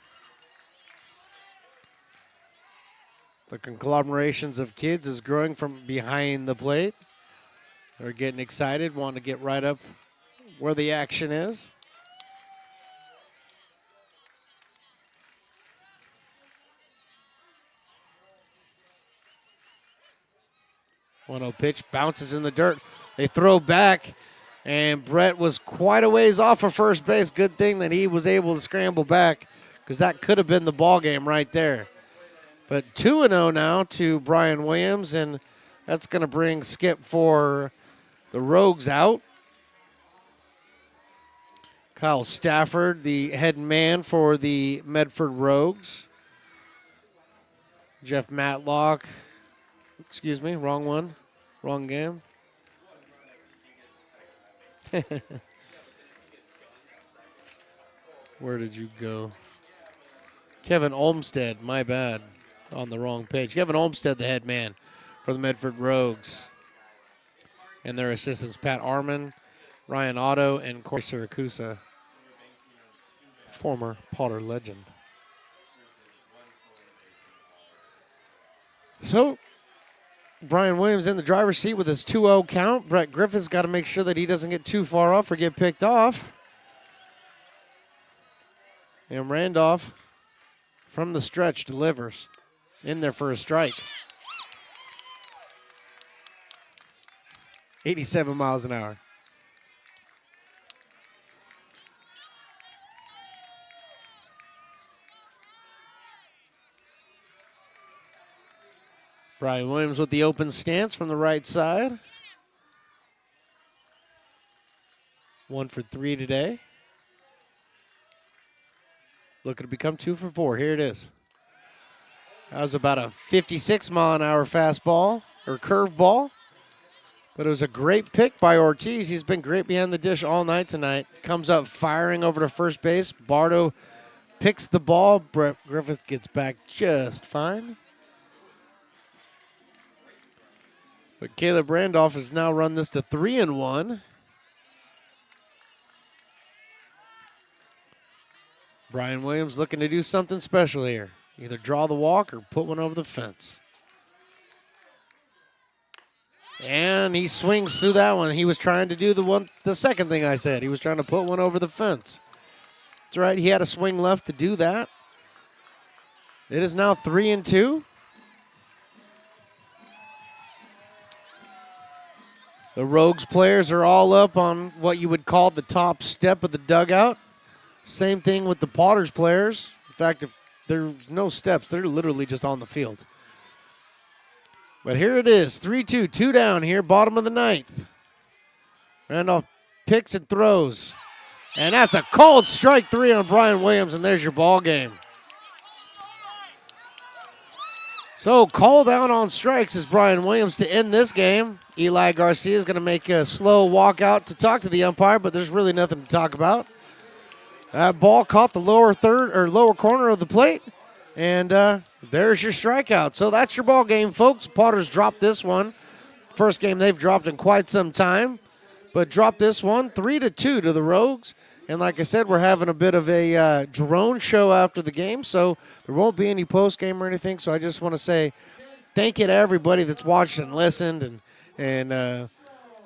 The conglomerations of kids is growing from behind the plate. They're getting excited, wanting to get right up where the action is. One-0 pitch, bounces in the dirt. They throw back, and Brett was quite a ways off of first base. Good thing that he was able to scramble back, because that could have been the ball game right there. But 2-0 now to Brian Williams, and that's going to bring Skip for the Rogues out. Kyle Stafford, the head man for the Medford Rogues. Jeff Matlock. Excuse me, wrong one. Wrong game. Where did you go? Kevin Olmstead, my bad, on the wrong page. Kevin Olmstead, the head man for the Medford Rogues. And their assistants, Pat Arman, Ryan Otto, and Corey Siracusa, former Potter legend. So, Brian Williams in the driver's seat with his 2-0 count. Brett Griffith's got to make sure that he doesn't get too far off or get picked off. And Randolph, from the stretch, delivers in there for a strike. 87 miles an hour. Brian Williams with the open stance from the right side. 1 for 3 today. Looking to become 2 for 4. Here it is. That was about a 56-mile-an-hour fastball or curveball. But it was a great pick by Ortiz. He's been great behind the dish all night tonight. Comes up firing over to first base. Bardo picks the ball. Brett Griffith gets back just fine. But Caleb Randolph has now run this to 3-1. Brian Williams looking to do something special here. Either draw the walk or put one over the fence. And he swings through that one. He was trying to do the second thing I said. He was trying to put one over the fence. That's right. He had a swing left to do that. It is now 3-2. The Rogues players are all up on what you would call the top step of the dugout. Same thing with the Potters players. In fact, if there's no steps, they're literally just on the field. But here it is, 3-2, 2 down here, bottom of the ninth. Randolph picks and throws. And that's a called strike 3 on Brian Williams, and there's your ball game. So called out on strikes is Brian Williams to end this game. Eli Garcia is going to make a slow walk out to talk to the umpire, but there's really nothing to talk about. That ball caught the lower corner of the plate, and there's your strikeout. So that's your ball game, folks. Potters dropped this one. First game they've dropped in quite some time, but dropped this one 3-2 to the Rogues. And like I said, we're having a bit of a drone show after the game, so there won't be any post-game or anything. So I just want to say thank you to everybody that's watched and listened and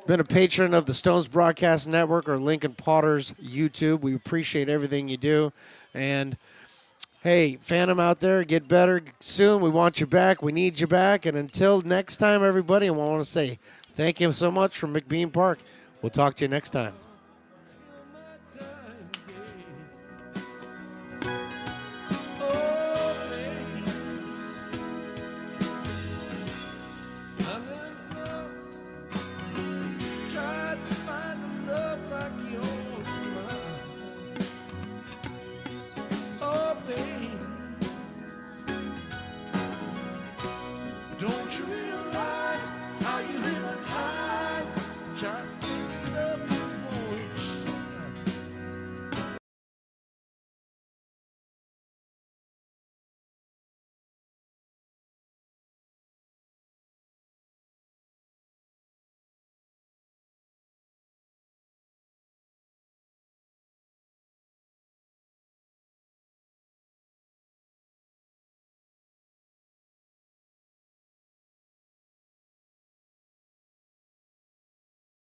been a patron of the Stones Broadcast Network or Lincoln Potters YouTube. We appreciate everything you do. And, hey, Phantom out there, get better soon. We want you back. We need you back. And until next time, everybody, I want to say thank you so much from McBean Park. We'll talk to you next time.